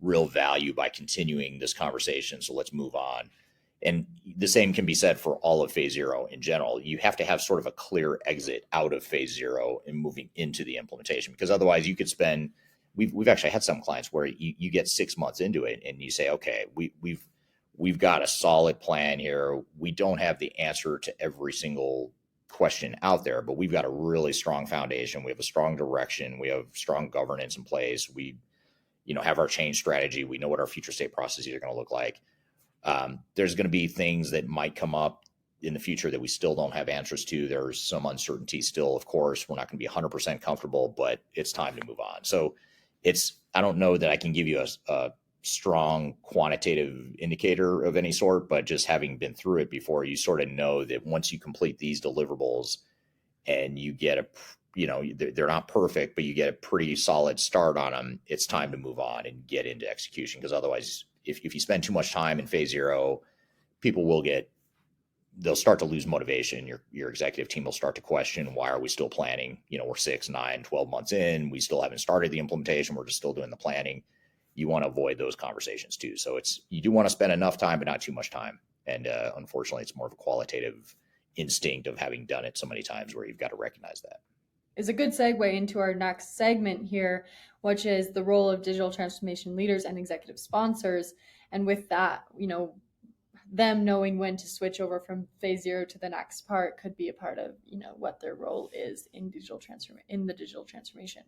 Speaker 1: real value by continuing this conversation. So let's move on. And the same can be said for all of phase zero in general. You have to have sort of a clear exit out of phase zero and moving into the implementation, because otherwise you could spend, we've actually had some clients where you get 6 months into it and you say, okay, we've got a solid plan here. We don't have the answer to every single question out there, but we've got a really strong foundation. We have a strong direction. We have strong governance in place. We have our change strategy. We know what our future state processes are going to look like. There's going to be things that might come up in the future that we still don't have answers to. There's some uncertainty still, of course. We're not going to be 100% comfortable, but it's time to move on. So I don't know that I can give you a strong quantitative indicator of any sort, but just having been through it before, you sort of know that once you complete these deliverables and you get they're not perfect, but you get a pretty solid start on them, it's time to move on and get into execution. Because otherwise, if you spend too much time in phase zero, they'll start to lose motivation. Your executive team will start to question, why are we still planning? We're 6, 9, 12 months in, we still haven't started the implementation. We're just still doing the planning. You want to avoid those conversations too. So you do want to spend enough time, but not too much time. And unfortunately, it's more of a qualitative instinct of having done it so many times where you've got to recognize that.
Speaker 4: Is a good segue into our next segment here, which is the role of digital transformation leaders and executive sponsors. And with that, them knowing when to switch over from phase 0 to the next part could be a part of, what their role is in the digital transformation.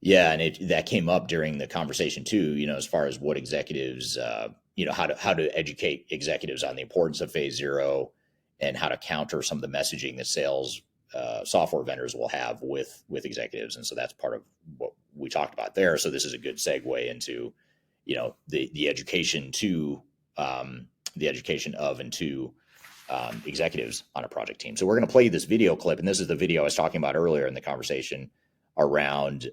Speaker 1: Yeah, and that came up during the conversation too, as far as what executives, how to educate executives on the importance of phase 0 and how to counter some of the messaging that sales software vendors will have with executives. And so that's part of what we talked about there. So this is a good segue into, the education to the education of and to executives on a project team. So we're going to play this video clip, and this is the video I was talking about earlier in the conversation around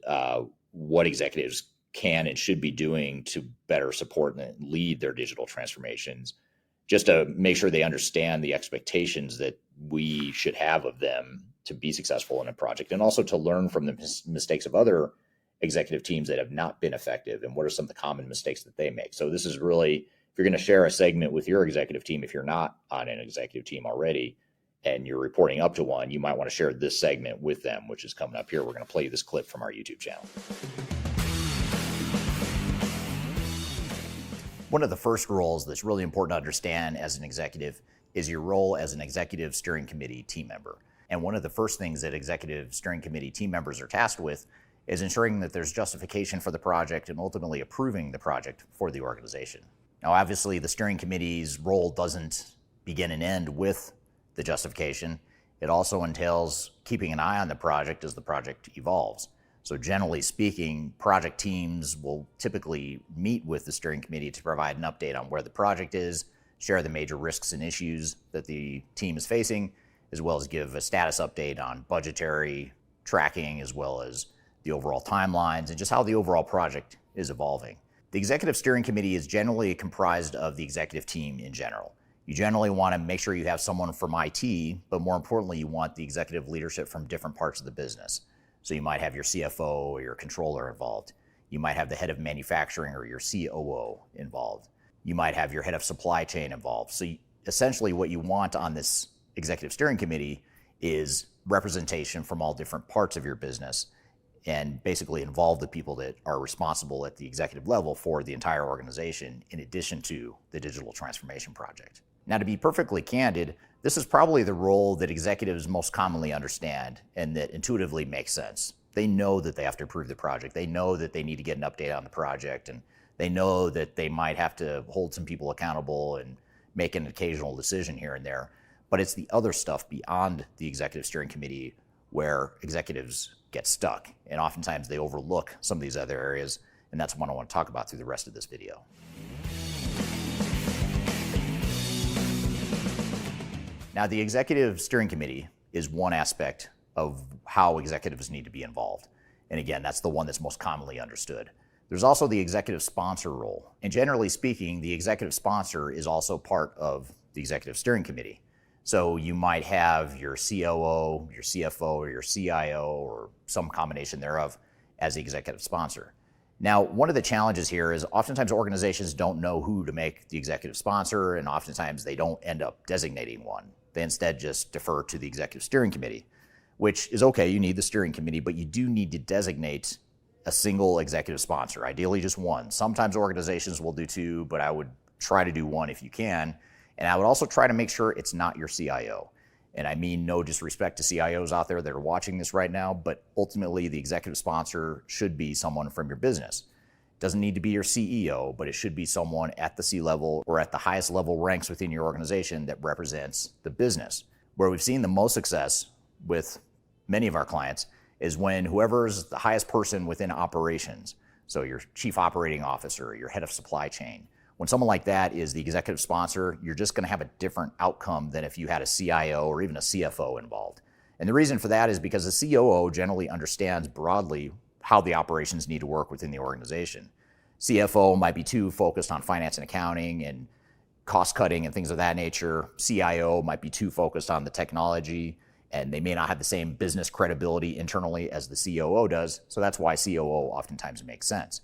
Speaker 1: what executives can and should be doing to better support and lead their digital transformations, just to make sure they understand the expectations that we should have of them to be successful in a project, and also to learn from the mistakes of other executive teams that have not been effective, and what are some of the common mistakes that they make. So this is really, if you're going to share a segment with your executive team, if you're not on an executive team already and you're reporting up to one, you might want to share this segment with them, which is coming up here. We're going to play this clip from our YouTube channel. One of the first roles that's really important to understand as an executive is your role as an executive steering committee team member. And one of the first things that executive steering committee team members are tasked with is ensuring that there's justification for the project and ultimately approving the project for the organization. Now, obviously, the steering committee's role doesn't begin and end with the justification. It also entails keeping an eye on the project as the project evolves. So generally speaking, project teams will typically meet with the steering committee to provide an update on where the project is, share the major risks and issues that the team is facing, as well as give a status update on budgetary tracking, as well as the overall timelines and just how the overall project is evolving. The executive steering committee is generally comprised of the executive team in general. You generally want to make sure you have someone from IT, but more importantly, you want the executive leadership from different parts of the business. So you might have your CFO or your controller involved. You might have the head of manufacturing or your COO involved. You might have your head of supply chain involved. So essentially what you want on this executive steering committee is representation from all different parts of your business, and basically involve the people that are responsible at the executive level for the entire organization, in addition to the digital transformation project. Now, to be perfectly candid, this is probably the role that executives most commonly understand and that intuitively makes sense. They know that they have to approve the project. They know that they need to get an update on the project, and they know that they might have to hold some people accountable and make an occasional decision here and there. But it's the other stuff beyond the executive steering committee where executives get stuck, and oftentimes they overlook some of these other areas, and that's what I want to talk about through the rest of this video. Now, the executive steering committee is one aspect of how executives need to be involved, and again, that's the one that's most commonly understood. There's also the executive sponsor role, and generally speaking, the executive sponsor is also part of the executive steering committee. So you might have your COO, your CFO, or your CIO, or some combination thereof as the executive sponsor. Now, one of the challenges here is oftentimes organizations don't know who to make the executive sponsor, and oftentimes they don't end up designating one. They instead just defer to the executive steering committee, which is okay, you need the steering committee, but you do need to designate a single executive sponsor, ideally just one. Sometimes organizations will do two, but I would try to do one if you can. And I would also try to make sure it's not your CIO. And I mean no disrespect to CIOs out there that are watching this right now, but ultimately the executive sponsor should be someone from your business. It doesn't need to be your CEO, but it should be someone at the C-level or at the highest level ranks within your organization that represents the business. Where we've seen the most success with many of our clients is when whoever's the highest person within operations, so your chief operating officer, your head of supply chain, when someone like that is the executive sponsor, you're just going to have a different outcome than if you had a CIO or even a CFO involved. And the reason for that is because the COO generally understands broadly how the operations need to work within the organization. CFO might be too focused on finance and accounting and cost cutting and things of that nature. CIO might be too focused on the technology, and they may not have the same business credibility internally as the COO does. So that's why COO oftentimes makes sense.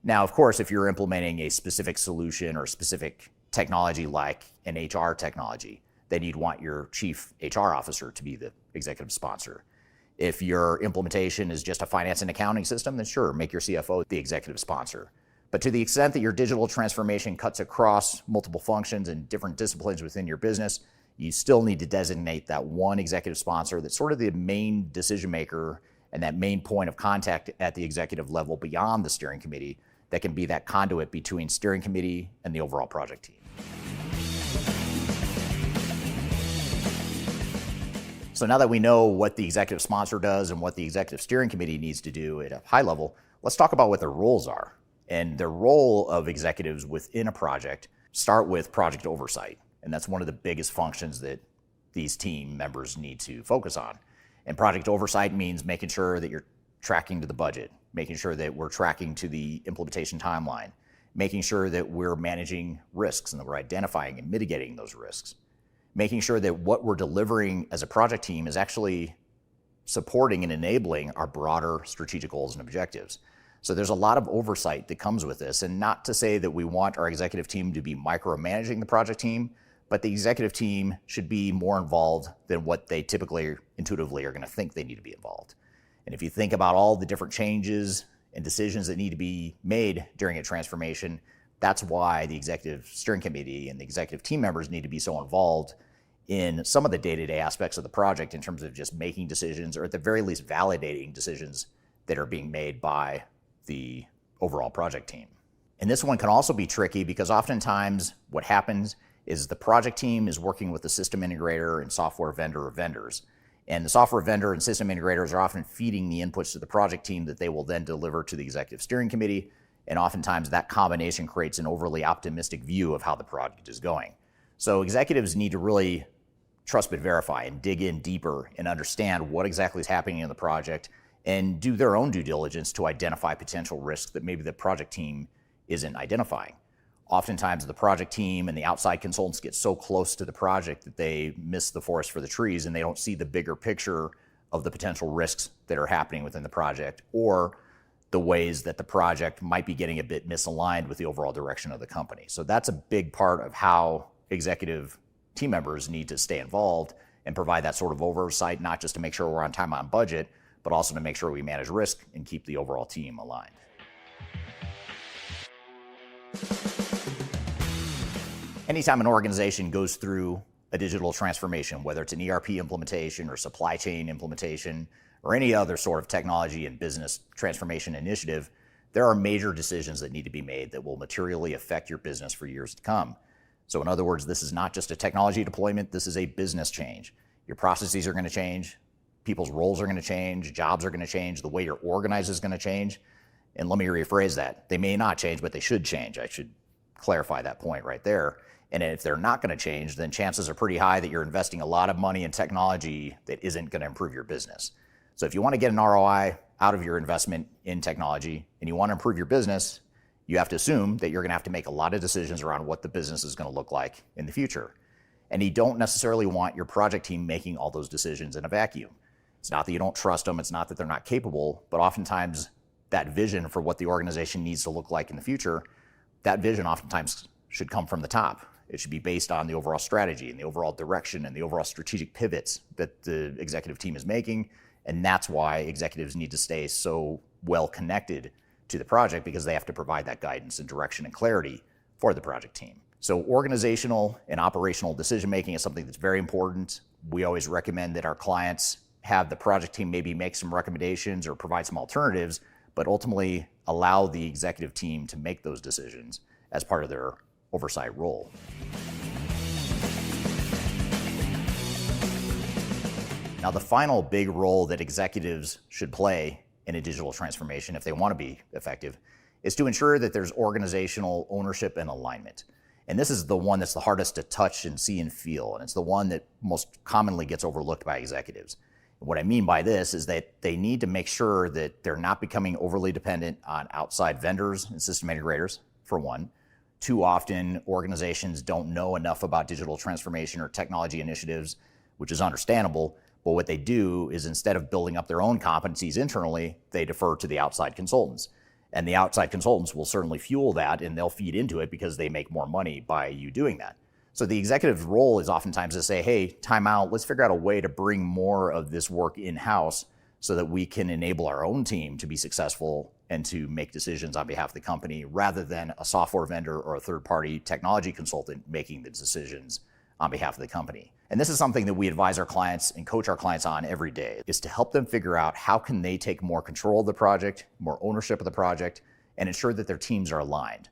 Speaker 1: Now, of course, if you're implementing a specific solution or specific technology like an HR technology, then you'd want your chief HR officer to be the executive sponsor. If your implementation is just a finance and accounting system, then sure, make your CFO the executive sponsor. But to the extent that your digital transformation cuts across multiple functions and different disciplines within your business, you still need to designate that one executive sponsor that's sort of the main decision maker and that main point of contact at the executive level beyond the steering committee that can be that conduit between steering committee and the overall project team. So now that we know what the executive sponsor does and what the executive steering committee needs to do at a high level, let's talk about what their roles are. And the role of executives within a project start with project oversight. And that's one of the biggest functions that these team members need to focus on. And project oversight means making sure that you're tracking to the budget, making sure that we're tracking to the implementation timeline, making sure that we're managing risks and that we're identifying and mitigating those risks, making sure that what we're delivering as a project team is actually supporting and enabling our broader strategic goals and objectives. So there's a lot of oversight that comes with this, and not to say that we want our executive team to be micromanaging the project team, but the executive team should be more involved than what they typically intuitively are going to think they need to be involved. And if you think about all the different changes and decisions that need to be made during a transformation, that's why the executive steering committee and the executive team members need to be so involved in some of the day-to-day aspects of the project in terms of just making decisions, or at the very least validating decisions that are being made by the overall project team. And this one can also be tricky because oftentimes what happens is the project team is working with the system integrator and software vendor or vendors. And the software vendor and system integrators are often feeding the inputs to the project team that they will then deliver to the executive steering committee. And oftentimes that combination creates an overly optimistic view of how the project is going. So executives need to really trust but verify and dig in deeper and understand what exactly is happening in the project and do their own due diligence to identify potential risks that maybe the project team isn't identifying. Oftentimes the project team and the outside consultants get so close to the project that they miss the forest for the trees and they don't see the bigger picture of the potential risks that are happening within the project or the ways that the project might be getting a bit misaligned with the overall direction of the company. So that's a big part of how executive team members need to stay involved and provide that sort of oversight, not just to make sure we're on time on budget, but also to make sure we manage risk and keep the overall team aligned. Anytime an organization goes through a digital transformation, whether it's an ERP implementation or supply chain implementation or any other sort of technology and business transformation initiative, there are major decisions that need to be made that will materially affect your business for years to come. So in other words, this is not just a technology deployment, this is a business change. Your processes are going to change, people's roles are going to change, jobs are going to change, the way you're organized is going to change. And let me rephrase that. They may not change, but they should change. I should clarify that point right there. And if they're not going to change, then chances are pretty high that you're investing a lot of money in technology that isn't going to improve your business. So if you want to get an ROI out of your investment in technology and you want to improve your business, you have to assume that you're going to have to make a lot of decisions around what the business is going to look like in the future. And you don't necessarily want your project team making all those decisions in a vacuum. It's not that you don't trust them, it's not that they're not capable, but oftentimes that vision for what the organization needs to look like in the future, that vision oftentimes should come from the top. It should be based on the overall strategy and the overall direction and the overall strategic pivots that the executive team is making. And that's why executives need to stay so well connected to the project, because they have to provide that guidance and direction and clarity for the project team. So organizational and operational decision making is something that's very important. We always recommend that our clients have the project team maybe make some recommendations or provide some alternatives, but ultimately allow the executive team to make those decisions as part of their oversight role. Now, the final big role that executives should play in a digital transformation, if they want to be effective, is to ensure that there's organizational ownership and alignment. And this is the one that's the hardest to touch and see and feel, and it's the one that most commonly gets overlooked by executives. And what I mean by this is that they need to make sure that they're not becoming overly dependent on outside vendors and system integrators, for one. Too often, organizations don't know enough about digital transformation or technology initiatives, which is understandable. But what they do is, instead of building up their own competencies internally, they defer to the outside consultants. And the outside consultants will certainly fuel that, and they'll feed into it because they make more money by you doing that. So the executive's role is oftentimes to say, hey, time out, let's figure out a way to bring more of this work in-house
Speaker 10: so that we can enable our own team to be successful and to make decisions on behalf of the company rather than a software vendor or a third-party technology consultant making the decisions on behalf of the company. And this is something that we advise our clients and coach our clients on every day, is to help them figure out how can they take more control of the project, more ownership of the project, and ensure that their teams are aligned.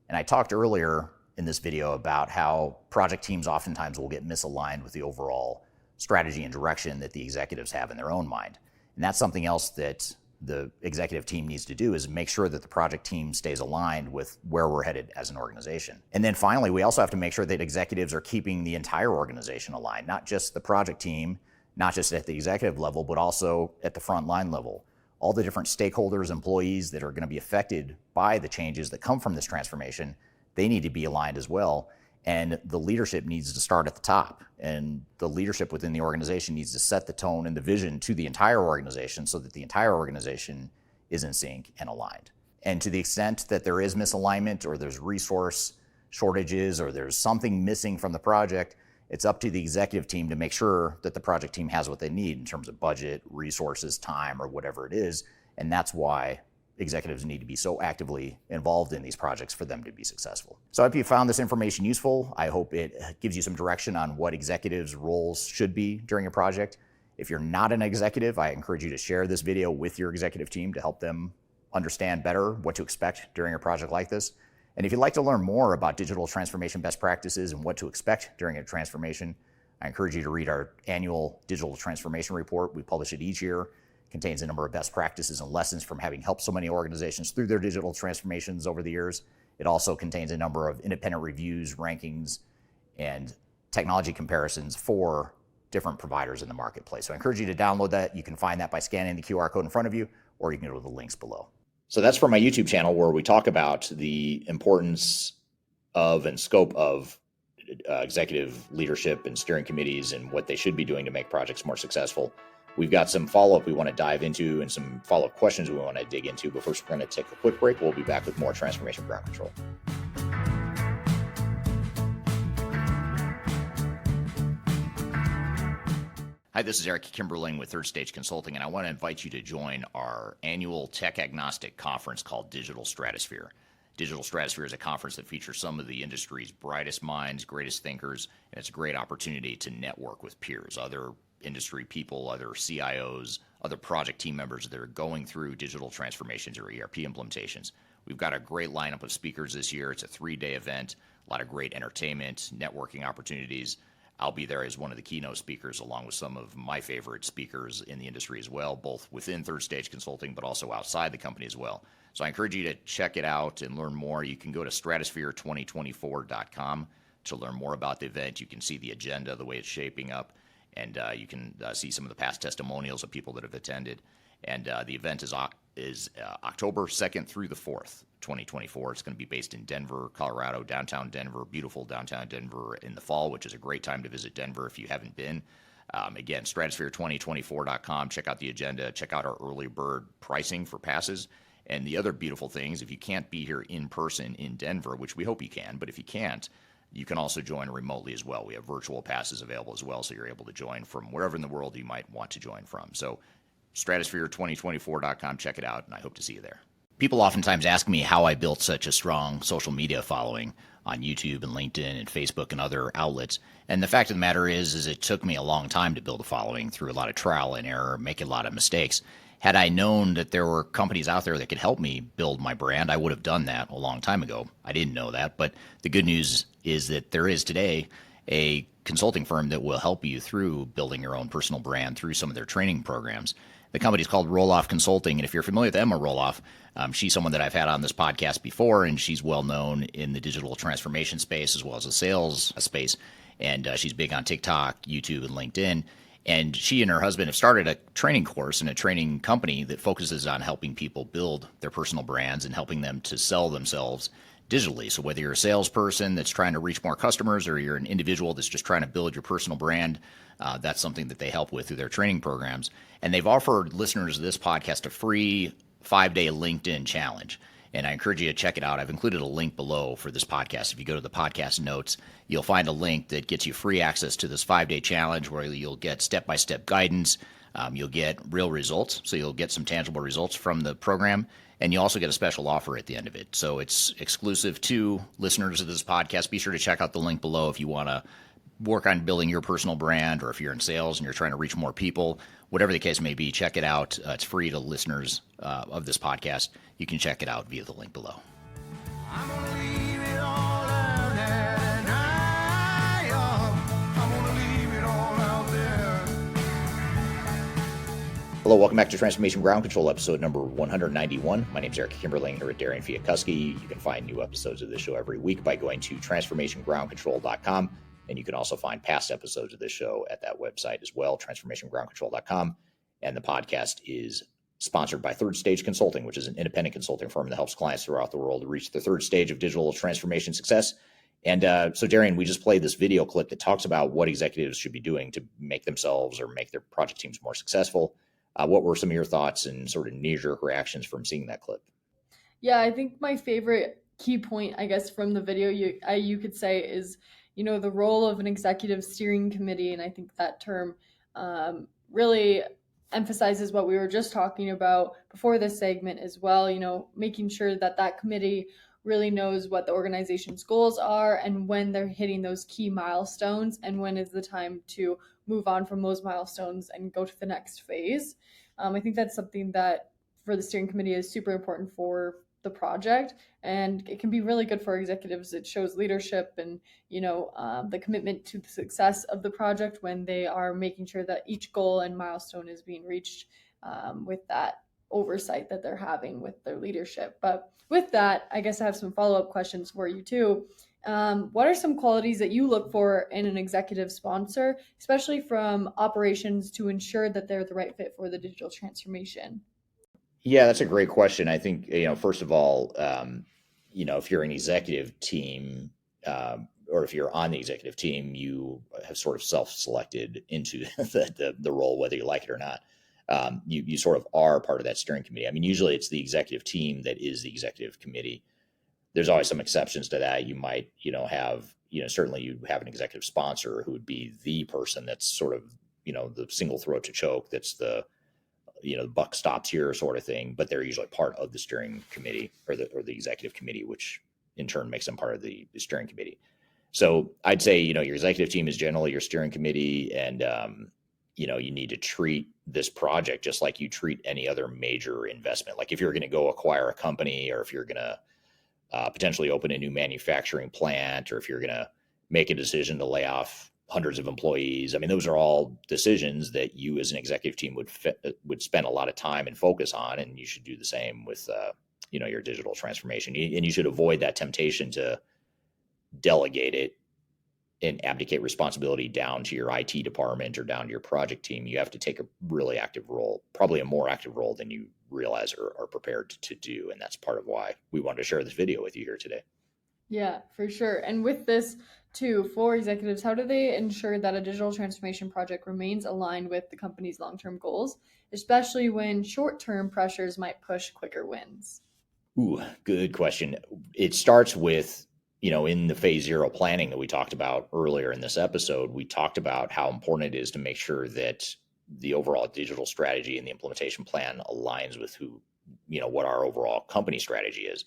Speaker 10: And I talked earlier in this video about how project teams oftentimes will get misaligned with the overall strategy and direction that the executives have in their own mind. And that's something else that the executive team needs to do, is make sure that the project team stays aligned with where we're headed as an organization. And then finally, we also have to make sure that executives are keeping the entire organization aligned, not just the project team, not just at the executive level, but also at the front line level. All the different stakeholders, employees that are going to be affected by the changes that come from this transformation, they need to be aligned as well. And the leadership needs to start at the top. And the leadership within the organization needs to set the tone and the vision to the entire organization so that the entire organization is in sync and aligned. And to the extent that there is misalignment or there's resource shortages or there's something missing from the project, it's up to the executive team to make sure that the project team has what they need in terms of budget, resources, time, or whatever it is. And that's why executives need to be so actively involved in these projects for them to be successful. So I hope you found this information useful. I hope it gives you some direction on what executives' roles should be during a project. If you're not an executive, I encourage you to share this video with your executive team to help them understand better what to expect during a project like this. And if you'd like to learn more about digital transformation best practices and what to expect during a transformation, I encourage you to read our annual digital transformation report. We publish it each year. Contains a number of best practices and lessons from having helped so many organizations through their digital transformations over the years. It also contains a number of independent reviews, rankings, and technology comparisons for different providers in the marketplace. So I encourage you to download that. You can find that by scanning the QR code in front of you, or you can go to the links below.
Speaker 1: So that's for my YouTube channel, where we talk about the importance of and scope of executive leadership and steering committees and what they should be doing to make projects more successful. We've got some follow-up we want to dive into and some follow-up questions we want to dig into. But first, we're going to take a quick break. We'll be back with more Transformation Ground Control. Hi, this is Eric Kimberling with Third Stage Consulting, and I want to invite you to join our annual tech-agnostic conference called Digital Stratosphere. Digital Stratosphere is a conference that features some of the industry's brightest minds, greatest thinkers, and it's a great opportunity to network with peers, other industry people, other CIOs, other project team members that are going through digital transformations or ERP implementations. We've got a great lineup of speakers this year. It's a 3-day event, a lot of great entertainment, networking opportunities. I'll be there as one of the keynote speakers, along with some of my favorite speakers in the industry as well, both within Third Stage Consulting, but also outside the company as well. So I encourage you to check it out and learn more. You can go to stratosphere2024.com to learn more about the event. You can see the agenda, the way it's shaping up, and you can see some of the past testimonials of people that have attended. And the event is October 2nd through the 4th, 2024. It's going to be based in Denver, Colorado, downtown Denver, beautiful downtown Denver in the fall, which is a great time to visit Denver if you haven't been. Again, stratosphere2024.com. Check out the agenda. Check out our early bird pricing for passes. And the other beautiful things, if you can't be here in person in Denver, which we hope you can, but if you can't, you can also join remotely as well. We have virtual passes available as well, so you're able to join from wherever in the world you might want to join from. So stratosphere2024.com, check it out, and I hope to see you there. People oftentimes ask me how I built such a strong social media following on YouTube and LinkedIn and Facebook and other outlets. And the fact of the matter is it took me a long time to build a following through a lot of trial and error, making a lot of mistakes. Had I known that there were companies out there that could help me build my brand, I would have done that a long time ago. I didn't know that, but the good news is that there is today a consulting firm that will help you through building your own personal brand through some of their training programs. The company is called Roloff Consulting, and if you're familiar with Emma Roloff, she's someone that I've had on this podcast before, and she's well known in the digital transformation space as well as the sales space, and she's big on TikTok, YouTube, and LinkedIn. And she and her husband have started a training course and a training company that focuses on helping people build their personal brands and helping them to sell themselves digitally. So whether you're a salesperson that's trying to reach more customers or you're an individual that's just trying to build your personal brand, that's something that they help with through their training programs. And they've offered listeners of this podcast a free 5-day LinkedIn challenge. And I encourage you to check it out. I've included a link below for this podcast. If you go to the podcast notes, you'll find a link that gets you free access to this 5-day challenge where you'll get step-by-step guidance, You'll get real results, so you'll get some tangible results from the program, and you also get a special offer at the end of it. So it's exclusive to listeners of this podcast. Be sure to check out the link below if you want to work on building your personal brand, or if you're in sales and you're trying to reach more people. Whatever the case may be, check it out. It's free to listeners of this podcast. You can check it out via the link below.
Speaker 6: I'm gonna leave it all out there and I'm gonna leave it all out there.
Speaker 1: Hello, welcome back to Transformation Ground Control, episode number 191. My name is Eric Kimberling here with Darian Chwialkowski. You can find new episodes of this show every week by going to transformationgroundcontrol.com. And you can also find past episodes of this show at that website as well, transformationgroundcontrol.com. And the podcast is sponsored by Third Stage Consulting, which is an independent consulting firm that helps clients throughout the world to reach the third stage of digital transformation success. And so, Darian, we just played this video clip that talks about what executives should be doing to make themselves or make their project teams more successful. What were some of your thoughts and sort of knee-jerk reactions from seeing that clip?
Speaker 4: Yeah, I think my favorite key point, I guess, from the video, you could say is, the role of an executive steering committee. And I think that term really emphasizes what we were just talking about before this segment as well, making sure that that committee really knows what the organization's goals are and when they're hitting those key milestones and when is the time to move on from those milestones and go to the next phase. I think that's something that for the steering committee is super important for the project, and it can be really good for executives. It shows leadership and the commitment to the success of the project when they are making sure that each goal and milestone is being reached with that oversight that they're having with their leadership. But with that, I guess I have some follow-up questions for you too. What are some qualities that you look for in an executive sponsor, especially from operations, to ensure that they're the right fit for the digital transformation?
Speaker 1: Yeah, that's a great question. I think, first of all, if you're an executive team, or if you're on the executive team, you have sort of self-selected into the role, whether you like it or not. You sort of are part of that steering committee. I mean, usually it's the executive team that is the executive committee. There's always some exceptions to that. You might, have, certainly you have an executive sponsor who would be the person that's sort of, the single throat to choke. That's the buck stops here sort of thing, but they're usually part of the steering committee or the executive committee, which in turn makes them part of the steering committee. So I'd say, your executive team is generally your steering committee, and, you need to treat this project just like you treat any other major investment. Like if you're going to go acquire a company, or if you're going to potentially open a new manufacturing plant, or if you're going to make a decision to lay off hundreds of employees. I mean, those are all decisions that you as an executive team would spend a lot of time and focus on. And you should do the same with, your digital transformation. And you should avoid that temptation to delegate it and abdicate responsibility down to your IT department or down to your project team. You have to take a really active role, probably a more active role than you realize or are prepared to do. And that's part of why we wanted to share this video with you here today.
Speaker 4: Yeah, for sure. And with this too, for executives, how do they ensure that a digital transformation project remains aligned with the company's long-term goals, especially when short-term pressures might push quicker wins?
Speaker 1: Ooh, good question. It starts with, in the phase zero planning that we talked about earlier in this episode, we talked about how important it is to make sure that the overall digital strategy and the implementation plan aligns with what our overall company strategy is.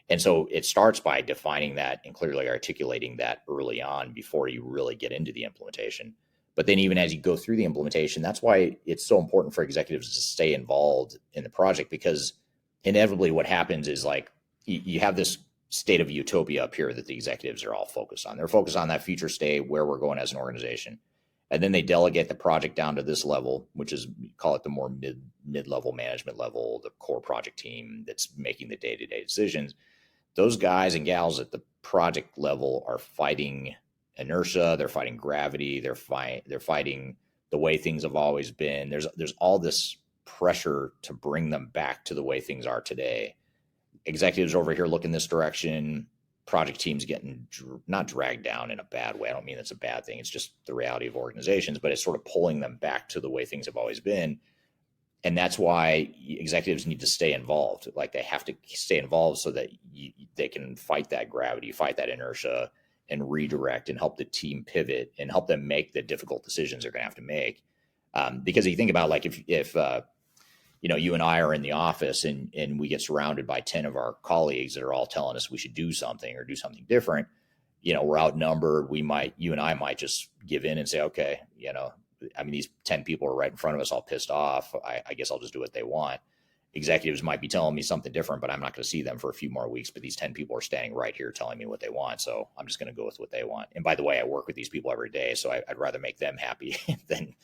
Speaker 1: And so it starts by defining that and clearly articulating that early on before you really get into the implementation. But then even as you go through the implementation, that's why it's so important for executives to stay involved in the project, because inevitably what happens is like you have this state of utopia up here that the executives are all focused on. They're focused on that future state, where we're going as an organization. And then they delegate the project down to this level, which is, call it the more mid-level management level, the core project team that's making the day-to-day decisions. Those guys and gals at the project level are fighting inertia. They're fighting gravity. They're fighting the way things have always been. There's all this pressure to bring them back to the way things are today. Executives over here look in this direction. Project teams getting not dragged down in a bad way. I don't mean that's a bad thing. It's just the reality of organizations, but it's sort of pulling them back to the way things have always been. And that's why executives need to stay involved. Like they have to stay involved so that they can fight that gravity, fight that inertia, and redirect and help the team pivot and help them make the difficult decisions they're going to have to make. Because you think about like if you and I are in the office and we get surrounded by 10 of our colleagues that are all telling us we should do something or do something different, we're outnumbered. You and I might just give in and say, okay, these 10 people are right in front of us, all pissed off. I guess I'll just do what they want. Executives might be telling me something different, but I'm not going to see them for a few more weeks. But these 10 people are standing right here telling me what they want. So I'm just going to go with what they want. And by the way, I work with these people every day, so I'd rather make them happy than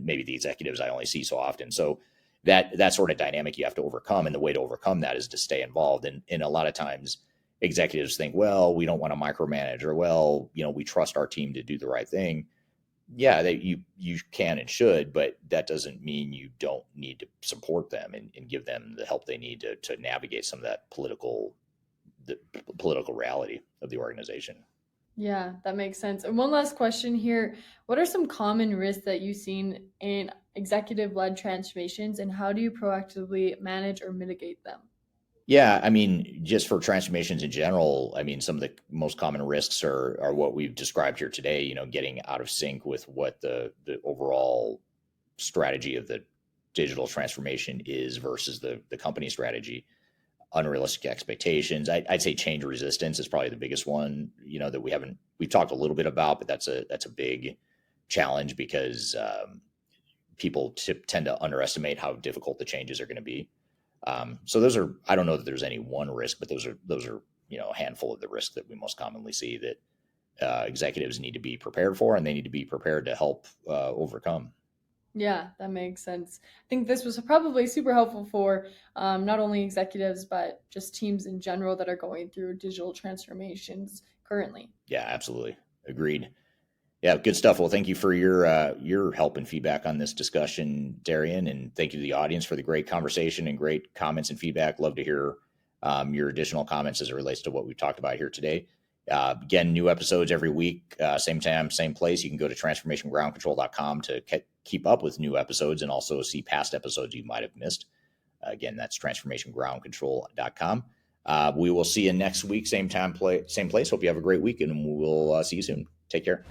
Speaker 1: maybe the executives I only see so often. So that sort of dynamic you have to overcome. And the way to overcome that is to stay involved. And a lot of times executives think, well, we don't want to micromanage, or, well, we trust our team to do the right thing. Yeah, you can and should, but that doesn't mean you don't need to support them and give them the help they need to navigate some of that political reality of the organization.
Speaker 4: Yeah, that makes sense. And one last question here. What are some common risks that you've seen in executive-led transformations, and how do you proactively manage or mitigate them?
Speaker 1: Yeah, just for transformations in general, some of the most common risks are what we've described here today, getting out of sync with what the overall strategy of the digital transformation is versus the company strategy. Unrealistic expectations. I'd say change resistance is probably the biggest one, that we've talked a little bit about, but that's a big challenge because people tend to underestimate how difficult the changes are going to be. So those are, I don't know that there's any one risk, but those are a handful of the risks that we most commonly see that executives need to be prepared for, and they need to be prepared to help overcome.
Speaker 4: Yeah, that makes sense. I think this was probably super helpful for not only executives, but just teams in general that are going through digital transformations currently.
Speaker 1: Yeah, absolutely. Agreed. Yeah, good stuff. Well, thank you for your help and feedback on this discussion, Darian, and thank you to the audience for the great conversation and great comments and feedback. Love to hear your additional comments as it relates to what we've talked about here today. Again, new episodes every week, same time, same place. You can go to transformationgroundcontrol.com to keep up with new episodes and also see past episodes you might have missed. Again, that's transformationgroundcontrol.com. We will see you next week, same time, same place. Hope you have a great week, and we'll see you soon. Take care.